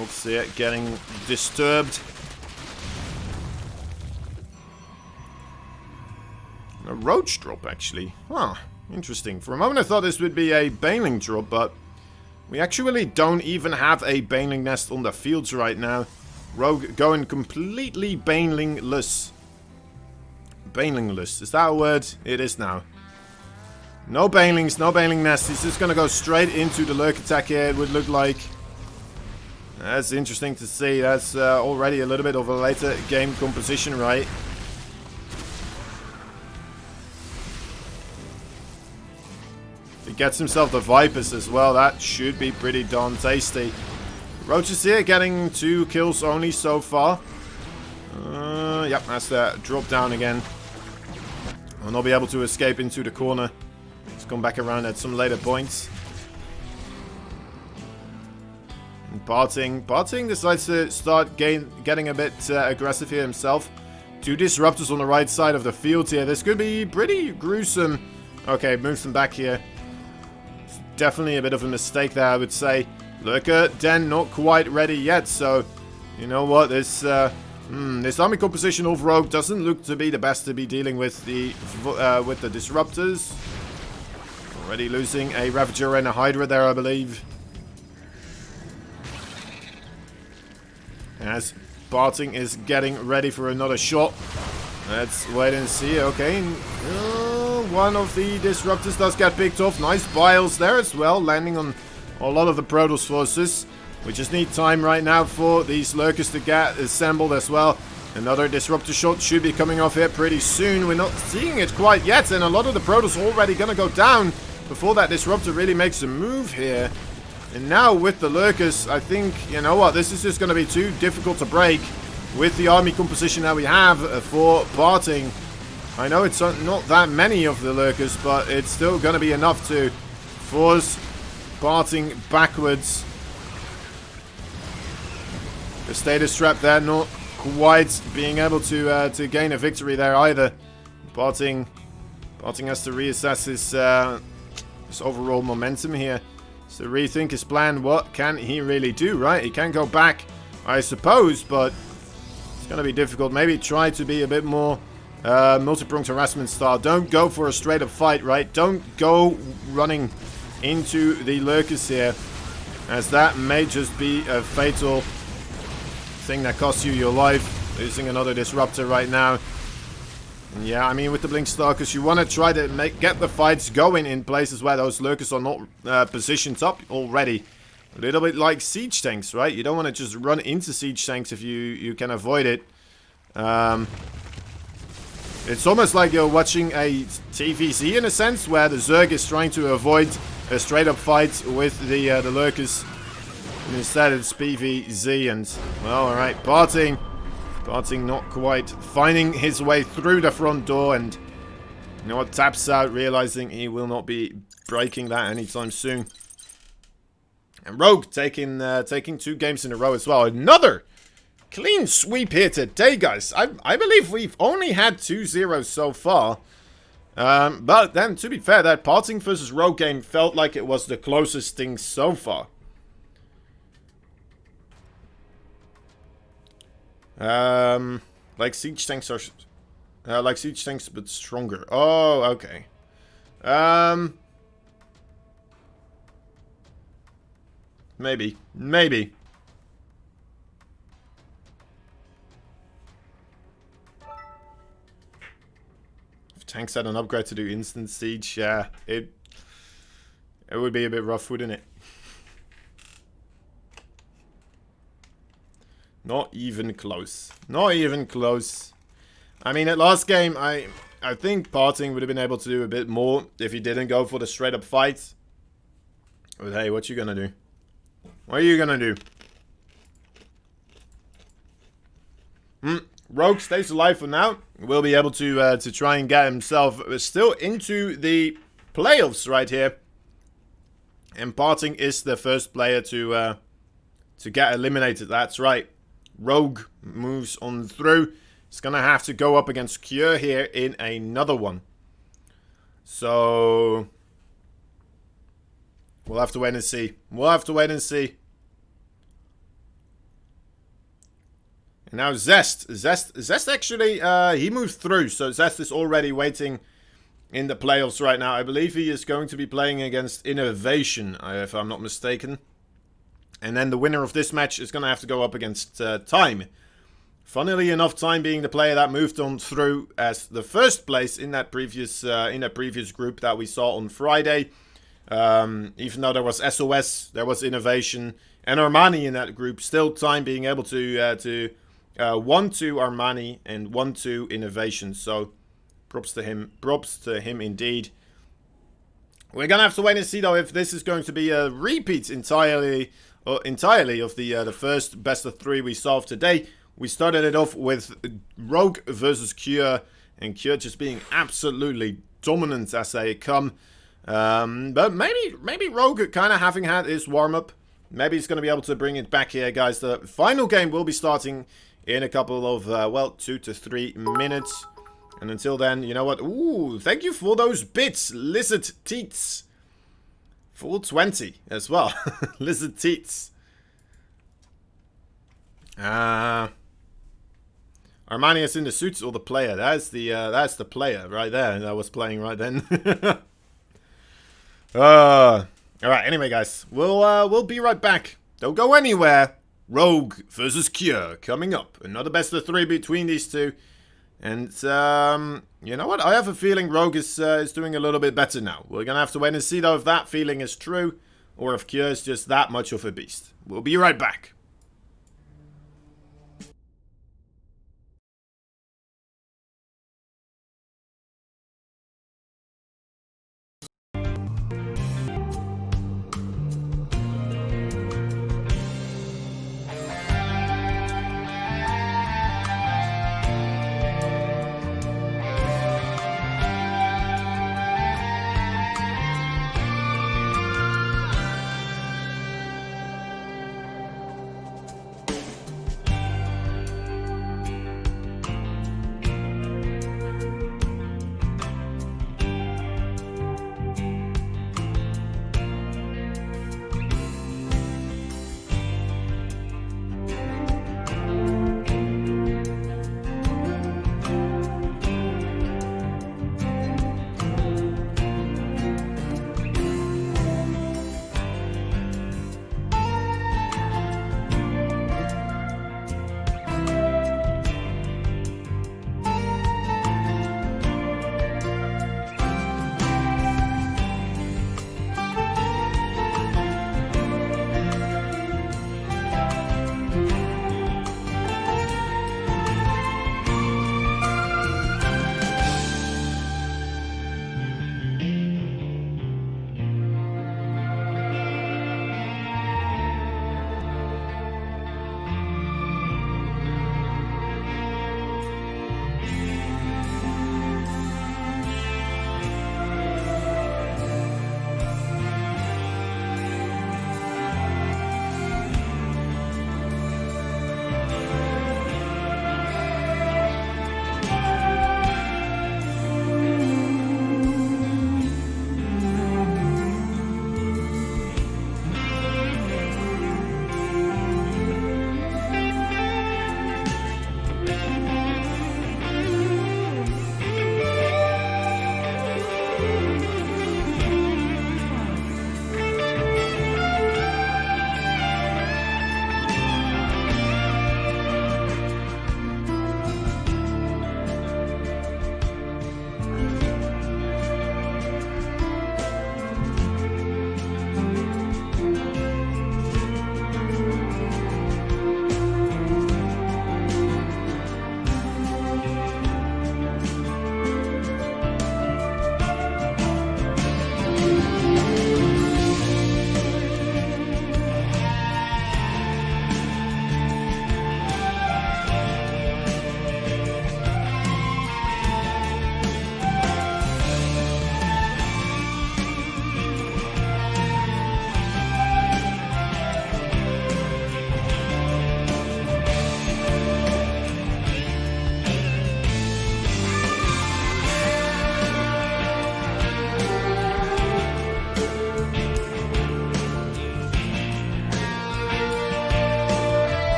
Oops, yeah, getting disturbed. A roach drop, actually. Huh, interesting. For a moment I thought this would be a baneling drop, but we actually don't even have a baneling nest on the fields right now. Rogue going completely banelingless. Banelingless, is that a word? It is now. No banelings, no baneling nest. He's just gonna go straight into the lurk attack here, it would look like. That's interesting to see. That's already a little bit of a later game composition, right? He gets himself the Vipers as well. That should be pretty darn tasty. Roaches here getting 2 kills only so far. Yep, that's the drop down again. Will not be able to escape into the corner. Let's come back around at some later points. And Barting decides to start getting a bit aggressive here himself. 2 disruptors on the right side of the field here. This could be pretty gruesome. Okay, moves them back here. It's definitely a bit of a mistake there, I would say. Lurker Den not quite ready yet, so you know what, this army composition of Rogue doesn't look to be the best to be dealing with the disruptors. Already losing a Ravager and a Hydra there, I believe. As Barting is getting ready for another shot. Let's wait and see. Okay, one of the disruptors does get picked off. Nice biles there as well, landing on a lot of the Protoss forces. We just need time right now for these lurkers to get assembled as well. Another disruptor shot should be coming off here pretty soon. We're not seeing it quite yet, and a lot of the Protoss already gonna go down before that disruptor really makes a move here. And now with the lurkers, I think, you know what, this is just gonna be too difficult to break with the army composition that we have for Barting. I know it's not that many of the lurkers, but it's still gonna be enough to force Barting backwards. The status trap there not quite being able to gain a victory there either. Barting has to reassess his overall momentum here. So rethink his plan. What can he really do, right? He can go back, I suppose, but it's going to be difficult. Maybe try to be a bit more multi-pronged harassment style. Don't go for a straight-up fight, right? Don't go running into the lurkers here, as that may just be a fatal thing that costs you your life. Losing another disruptor right now. And yeah, I mean, with the Blink Stalkers, you want to try to get the fights going in places where those lurkers are not positioned up already. A little bit like siege tanks, right? You don't want to just run into siege tanks if you can avoid it. It's almost like you're watching a TVZ in a sense, where the Zerg is trying to avoid a straight-up fight with the lurkers. And instead it's PvZ, and, well, alright, Barting not quite finding his way through the front door, and, you know what, taps out, realizing he will not be breaking that anytime soon. And Rogue taking 2 games in a row as well. Another Clean sweep here today, guys. I believe we've only had 2-0 so far. But then, to be fair, that Parting versus Ro8 game felt like it was the closest thing so far. Like siege tanks are... like siege tanks, but stronger. Oh, okay. Maybe. Maybe. If tanks had an upgrade to do instant siege, yeah, it would be a bit rough, wouldn't it? Not even close. Not even close. I mean, at last game, I think Parting would have been able to do a bit more if he didn't go for the straight up fight. But hey, what you gonna do? What are you gonna do? Ro8 stays alive for now. Will be able to try and get himself still into the playoffs right here. And Parting is the first player to get eliminated. That's right. Ro8 moves on through. He's gonna have to go up against Cure here in another one. So we'll have to wait and see. We'll have to wait and see. And now Zest actually, he moved through. So Zest is already waiting in the playoffs right now. I believe he is going to be playing against Innovation, if I'm not mistaken. And then the winner of this match is going to have to go up against Time. Funnily enough, Time being the player that moved on through as the first place in that previous group that we saw on Friday. Even though there was SOS, there was Innovation, and Armani in that group. Still, Time being able to 1-2 Armani and 1-2 Innovation. So, props to him. Props to him indeed. We're gonna have to wait and see though if this is going to be a repeat entirely of the first best of 3 we saw today. We started it off with Ro8 versus Cure, and Cure just being absolutely dominant as they come. But maybe Ro8 kind of having had his warm-up. Maybe he's going to be able to bring it back here, guys. The final game will be starting in a couple of, well, 2 to 3 minutes. And until then, you know what? Ooh, thank you for those bits, Lizard Teats. Full 20 as well. Lizard Teats. Armani is in the suits or the player? That's the player right there that was playing right then. Alright, anyway guys, we'll be right back. Don't go anywhere. Ro8 versus Cure coming up. Another best of 3 between these two. And you know what? I have a feeling Ro8 is doing a little bit better now. We're gonna have to wait and see though if that feeling is true or if Cure is just that much of a beast. We'll be right back.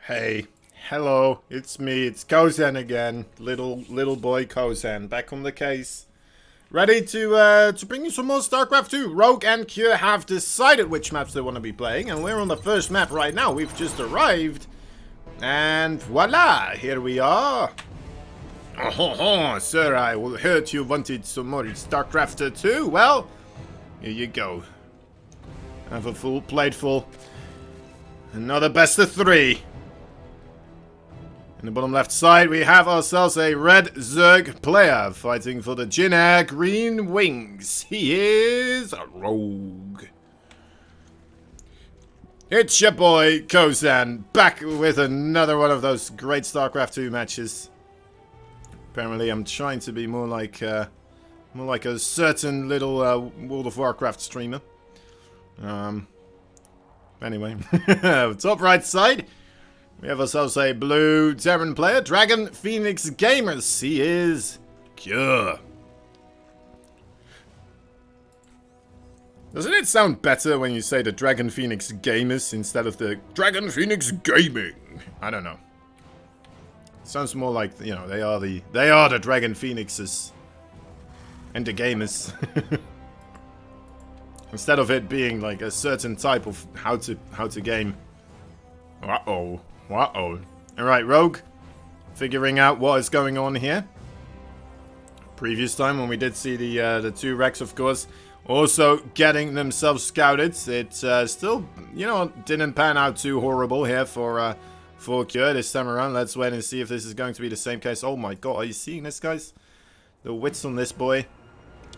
Hey, hello, it's me, it's Kozan again. Little boy Kozan, back on the case. Ready to bring you some more StarCraft 2. Rogue and Cure have decided which maps they want to be playing, and we're on the first map right now. We've just arrived, and voila, here we are. Oh, sir, I heard you wanted some more StarCraft 2. Well, here you go. Have a full plateful. Another best of 3. In the bottom left side, we have ourselves a red Zerg player fighting for the Jin Green Wings. He is a rogue. It's your boy Kozan, back with another one of those great StarCraft 2 matches. Apparently, I'm trying to be more like a certain little World of Warcraft streamer. Anyway, top right side. We have ourselves a blue Terran player, Dragon Phoenix Gamers. He is Cure. Doesn't it sound better when you say the Dragon Phoenix Gamers instead of the Dragon Phoenix Gaming? I don't know. It sounds more like, you know, they are the Dragon Phoenixes and the gamers. Instead of it being like a certain type of how to game. Uh-oh. Uh-oh. Alright, Rogue. Figuring out what is going on here. Previous time when we did see the two wrecks, of course, also getting themselves scouted. It still, you know, didn't pan out too horrible here for Cure this time around. Let's wait and see if this is going to be the same case. Oh my god, are you seeing this, guys? The wits on this boy.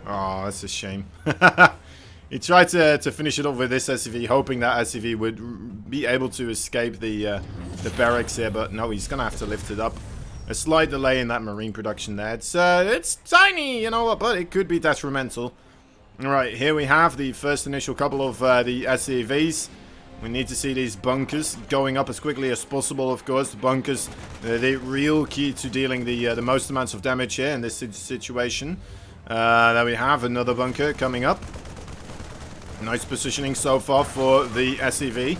Oh, that's a shame. He tried to finish it off with this SCV, hoping that SCV would be able to escape the barracks here, but no, he's gonna have to lift it up. A slight delay in that marine production there. It's tiny, you know, but it could be detrimental. Alright, here we have the first initial couple of the SCVs. We need to see these bunkers going up as quickly as possible, of course. The bunkers, the real key to dealing the most amounts of damage here in this situation. There we have another bunker coming up. Nice positioning so far for the SCV.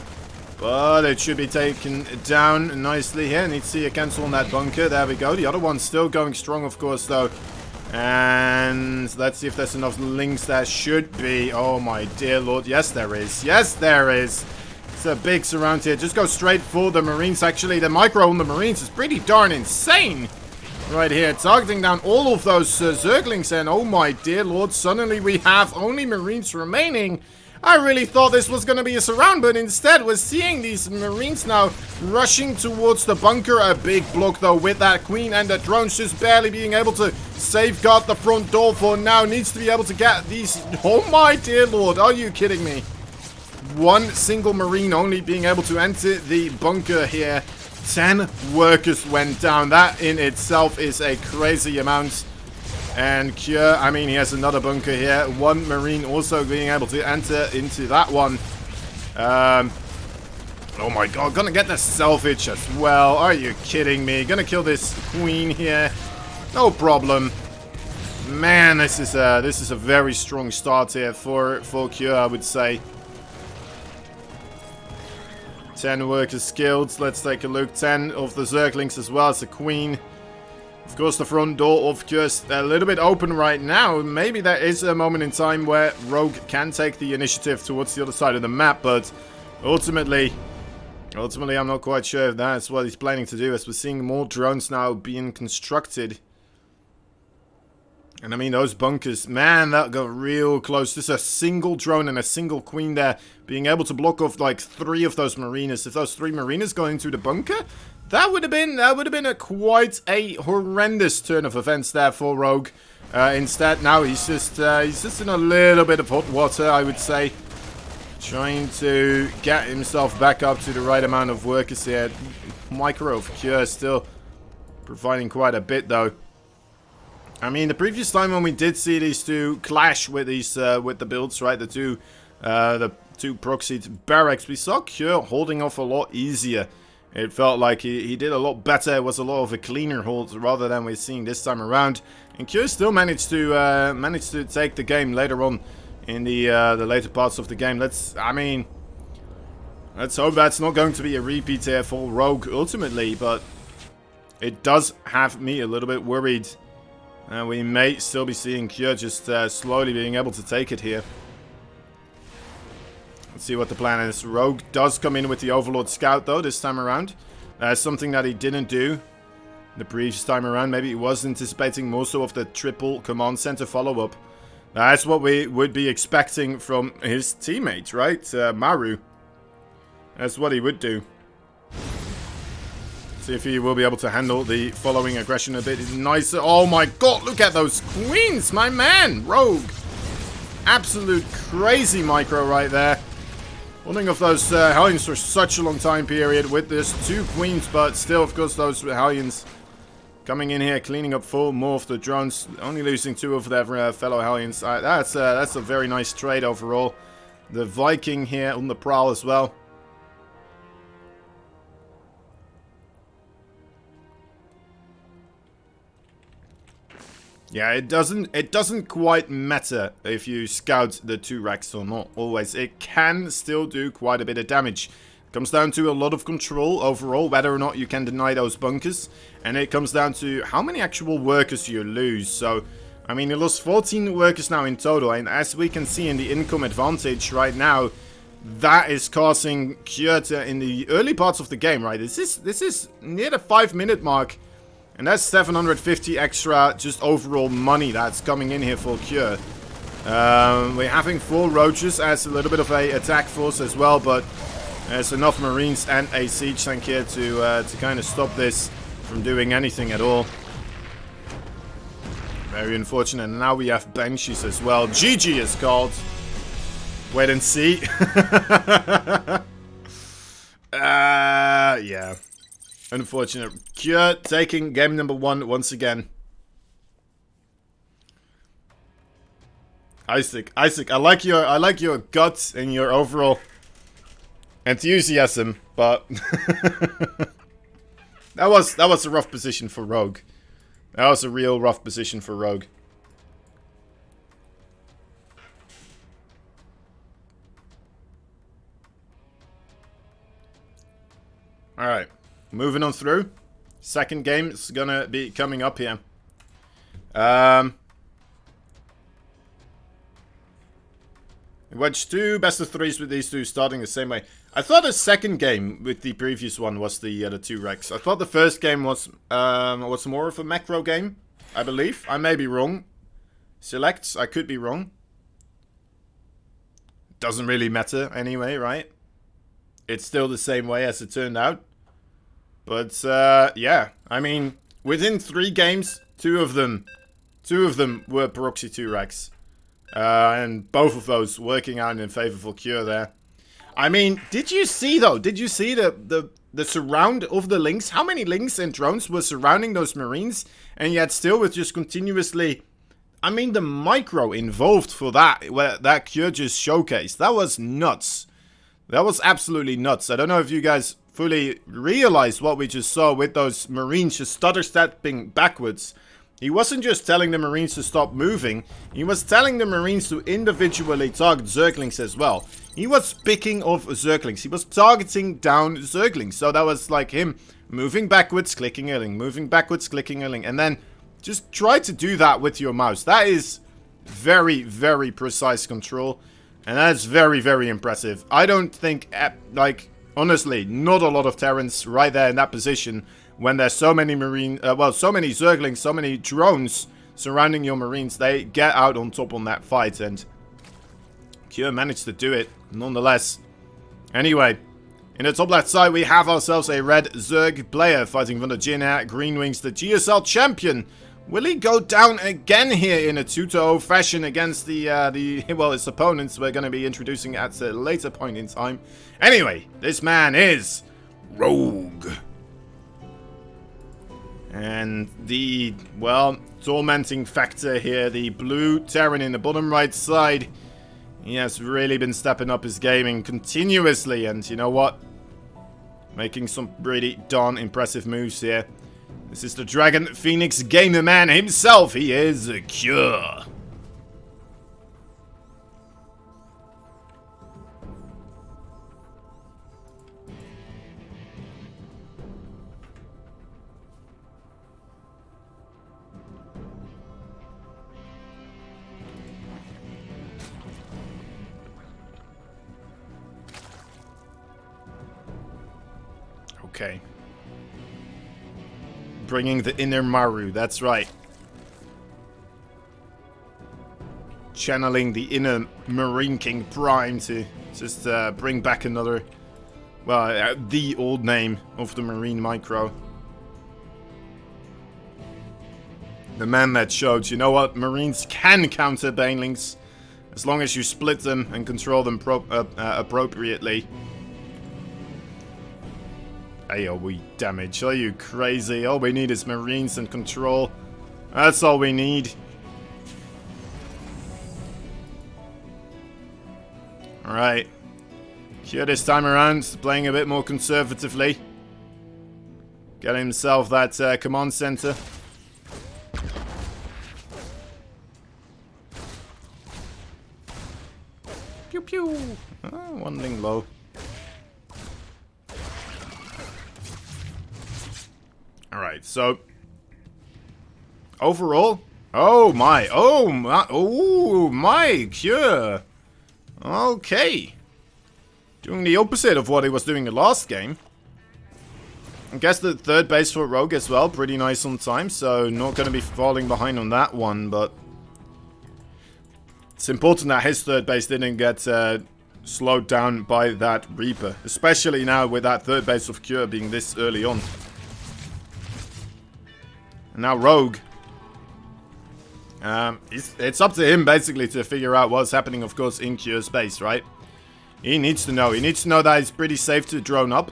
But it should be taken down nicely here. Need to see a cancel on that bunker. There we go. The other one's still going strong, of course, though. And let's see if there's enough links. There should be. Oh, my dear lord. Yes, there is. Yes, there is. It's a big surround here. Just go straight for the Marines, actually. The micro on the Marines is pretty darn insane. Right here, targeting down all of those Zerglings, and oh my dear lord, suddenly we have only Marines remaining. I really thought this was going to be a surround, but instead we're seeing these Marines now rushing towards the bunker. A big block though with that Queen, and the drones just barely being able to safeguard the front door for now. Needs to be able to get these. Oh my dear lord, are you kidding me? One single Marine only being able to enter the bunker here. 10 workers went down. That in itself is a crazy amount. And Cure, I mean, he has another bunker here. One Marine also being able to enter into that one. Oh my god, gonna get the salvage as well. Are you kidding me? Gonna kill this Queen here. No problem. Man, this is a very strong start here for Cure, I would say. 10 workers killed. Let's take a look. 10 of the Zerglings as well as the Queen. Of course, the front door of just a little bit open right now. Maybe there is a moment in time where Rogue can take the initiative towards the other side of the map, but ultimately, I'm not quite sure if that's what he's planning to do, as we're seeing more drones now being constructed. And I mean, those bunkers, man, that got real close. Just a single drone and a single Queen there, being able to block off like 3 of those Mariners. If those 3 Mariners go into the bunker, that would have been quite a horrendous turn of events there for Rogue. Instead, now he's just in a little bit of hot water, I would say, trying to get himself back up to the right amount of workers here. Micro of Cure still providing quite a bit, though. I mean, the previous time when we did see these two clash with these with the builds, right, the two proxied barracks, we saw Cure holding off a lot easier. It felt like he did a lot better. It was a lot of a cleaner hold rather than we're seeing this time around. And Cure still managed to take the game later on in the later parts of the game. Let's hope that's not going to be a repeat here for Rogue ultimately, but it does have me a little bit worried. We may still be seeing Kure just slowly being able to take it here. Let's see what the plan is. Rogue does come in with the Overlord Scout though this time around. Something that he didn't do the previous time around. Maybe he was anticipating more so of the triple command center follow-up. That's what we would be expecting from his teammate, right? Maru. That's what he would do. See if he will be able to handle the following aggression a bit nicer. Oh my god, look at those queens, my man! Rogue. Absolute crazy micro right there. Holding off those Hellions for such a long time period with this 2 queens, but still, of course, those Hellions coming in here, cleaning up more of the drones, only losing 2 of their fellow Hellions. That's a very nice trade overall. The Viking here on the prowl as well. Yeah, it doesn't quite matter if you scout the 2 racks or not, always. It can still do quite a bit of damage. It comes down to a lot of control overall, whether or not you can deny those bunkers. And it comes down to how many actual workers you lose. So, I mean, you lost 14 workers now in total. And as we can see in the income advantage right now, that is causing Kure in the early parts of the game, right? This is near the 5-minute mark. And that's 750 extra just overall money that's coming in here for Kure. We're having 4 roaches as a little bit of a attack force as well, but there's enough marines and a siege tank here to kind of stop this from doing anything at all. Very unfortunate. And now we have banshees as well. GG is called. Wait and see. Yeah. Unfortunate. Kure taking game number 1 once again. Isaac, I like your guts and your overall enthusiasm, but that was a rough position for Rogue. That was a real rough position for Rogue. All right. Moving on through. Second game is gonna be coming up here. Wedge 2, best of 3s with these 2 starting the same way. I thought the second game with the previous one was the 2 wrecks. I thought the first game was more of a macro game, I believe. I may be wrong. Selects, I could be wrong. Doesn't really matter anyway, right? It's still the same way as it turned out. But, yeah, I mean, within 3 games, 2 of them were proxy 2 racks. And both of those working out in favor for Kure there. I mean, did you see, though? Did you see the surround of the links? How many links and drones were surrounding those marines? And yet still with just continuously... I mean, the micro involved for that Kure just showcased. That was nuts. That was absolutely nuts. I don't know if you guys fully realized what we just saw with those marines just stutter stepping backwards. He wasn't just telling the marines to stop moving, he was telling the marines to individually target Zerglings as well. He was picking off Zerglings, he was targeting down Zerglings. So that was like him moving backwards, clicking a link, moving backwards, clicking a link, and then just try to do that with your mouse. That is very, very precise control, and that's very, very impressive. I don't think, like, honestly, not a lot of Terrans right there in that position when there's so many so many Zerglings, so many drones surrounding your marines. They get out on top on that fight, and Kure managed to do it nonetheless. Anyway, in the top left side, we have ourselves a red Zerg player fighting from the Jin Green Wings, the GSL champion. Will he go down again here in a 2-0 fashion against his opponents we're going to be introducing at a later point in time. Anyway, this man is Rogue. And the, well, tormenting factor here, the blue Terran in the bottom right side. He has really been stepping up his gaming continuously, and you know what? Making some pretty darn impressive moves here. This is the Dragon Phoenix gamer man himself. He is Kure. Okay. Bringing the inner Maru, that's right. Channeling the inner Marine King Prime to just bring back another, well, the old name of the Marine Micro. The man that showed, you know what, Marines can counter Banelings as long as you split them and control them appropriately. AoE damage, are you crazy? All we need is Marines and control. That's all we need. Alright. Kyo this time around, playing a bit more conservatively. Get himself that command center. Pew pew! Oh, one link low. Alright, so overall, oh my, Kyo. Okay. Doing the opposite of what he was doing the last game. I guess the third base for Rogue as well, pretty nice on time, so not going to be falling behind on that one, but it's important that his third base didn't get slowed down by that Reaper, especially now with that third base of Cure being this early on. And now Rogue. It's up to him basically to figure out what's happening, of course, in Cure's base, right? He needs to know. He needs to know that it's pretty safe to drone up.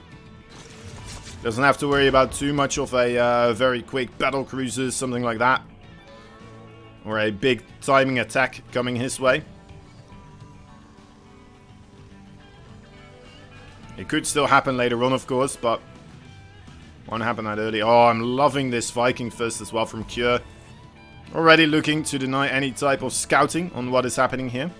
Doesn't have to worry about too much of a very quick battle cruiser, something like that. Or a big timing attack coming his way. It could still happen later on, of course, but won't happen that early. Oh, I'm loving this Viking first as well from Cure. Already looking to deny any type of scouting on what is happening here.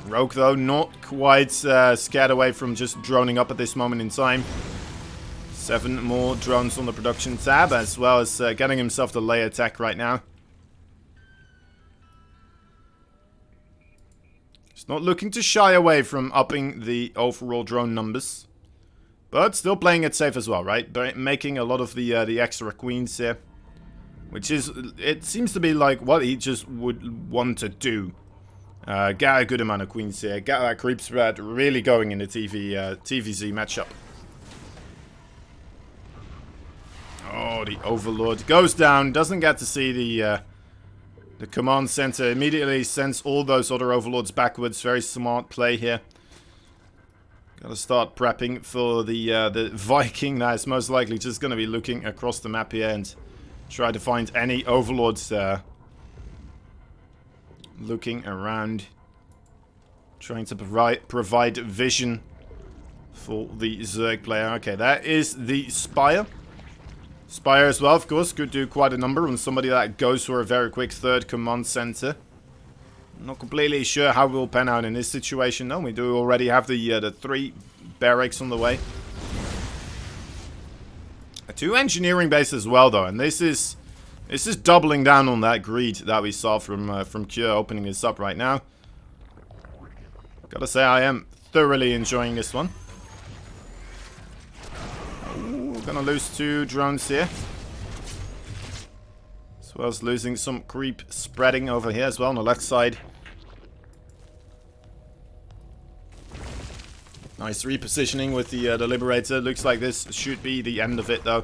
Rogue, though, not quite scared away from just droning up at this moment in time. 7 more drones on the production tab, as well as getting himself the layer attack right now. He's not looking to shy away from upping the overall drone numbers. But still playing it safe as well, right? Making a lot of the extra queens here. Which is, it seems to be like what he just would want to do. Get a good amount of queens here. Get that creep spread really going in the TVZ matchup. Oh, the Overlord goes down. Doesn't get to see the command center. Immediately sends all those other Overlords backwards. Very smart play here. Gotta start prepping for the Viking that is most likely just gonna be looking across the map here and try to find any Overlords looking around. Trying to provide vision for the Zerg player. Okay, that is the Spire. Spire as well, of course, could do quite a number on somebody that goes for a very quick third command center. Not completely sure how we'll pan out in this situation, though. We do already have the 3 barracks on the way. 2 engineering bases as well, though, and this is doubling down on that greed that we saw from Cure opening this up right now. Gotta say, I am thoroughly enjoying this one. Ooh, gonna lose 2 drones here. As well as losing some creep spreading over here as well on the left side. Nice repositioning with the Liberator. Looks like this should be the end of it, though.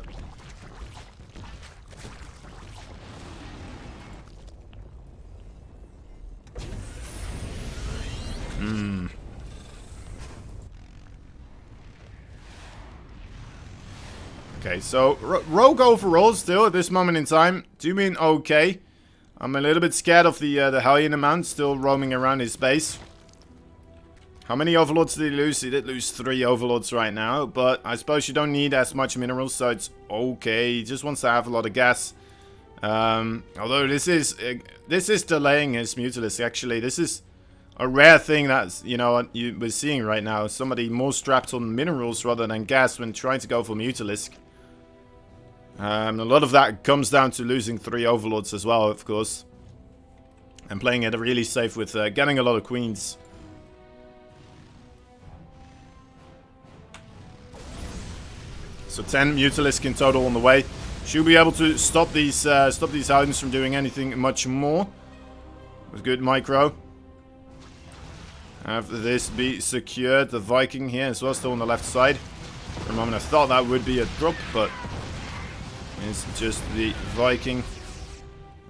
Okay, so Rogue overall still at this moment in time doing okay. I'm a little bit scared of the Hellion amount still roaming around his base. How many Overlords did he lose? He did lose 3 Overlords right now, but I suppose you don't need as much minerals, so it's okay. He just wants to have a lot of gas. Although this is delaying his Mutalisk, actually. This is a rare thing that's, you know, we're seeing right now. Somebody more strapped on minerals rather than gas when trying to go for Mutalisk. A lot of that comes down to losing 3 Overlords as well, of course. And playing it really safe with getting a lot of Queens. So 10 Mutalisk in total on the way. Should be able to stop these Hounds from doing anything much more. With good micro. Have this be secured. The Viking here as well, still on the left side. For a moment I thought that would be a drop, but it's just the Viking.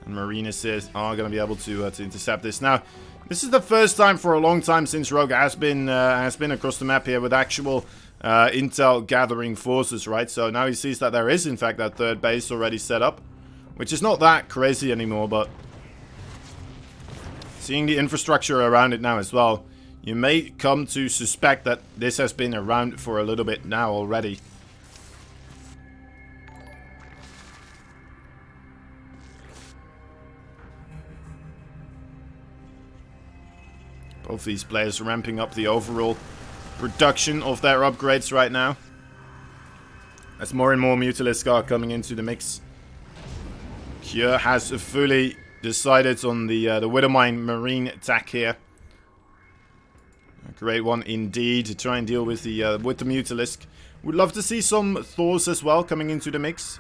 And Marinus are going to be able to intercept this. Now, this is the first time for a long time since Rogue has been across the map here with actual intel gathering forces, right? So now he sees that there is in fact that third base already set up, which is not that crazy anymore, but seeing the infrastructure around it now as well, you may come to suspect that this has been around for a little bit now already. Both these players ramping up the overall production of their upgrades right now, as more and more Mutalisk are coming into the mix. Kjør has fully decided on the Widowmine Marine attack here. A great one indeed to try and deal with the Mutalisk. Would love to see some Thors as well coming into the mix.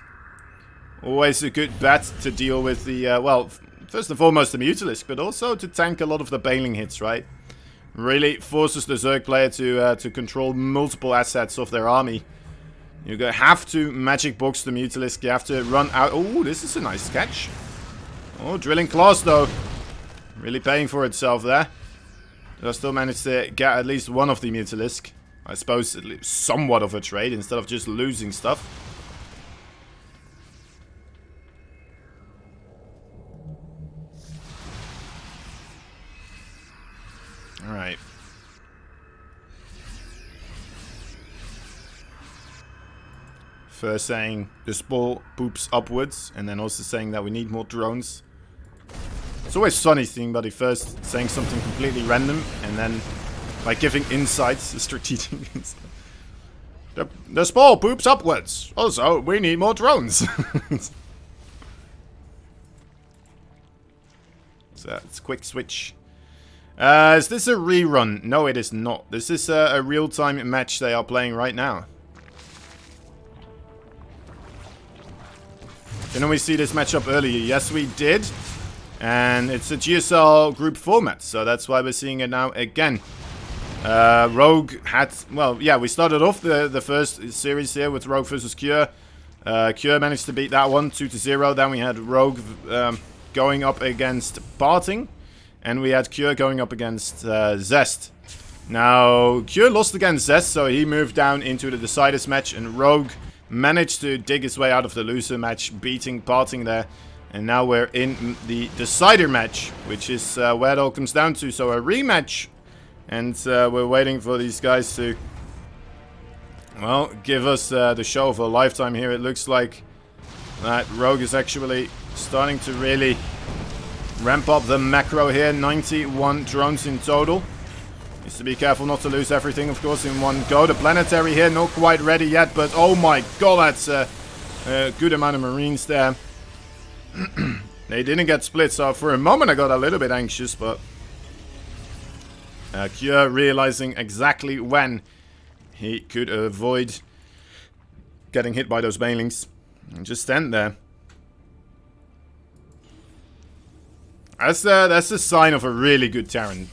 Always a good bet to deal with the well, first and foremost the Mutalisk, but also to tank a lot of the Baneling hits, right? Really forces the Zerg player to control multiple assets of their army. You have to magic box the Mutalisk. You have to run out. Oh, this is a nice catch. Oh, drilling claws though. Really paying for itself there. I still managed to get at least one of the Mutalisk. I suppose at least somewhat of a trade instead of just losing stuff. Alright. First saying the spore poops upwards, and then also saying that we need more drones. It's always funny seeing Buddy first saying something completely random, and then by giving insights, strategic insights. The spore poops upwards. Also, we need more drones. So it's a quick switch. Is this a rerun? No, it is not. This is a real-time match they are playing right now. Didn't we see this matchup earlier? Yes, we did. And it's a GSL group format, so that's why we're seeing it now again. Rogue had... Well, yeah, we started off the first series here with Rogue versus Kjør. Kjør managed to beat that one 2-0. Then we had Rogue going up against Parting. And we had Kjør going up against Zest. Now, Kjør lost against Zest, so he moved down into the deciders match. And Rogue managed to dig his way out of the loser match, beating Parting there. And now we're in the decider match, which is where it all comes down to. So a rematch. And we're waiting for these guys to, well, give us the show of a lifetime here. It looks like that Rogue is actually starting to really ramp up the macro here. 91 drones in total. Needs to be careful not to lose everything, of course, in one go. The planetary here, not quite ready yet, but oh my god, that's a good amount of Marines there. They didn't get split, so for a moment I got a little bit anxious, but Kjør realizing exactly when he could avoid getting hit by those Banelings and just stand there. That's a sign of a really good Terran.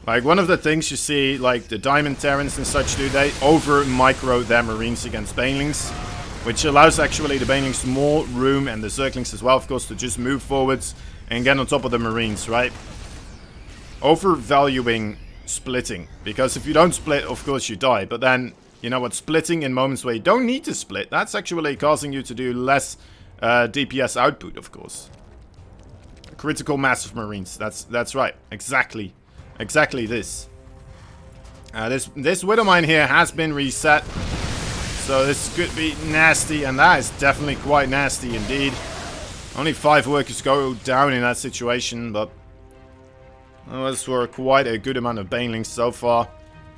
Like, one of the things you see, like, the Diamond Terrans and such do, they over-micro their Marines against Banelings, which allows, actually, the Banelings more room, and the Zerglings as well, of course, to just move forwards and get on top of the Marines, right? Overvaluing splitting, because if you don't split, of course, you die, but then, you know what, splitting in moments where you don't need to split, that's actually causing you to do less DPS output, of course. Critical mass of Marines. That's right. Exactly this. This Widowmine here has been reset, so this could be nasty, and that is definitely quite nasty indeed. Only 5 workers go down in that situation, but that's for quite a good amount of Banelings so far.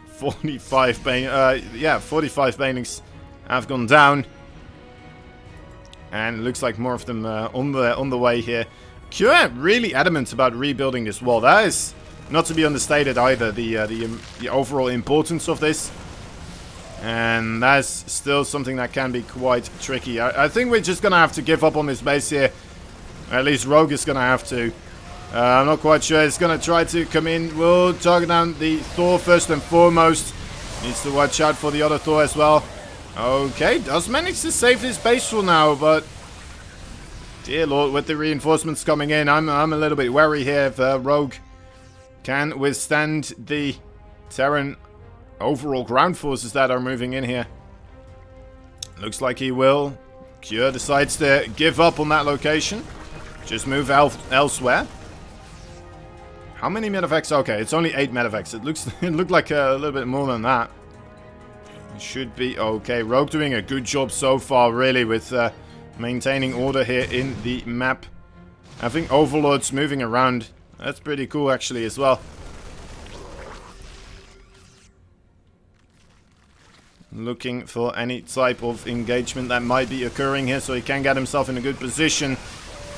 45 Banelings have gone down, and it looks like more of them on the way here. Kjør really adamant about rebuilding this wall. That is not to be understated either, the overall importance of this. And that's still something that can be quite tricky. I think we're just going to have to give up on this base here. At least Rogue is going to have to. I'm not quite sure. It's going to try to come in. We'll target down the Thor first and foremost. Needs to watch out for the other Thor as well. Okay, does manage to save this base for now, but dear lord, with the reinforcements coming in, I'm a little bit wary here if Rogue can withstand the Terran overall ground forces that are moving in here. Looks like he will. Cure decides to give up on that location. Just move elsewhere. How many medevacs? Okay, it's only 8 medevacs. It looked like a little bit more than that. It should be okay. Rogue doing a good job so far, really, with maintaining order here in the map. Having overlords moving around. That's pretty cool, actually, as well. Looking for any type of engagement that might be occurring here, so he can get himself in a good position.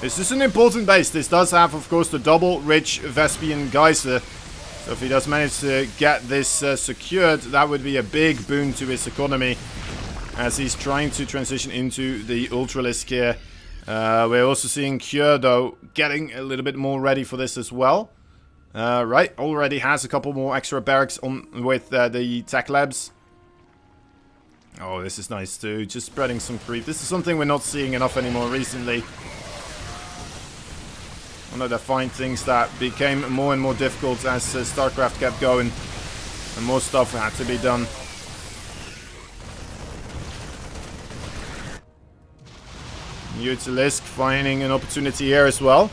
This is an important base. This does have, of course, the double rich Vespian Geyser. So if he does manage to get this secured, that would be a big boon to his economy, as he's trying to transition into the Ultralisk here. We're also seeing Cure, though, getting a little bit more ready for this as well. Right, already has a couple more extra barracks on with the tech labs. Oh, this is nice too. Just spreading some creep. This is something we're not seeing enough anymore recently. One of the fine things that became more and more difficult as StarCraft kept going and more stuff had to be done. Utilisk finding an opportunity here as well.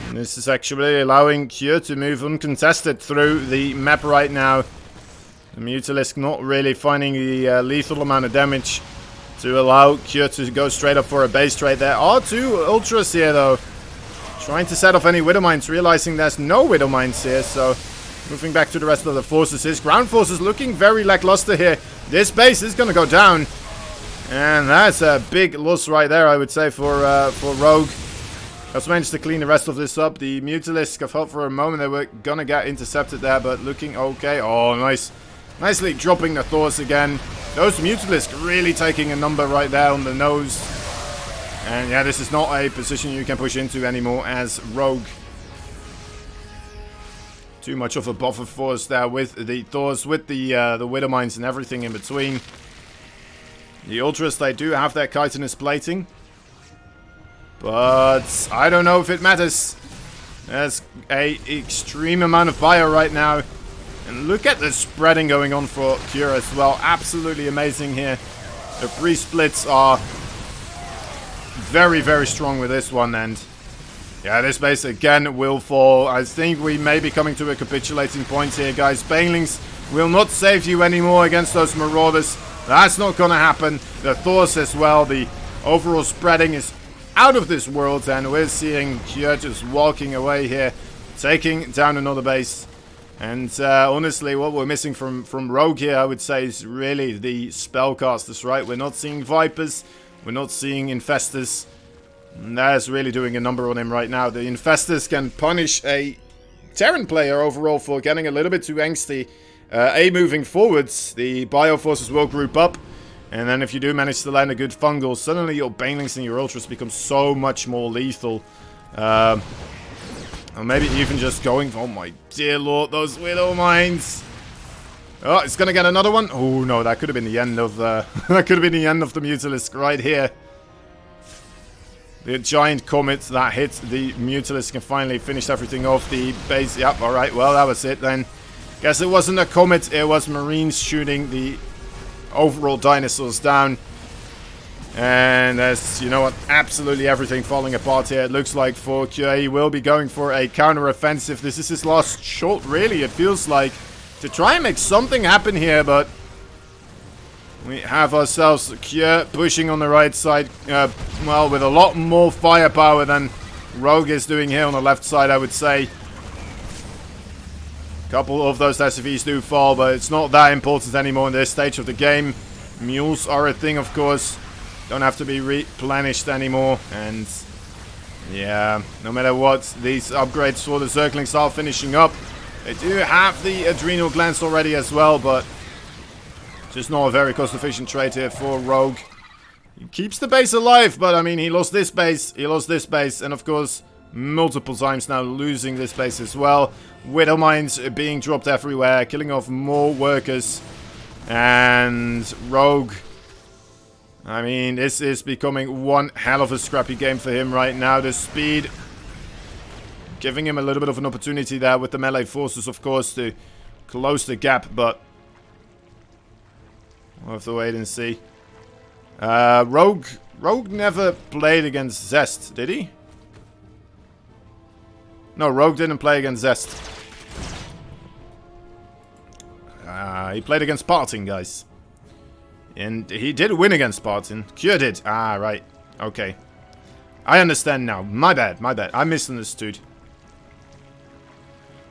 And this is actually allowing Cure to move uncontested through the map right now. The Mutalisk not really finding the lethal amount of damage to allow Cure to go straight up for a base trade. There are 2 Ultras here, though. Trying to set off any Widow Mines, realizing there's no Widow Mines here, so moving back to the rest of the forces. His ground forces looking very lackluster here. This base is going to go down. And that's a big loss right there, I would say, for Rogue. Just managed to clean the rest of this up. The Mutalisk, I thought for a moment they were going to get intercepted there, but looking okay. Oh, nice. Nicely dropping the Thors again. Those Mutalisk really taking a number right there on the nose. And yeah, this is not a position you can push into anymore as Rogue. Too much of a buffer force there with the Thors, with the Widow Mines and everything in between. The Ultras, they do have their chitinous plating. But I don't know if it matters. There's a extreme amount of fire right now. And look at the spreading going on for Cure as well. Absolutely amazing here. The pre-splits are very, very strong with this one. And yeah, this base again will fall. I think we may be coming to a capitulating point here, guys. Banelings will not save you anymore against those Marauders. That's not going to happen. The Thors as well. The overall spreading is out of this world. And we're seeing Cure just walking away here, taking down another base. And honestly, what we're missing from Rogue here, I would say, is really the spellcasters, right? We're not seeing Vipers. We're not seeing Infestors. And that is really doing a number on him right now. The Infestors can punish a Terran player overall for getting a little bit too angsty. Moving forwards, the Bioforces will group up. And then if you do manage to land a good fungal, suddenly your Banelings and your Ultras become so much more lethal. Or maybe even just going... Oh my dear lord, those Widow Mines! Oh, it's gonna get another one. Oh no, that could have been the end of the... that could have been the end of the Mutalisk right here. The giant comet that hit the Mutalisk and finally finished everything off. The base... Yep, alright, well that was it then. Guess it wasn't a comet, it was Marines shooting the overall dinosaurs down. And there's, you know what, absolutely everything falling apart here. It looks like for Cure, he will be going for a counter-offensive. This is his last shot, really, it feels like, to try and make something happen here, but we have ourselves Cure pushing on the right side, well, with a lot more firepower than Rogue is doing here on the left side, I would say. A couple of those SFVs do fall, but it's not that important anymore in this stage of the game. Mules are a thing, of course. Don't have to be replenished anymore, and Yeah, no matter what, these upgrades for the Zerglings are finishing up. They do have the adrenal glands already as well, but just not a very cost-efficient trade here for Rogue. He keeps the base alive, but I mean, he lost this base, and of course, multiple times now losing this base as well. Widow mines being dropped everywhere, killing off more workers. And Rogue, I mean, this is becoming one hell of a scrappy game for him right now. The speed giving him a little bit of an opportunity there with the melee forces, of course, to close the gap, but we'll have to wait and see. Rogue never played against Zest, did he? No, Rogue didn't play against Zest. He played against Parting, guys. And he did win against Parting. Cure did. Ah, right. Okay. I understand now. My bad, my bad. I misunderstood.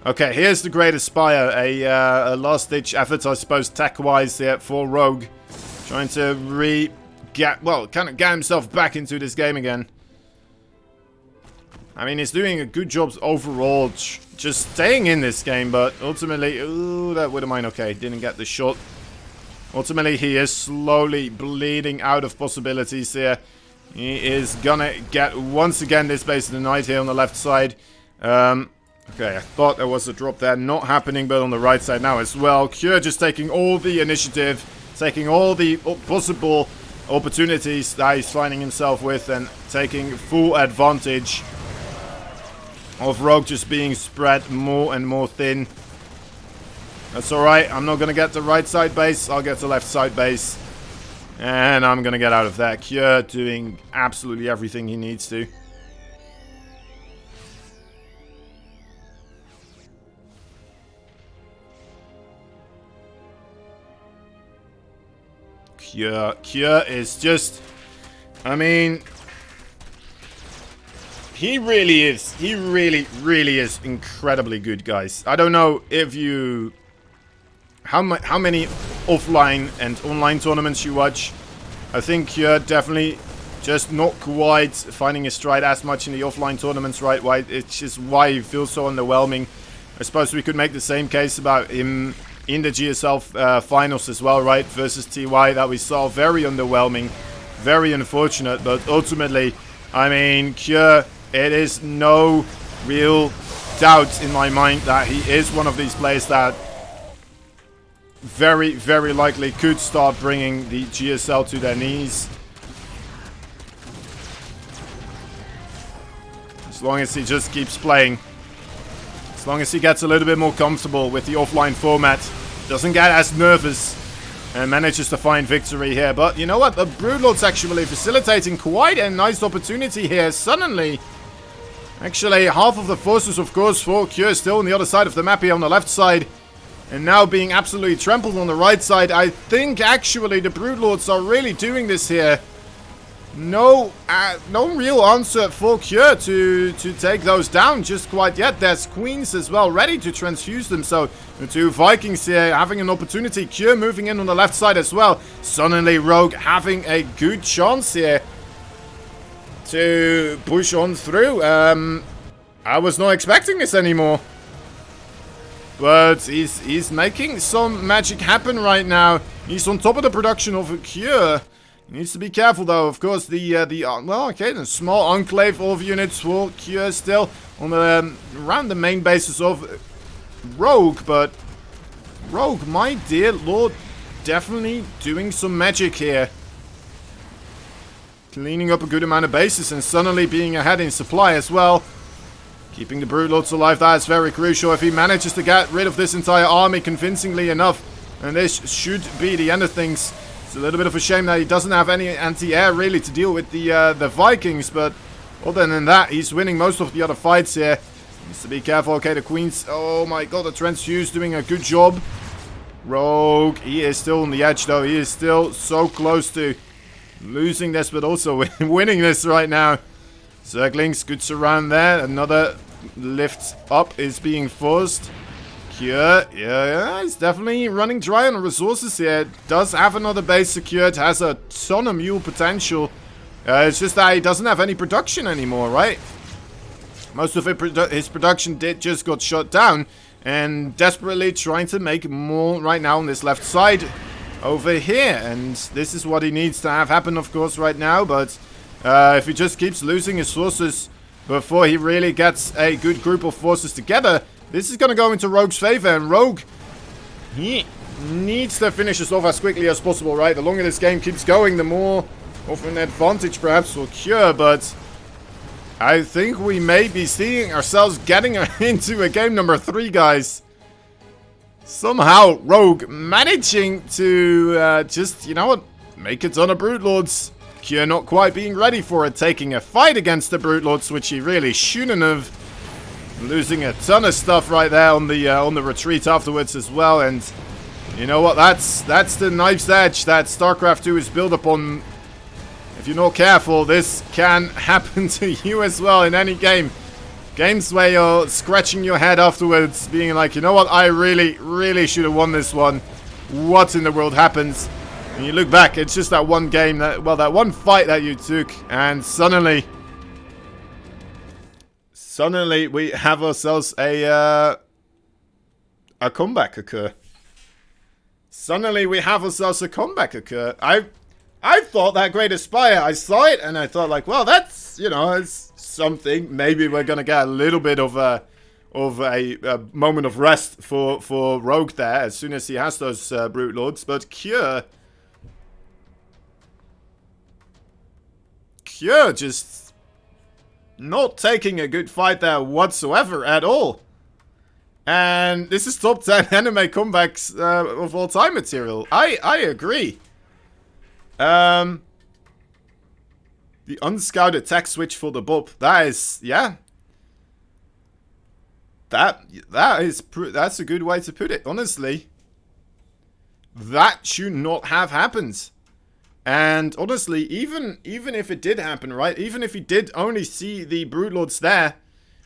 Okay, here's the Great Aspire. A last-ditch effort, I suppose, tech-wise here for Rogue. Trying to kind of get himself back into this game again. I mean, he's doing a good job overall, just staying in this game, but ultimately, ooh, that would have mine. Okay, didn't get the shot. Ultimately, he is slowly bleeding out of possibilities here. He is gonna get, once again, this base of the night here on the left side. Okay, I thought there was a drop there. Not happening, but on the right side now as well. Cure just taking all the initiative, taking all the possible opportunities that he's finding himself with, and taking full advantage of Rogue just being spread more and more thin. That's alright. I'm not going to get the right side base. I'll get the left side base. And I'm going to get out of that. Cure doing absolutely everything he needs to. Cure is just, I mean, he really is. He really is incredibly good, guys. I don't know if you, how many offline and online tournaments you watch. I think Cure definitely just not quite finding his stride as much in the offline tournaments, right? Why it's just why he feels so underwhelming. I suppose we could make the same case about him in the GSL finals as well, right? Versus TY that we saw. Very underwhelming. Very unfortunate. But ultimately, I mean, Cure, it is no real doubt in my mind that he is one of these players that very likely could start bringing the GSL to their knees. As long as he just keeps playing. As long as he gets a little bit more comfortable with the offline format, doesn't get as nervous, and manages to find victory here. But you know what? The Broodlord's actually facilitating quite a nice opportunity here. Suddenly, actually, half of the forces, of course, for Cure still on the other side of the map here on the left side. And now being absolutely trampled on the right side. I think, actually, the Broodlords are really doing this here. No real answer for Cure to take those down just quite yet. There's Queens as well, ready to transfuse them. So, the two Vikings here having an opportunity. Cure moving in on the left side as well. Suddenly, Rogue having a good chance here to push on through. I was not expecting this anymore. But he's making some magic happen right now. He's on top of the production of a Cure. He needs to be careful, though. Of course, well, okay, the small enclave of units for Cure still on the around the main bases of Rogue, but Rogue, my dear lord, definitely doing some magic here. Cleaning up a good amount of bases and suddenly being ahead in supply as well. Keeping the Broodlords alive, that's very crucial. If he manages to get rid of this entire army convincingly enough, and this should be the end of things. It's a little bit of a shame that he doesn't have any anti-air really to deal with the Vikings, but other than that, he's winning most of the other fights here. Needs to be careful. Okay, the Queens. Oh my god, the Transfuse doing a good job. Rogue, he is still on the edge though. He is still so close to losing this, but also winning this right now. Zerglings, good surround there. Another lift up is being forced. Cure, yeah, he's definitely running dry on resources here. Does have another base secured, has a ton of mule potential. It's just that he doesn't have any production anymore, right? Most of his production just got shut down. And desperately trying to make more right now on this left side over here. And this is what he needs to have happen, of course, right now. But if he just keeps losing his forces before he really gets a good group of forces together, this is going to go into Rogue's favor. And Rogue, he needs to finish this off as quickly as possible, right? The longer this game keeps going, the more of an advantage perhaps for Cure. But I think we may be seeing ourselves getting into a game number 3, guys. Somehow, Rogue managing to just, you know what, make it on a Brute Lords. Cure not quite being ready for it, taking a fight against the Brute Lords, which he really shouldn't have. Losing a ton of stuff right there on the retreat afterwards as well. And you know what, that's the knife's edge that StarCraft 2 is built upon. If you're not careful, this can happen to you as well in any game. Games where you're scratching your head afterwards, being like, you know what, I really should have won this one. What in the world happens? And you look back, it's just that one game, that one fight that you took, and suddenly we have ourselves a comeback occur. Suddenly we have ourselves a comeback occur. I thought that Great Aspire, I saw it and I thought like, well, that's, you know, it's something. Maybe we're going to get a little bit of a moment of rest for Rogue there as soon as he has those Brute Lords. But Cure just not taking a good fight there whatsoever at all. And this is top 10 anime comebacks of all time material. I agree. The unscouted tech switch for the Bob. That is, yeah. That's a good way to put it. Honestly, that should not have happened. And honestly, even if it did happen, right? Even if he did only see the Brute Lords there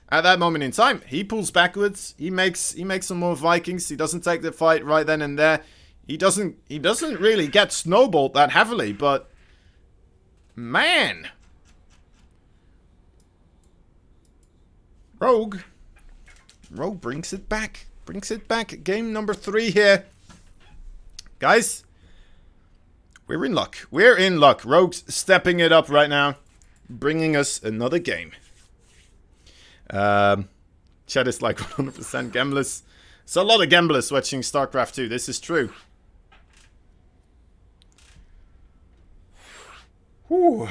at that moment in time, he pulls backwards. He makes some more Vikings. He doesn't take the fight right then and there. He doesn't really get snowballed that heavily, but man, Rogue brings it back. Game number 3 here, guys. We're in luck. Rogue's stepping it up right now, bringing us another game. Chat is like 100% gamblers. It's a lot of gamblers watching StarCraft 2. This is true. Whew.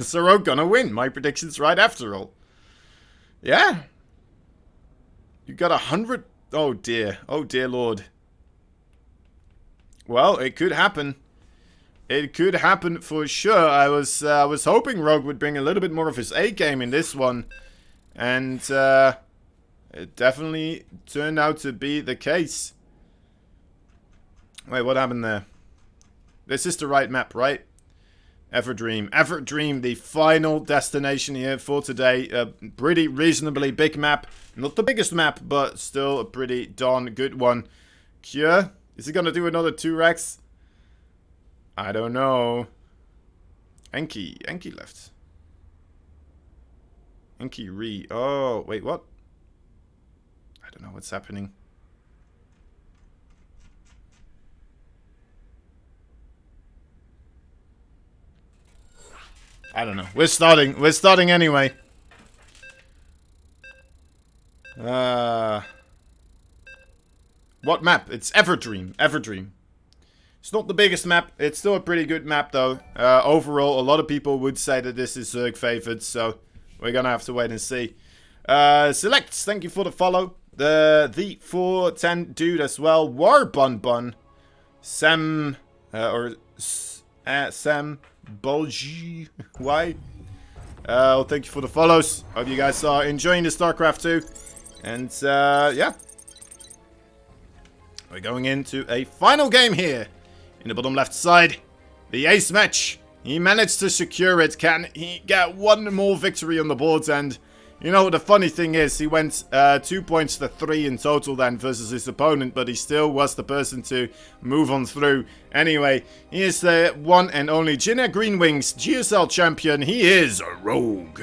So Rogue gonna win. My prediction's right after all. Yeah. You got 100. Oh dear. Oh dear Lord. Well, it could happen. It could happen for sure. I was hoping Rogue would bring a little bit more of his A game in this one. And it definitely turned out to be the case. Wait, what happened there? This is the right map, right? Everdream, the final destination here for today. A pretty reasonably big map. Not the biggest map, but still a pretty darn good one. Cure, is he gonna do another 2-Rex? I don't know. Enki left. Enki re. Oh, wait, what? I don't know what's happening. I don't know. We're starting anyway. What map? It's Everdream. It's not the biggest map. It's still a pretty good map, though. Overall, a lot of people would say that this is Zerg favored, so we're gonna have to wait and see. Selects, thank you for the follow. The 410 dude as well. War Bun. Sam, Sam Bolgi. Why? Well, thank you for the follows. Hope you guys are enjoying the StarCraft 2. And, yeah. We're going into a final game here. In the bottom left side. The ace match. He managed to secure it. Can he get one more victory on the board? And You know, the funny thing is, he went 2 points to 3 in total then versus his opponent, but he still was the person to move on through. Anyway, he is the one and only Jinner Greenwings GSL champion. He is a rogue.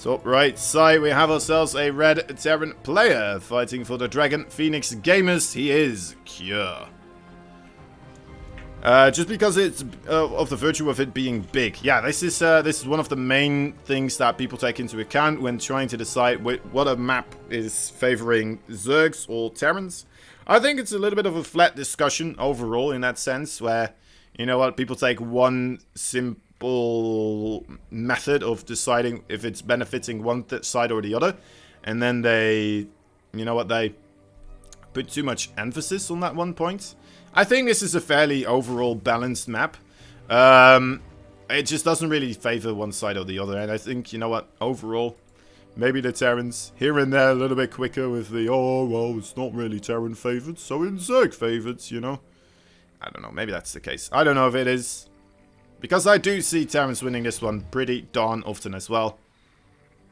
Top right side, we have ourselves a red Terran player fighting for the Dragon Phoenix Gamers. He is Cure. Just because it's of the virtue of it being big. Yeah, this is one of the main things that people take into account when trying to decide what a map is favoring Zergs or Terrans. I think it's a little bit of a flat discussion overall in that sense, where, you know what, people take one simple method of deciding if it's benefiting one side or the other, and then they, you know what, they put too much emphasis on that one point. I think this is a fairly overall balanced map. It just doesn't really favor one side or the other. And I think, you know what, overall, maybe the Terrans here and there a little bit quicker with the, oh, well, it's not really Terran favored, so it's Zerg favored, you know. I don't know, maybe that's the case. I don't know if it is. Because I do see Terrans winning this one pretty darn often as well.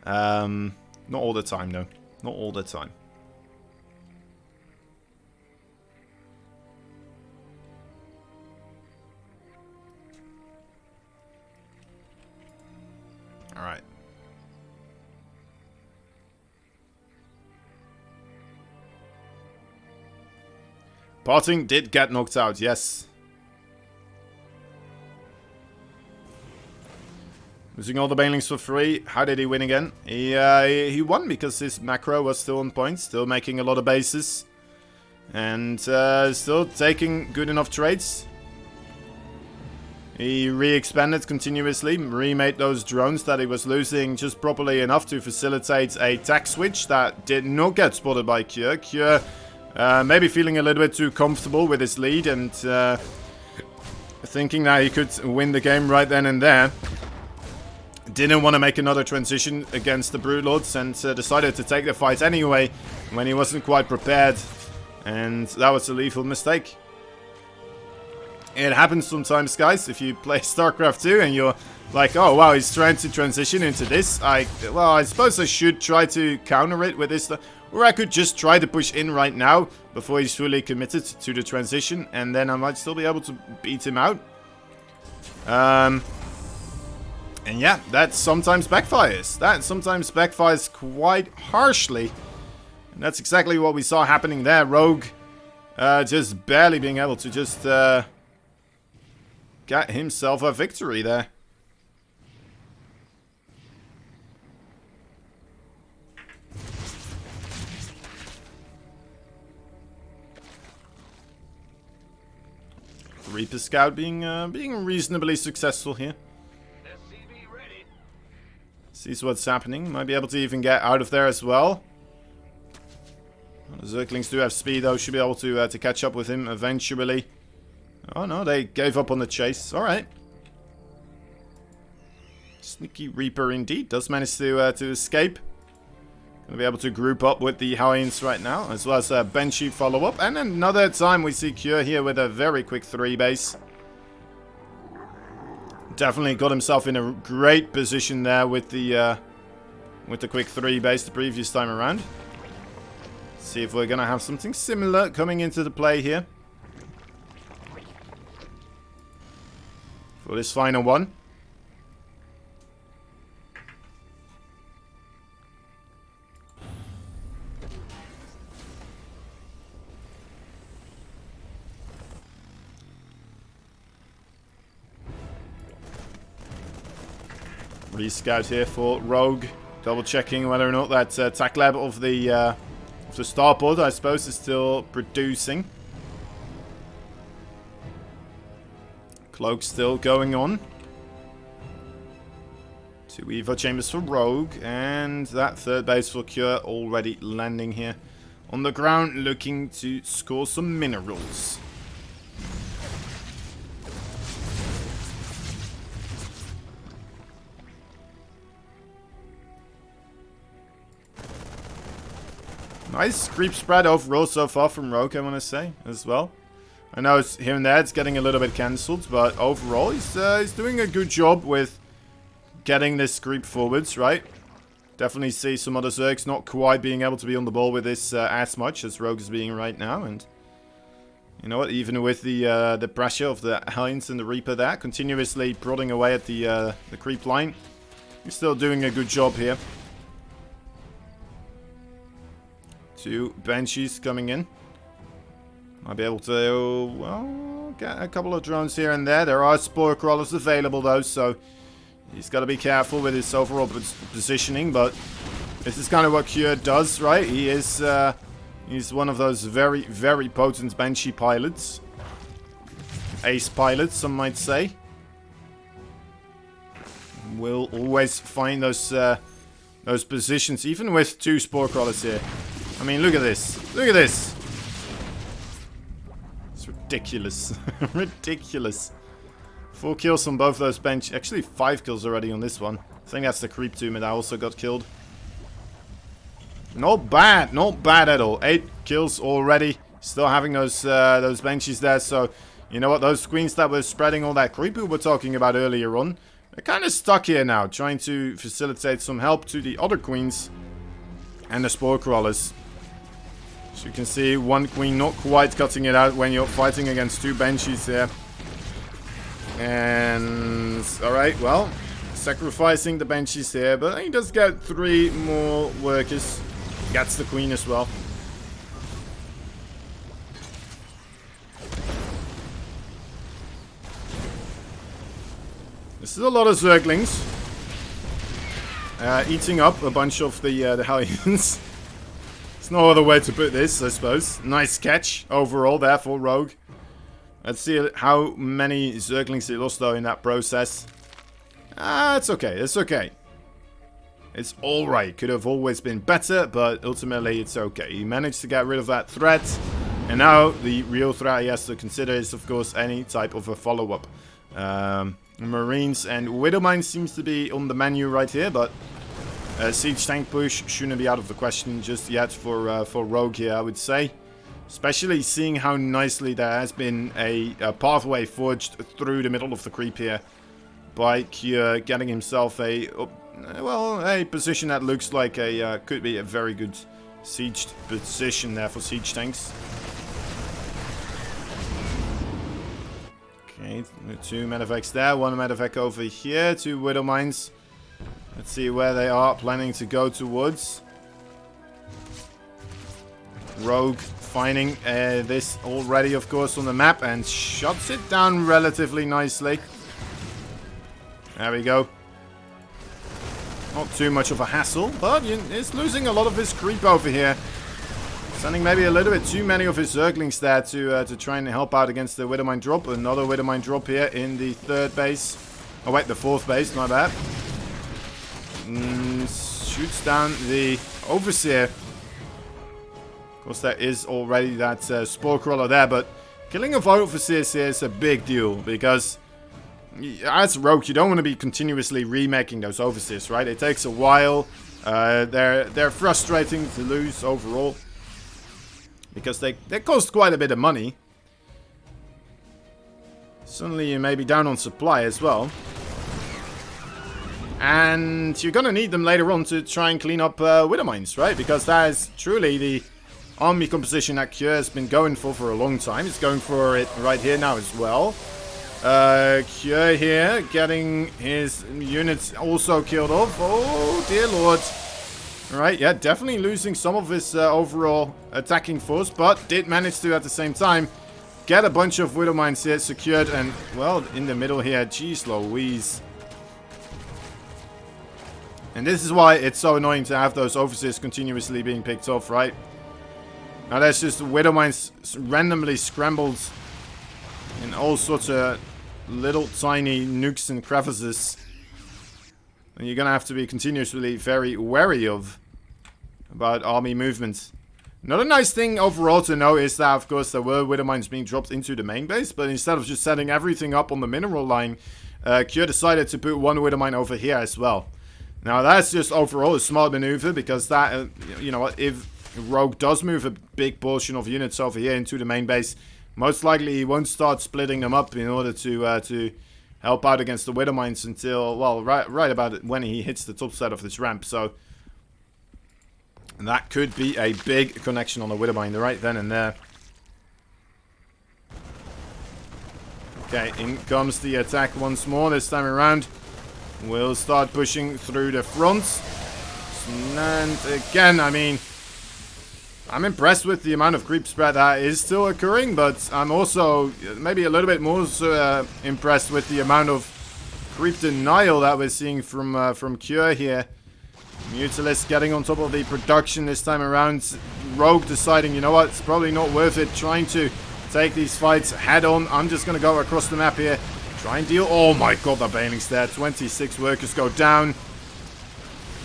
Not all the time, though. Not all the time. Alright. Parting did get knocked out, yes. Losing all the banelings for free. How did he win again? He won because his macro was still on point, still making a lot of bases. And still taking good enough trades. He re-expanded continuously, remade those drones that he was losing just properly enough to facilitate a tax switch that did not get spotted by Cure. Cure maybe feeling a little bit too comfortable with his lead and thinking that he could win the game right then and there. Didn't want to make another transition against the Broodlords and decided to take the fight anyway when he wasn't quite prepared. And that was a lethal mistake. It happens sometimes, guys, if you play StarCraft 2 and you're like, oh, wow, he's trying to transition into this. Well, I suppose I should try to counter it with this. Or I could just try to push in right now before he's fully committed to the transition. And then I might still be able to beat him out. And yeah, that sometimes backfires. That sometimes backfires quite harshly. And that's exactly what we saw happening there. Rogue just barely being able to just get himself a victory there. Reaper Scout being reasonably successful here. Sees what's happening. Might be able to even get out of there as well. The Zerglings do have speed though. Should be able to catch up with him eventually. Oh no, they gave up on the chase. Alright. Sneaky Reaper indeed. Does manage to escape. Gonna be able to group up with the Hellions right now. As well as a Banshee follow-up. And another time we see Cure here with a very quick 3 base. Definitely got himself in a great position there with the quick 3 base the previous time around. Let's see if we're gonna have something similar coming into the play here. For this final one. Re-scout here for Rogue. Double checking whether or not that tac lab of the starport, I suppose, is still producing. Cloak still going on. 2 Evo chambers for Rogue. And that 3rd base for Cure already landing here on the ground, looking to score some minerals. Nice creep spread overall so far from Rogue, I want to say, as well. I know it's here and there it's getting a little bit cancelled, but overall he's doing a good job with getting this creep forwards, right? Definitely see some other Zergs not quite being able to be on the ball with this as much as Rogue is being right now. And you know what? Even with the pressure of the Heinz and the Reaper there, continuously prodding away at the creep line, he's still doing a good job here. 2 Banshees coming in. Might be able to, well, get a couple of drones here and there. There are Spore Crawlers available though, so he's got to be careful with his overall positioning, but this is kind of what Kure does, right? He is, he's one of those very, very potent Banshee pilots. Ace pilots, some might say. Will always find those positions, even with 2 Spore Crawlers here. I mean, look at this. Look at this. It's ridiculous. Ridiculous. 4 kills on both those bench. Actually, 5 kills already on this one. I think that's the creep tomb that also got killed. Not bad. Not bad at all. 8 kills already. Still having those benches there. So, you know what? Those queens that were spreading all that creep we were talking about earlier on, they're kind of stuck here now. Trying to facilitate some help to the other queens and the Spore Crawlers. As you can see, 1 queen not quite cutting it out when you're fighting against 2 Banshees here. And, alright, well, sacrificing the Banshees here, but he does get 3 more workers. Gets the queen as well. This is a lot of Zerglings. Eating up a bunch of the Hellions. There's no other way to put this, I suppose. Nice catch overall there for Rogue. Let's see how many Zerglings he lost though in that process. It's okay, it's okay. It's alright. Could have always been better, but ultimately it's okay. He managed to get rid of that threat. And now the real threat he has to consider is, of course, any type of a follow-up. Marines and Widowmine seems to be on the menu right here, but siege tank push shouldn't be out of the question just yet for Rogue here, I would say. Especially seeing how nicely there has been a pathway forged through the middle of the creep here by Kure, getting himself a position that looks like could be a very good sieged position there for siege tanks. Okay, 2 medevacs there, 1 medevac over here, 2 Widow Mines. Let's see where they are planning to go towards. Rogue finding this already, of course, on the map and shuts it down relatively nicely. There we go. Not too much of a hassle, but he's losing a lot of his creep over here. Sending maybe a little bit too many of his Zerglings there to try and help out against the Widowmine drop. Another Widowmine drop here in the 3rd base. Oh wait, the 4th base, my bad. Shoots down the Overseer. Of course, there is already that Spore Crawler there, but killing of Overseers here is a big deal because as Rogue, you don't want to be continuously remaking those Overseers, right? It takes a while. They're frustrating to lose overall because they cost quite a bit of money. Suddenly you may be down on supply as well. And you're going to need them later on to try and clean up Widowmines, right? Because that is truly the army composition that Kure has been going for a long time. He's going for it right here now as well. Kure here getting his units also killed off. Oh, dear lord. Alright, yeah, definitely losing some of his overall attacking force, but did manage to, at the same time, get a bunch of Widowmines here secured. And, well, in the middle here, jeez Louise. And this is why it's so annoying to have those Overseers continuously being picked off, right? Now there's just Widowmines randomly scrambled in all sorts of little tiny nooks and crevices. And you're going to have to be continuously very wary of about army movements. Another nice thing overall to know is that, of course, there were Widowmines being dropped into the main base, but instead of just setting everything up on the mineral line, Kure decided to put 1 Widowmine over here as well. Now that's just overall a smart maneuver because that, you know what, if Rogue does move a big portion of units over here into the main base, most likely he won't start splitting them up in order to help out against the Widow Mines until, well, right about when he hits the top side of this ramp. So that could be a big connection on the Widow Mine right then and there. Okay, in comes the attack once more this time around. We'll start pushing through the front. And again, I mean, I'm impressed with the amount of creep spread that is still occurring, but I'm also maybe a little bit more impressed with the amount of creep denial that we're seeing from Cure here. Mutalisk getting on top of the production this time around. Rogue deciding, you know what, it's probably not worth it trying to take these fights head on. I'm just going to go across the map here. Try and deal. Oh my god, the Baneling's there. 26 workers go down.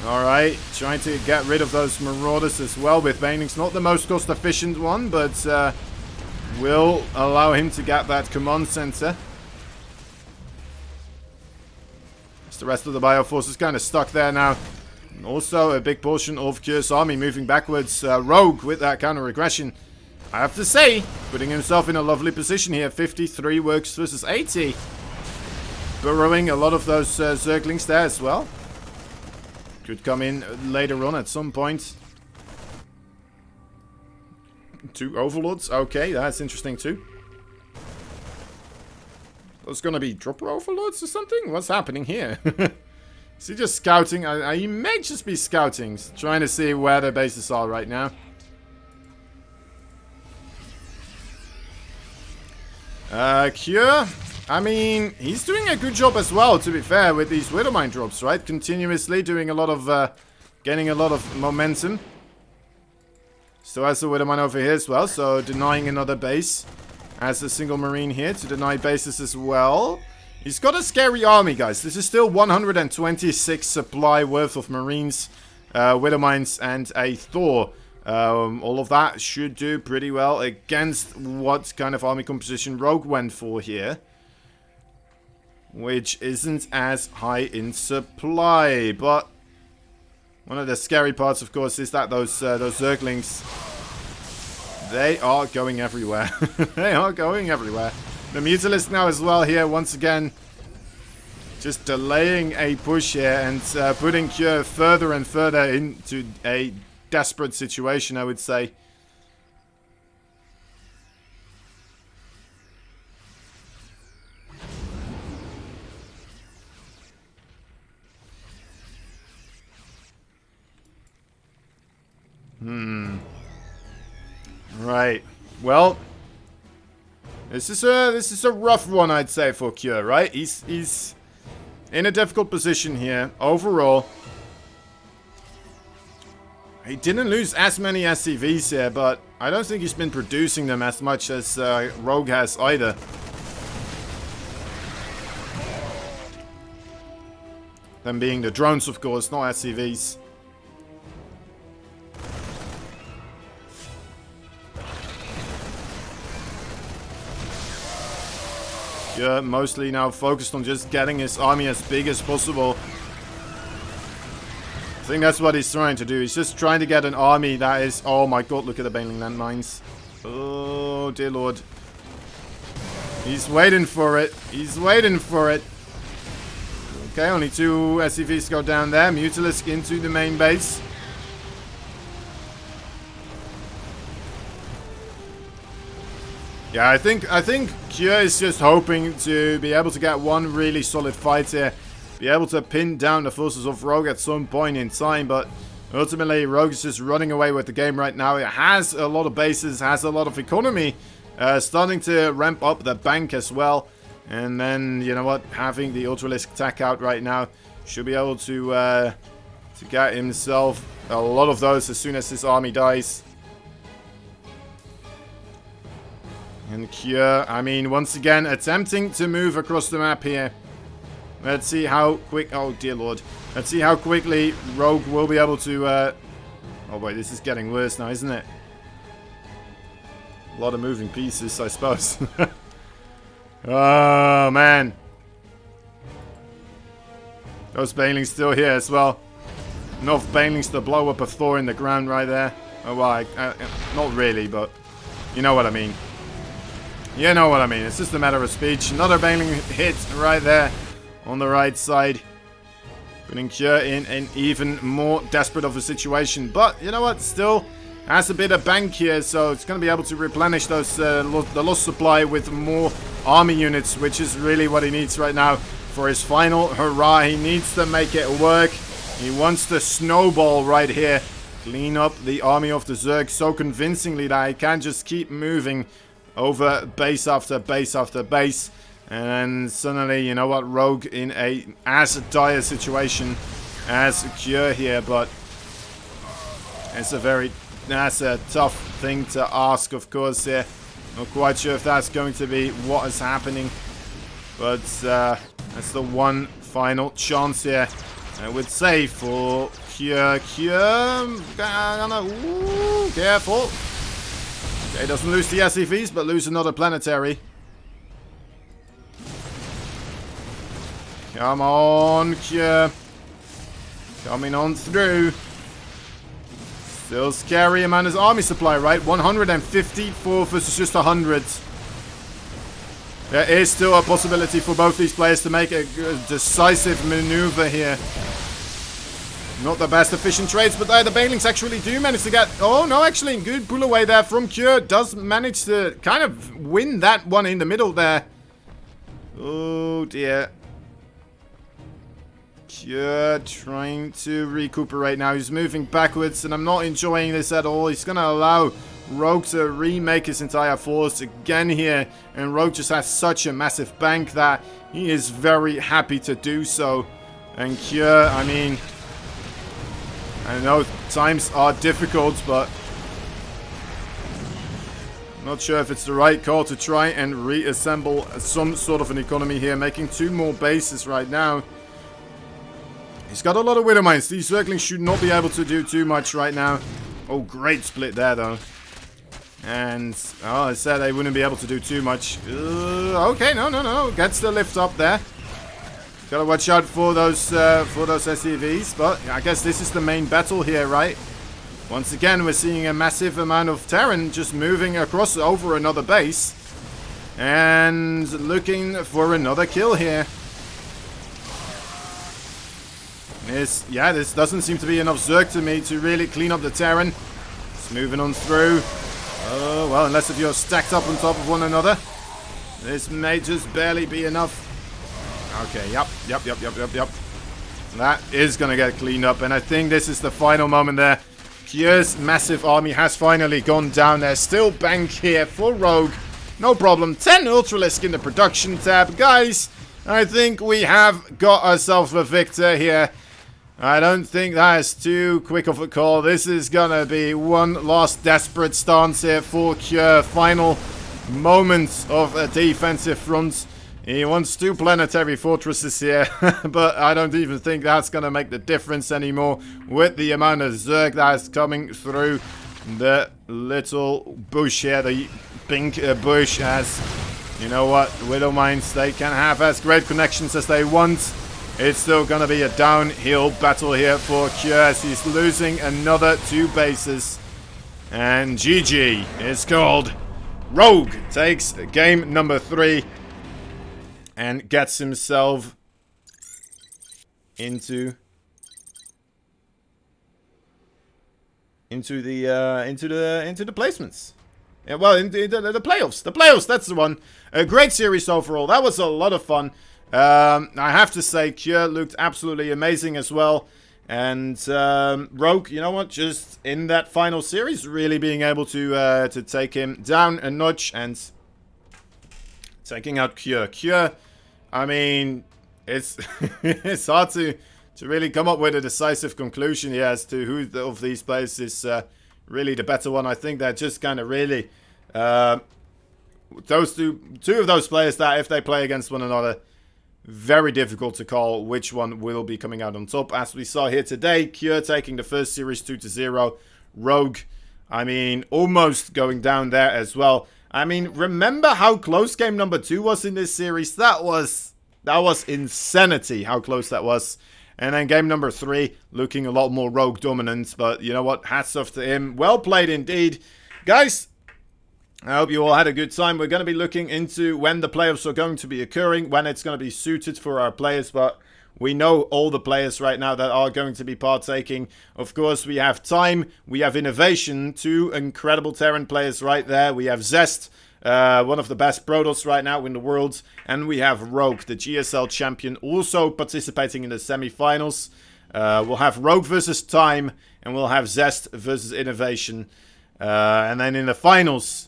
Alright, trying to get rid of those Marauders as well with Baneling's. Not the most cost efficient one, but will allow him to get that command center. As the rest of the Bioforce is kind of stuck there now. And also a big portion of Cure's army moving backwards. Rogue with that counter-aggression. I have to say, putting himself in a lovely position here. 53 works versus 80. Burrowing a lot of those Zerglings there as well. Could come in later on at some point. 2 Overlords. Okay, that's interesting too. There's gonna be Dropper Overlords or something? What's happening here? Is he just scouting? He may just be scouting. Trying to see where the bases are right now. Cure, I mean, he's doing a good job as well, to be fair, with these Widowmine drops, right? Continuously doing a lot of, gaining a lot of momentum. Still has the Widowmine over here as well, so denying another base. Has a single Marine here to deny bases as well. He's got a scary army, guys. This is still 126 supply worth of Marines, Widowmines, and a Thor. All of that should do pretty well against what kind of army composition Rogue went for here. Which isn't as high in supply. But one of the scary parts, of course, is that those Zerglings, they are going everywhere. They are going everywhere. The Mutalisk now as well here, once again, just delaying a push here and putting Cure further and further into a desperate situation, I would say. Right. Well, this is a rough one, I'd say, for Cure, right? He's in a difficult position here overall. He didn't lose as many SCVs here, but I don't think he's been producing them as much as Rogue has either. Them being the drones, of course, not SCVs. Yeah, mostly now focused on just getting his army as big as possible. I think that's what he's trying to do. He's just trying to get an army that is... Oh my god, look at the Baneling landmines. Oh, dear lord. He's waiting for it. He's waiting for it. Okay, only 2 SCVs go down there. Mutalisk into the main base. Yeah, I think Cure is just hoping to be able to get one really solid fight here. Be able to pin down the forces of Rogue at some point in time, but ultimately Rogue is just running away with the game right now. It has a lot of bases, has a lot of economy, starting to ramp up the bank as well. And then, you know what, having the Ultralisk attack out right now should be able to get himself a lot of those as soon as his army dies. And Cure, I mean, once again, attempting to move across the map here. Let's see how quick... Oh, dear lord. Let's see how quickly Rogue will be able to... Oh, wait, this is getting worse now, isn't it? A lot of moving pieces, I suppose. Oh, man. Those Banelings still here as well. Enough Banelings to blow up a Thor in the ground right there. Oh, well, not really, but you know what I mean. You know what I mean. It's just a matter of speech. Another Baneling hit right there on the right side. Putting Cure in an even more desperate of a situation. But, you know what? Still has a bit of bank here. So it's going to be able to replenish those the lost supply with more army units. Which is really what he needs right now for his final hurrah. He needs to make it work. He wants the snowball right here. Clean up the army of the Zerg so convincingly that he can just keep moving over base after base after base. And suddenly, you know what, Rogue in a as dire situation as Cure here, but that's a tough thing to ask, of course, here. Not quite sure if that's going to be what is happening, but that's the one final chance here, I would say, for Cure. Ooh, careful. Okay, doesn't lose the SCVs, but lose another planetary. Come on, Cure. Coming on through. Still scary amount of army supply, right? 154 versus just 100. There is still a possibility for both these players to make a decisive maneuver here. Not the best efficient trades, but the Banelings actually do manage to get... Oh, no, actually, good pull away there from Cure. Does manage to kind of win that one in the middle there. Oh, dear. Cure trying to recuperate now. He's moving backwards, and I'm not enjoying this at all. He's going to allow Rogue to remake his entire force again here. And Rogue just has such a massive bank that he is very happy to do so. And Cure, I mean... I know times are difficult, but I'm not sure if it's the right call to try and reassemble some sort of an economy here. Making 2 more bases right now. He's got a lot of Widow Mines. These Zerglings should not be able to do too much right now. Oh, great split there, though. And, oh, I said they wouldn't be able to do too much. Okay, no. Gets the lift up there. Gotta watch out for those SCVs, but I guess this is the main battle here, right? Once again, we're seeing a massive amount of Terran just moving across over another base. And looking for another kill here. This doesn't seem to be enough Zerg to me to really clean up the Terran. It's moving on through. Oh, well, unless if you're stacked up on top of one another. This may just barely be enough. Okay, yep. That is going to get cleaned up, and I think this is the final moment there. Cure's massive army has finally gone down. There's still bank here for Rogue. No problem. 10 Ultralisk in the production tab. Guys, I think we have got ourselves a victor here. I don't think that is too quick of a call. This is going to be one last desperate stance here for Cure. Final moments of a defensive front. He wants 2 planetary fortresses here, but I don't even think that's going to make the difference anymore with the amount of Zerg that is coming through the little bush here, the pink bush. As you know what, Widow Mines, they can have as great connections as they want. It's still going to be a downhill battle here for Cure as he's losing another 2 bases. And GG is called. Rogue takes game number 3. And gets himself into the placements. Yeah, well, into the playoffs. The playoffs, that's the one. A great series overall. That was a lot of fun. I have to say, Cure looked absolutely amazing as well. And Rogue, you know what? Just in that final series, really being able to take him down a notch and taking out Cure. Cure. I mean, it's it's hard to really come up with a decisive conclusion here as to who of these players is really the better one. I think they're just kind of really those two of those players that if they play against one another, very difficult to call which one will be coming out on top. As we saw here today, Cure taking the first series 2-0. Rogue, I mean, almost going down there as well. I mean, remember how close game number 2 was in this series? That was insanity how close that was. And then game number 3 looking a lot more Rogue dominant. But you know what? Hats off to him. Well played indeed. Guys, I hope you all had a good time. We're going to be looking into when the playoffs are going to be occurring, when it's going to be suited for our players, but we know all the players right now that are going to be partaking. Of course, we have Time, we have Innovation, 2 incredible Terran players right there. We have Zest, one of the best Protoss right now in the world, and we have Ro8, the GSL champion, also participating in the semi-finals. We'll have Ro8 versus Time, and we'll have Zest versus Innovation. And then in the finals,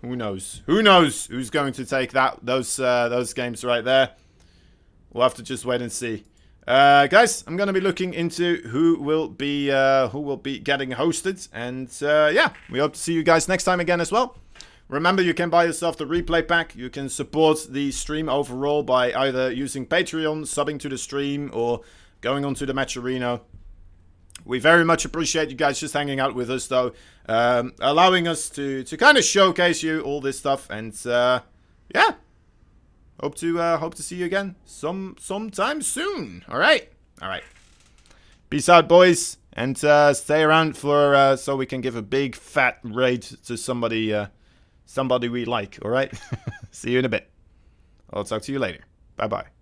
who knows? Who knows who's going to take those games right there? We'll have to just wait and see. Guys, I'm going to be looking into who will be getting hosted. And yeah, we hope to see you guys next time again as well. Remember, you can buy yourself the replay pack. You can support the stream overall by either using Patreon, subbing to the stream, or going onto the Match Arena. We very much appreciate you guys just hanging out with us, though. Allowing us to kind of showcase you all this stuff. And yeah, hope to see you again sometime soon. All right. Peace out, boys, and stay around for so we can give a big fat raid to somebody we like. All right. See you in a bit. I'll talk to you later. Bye bye.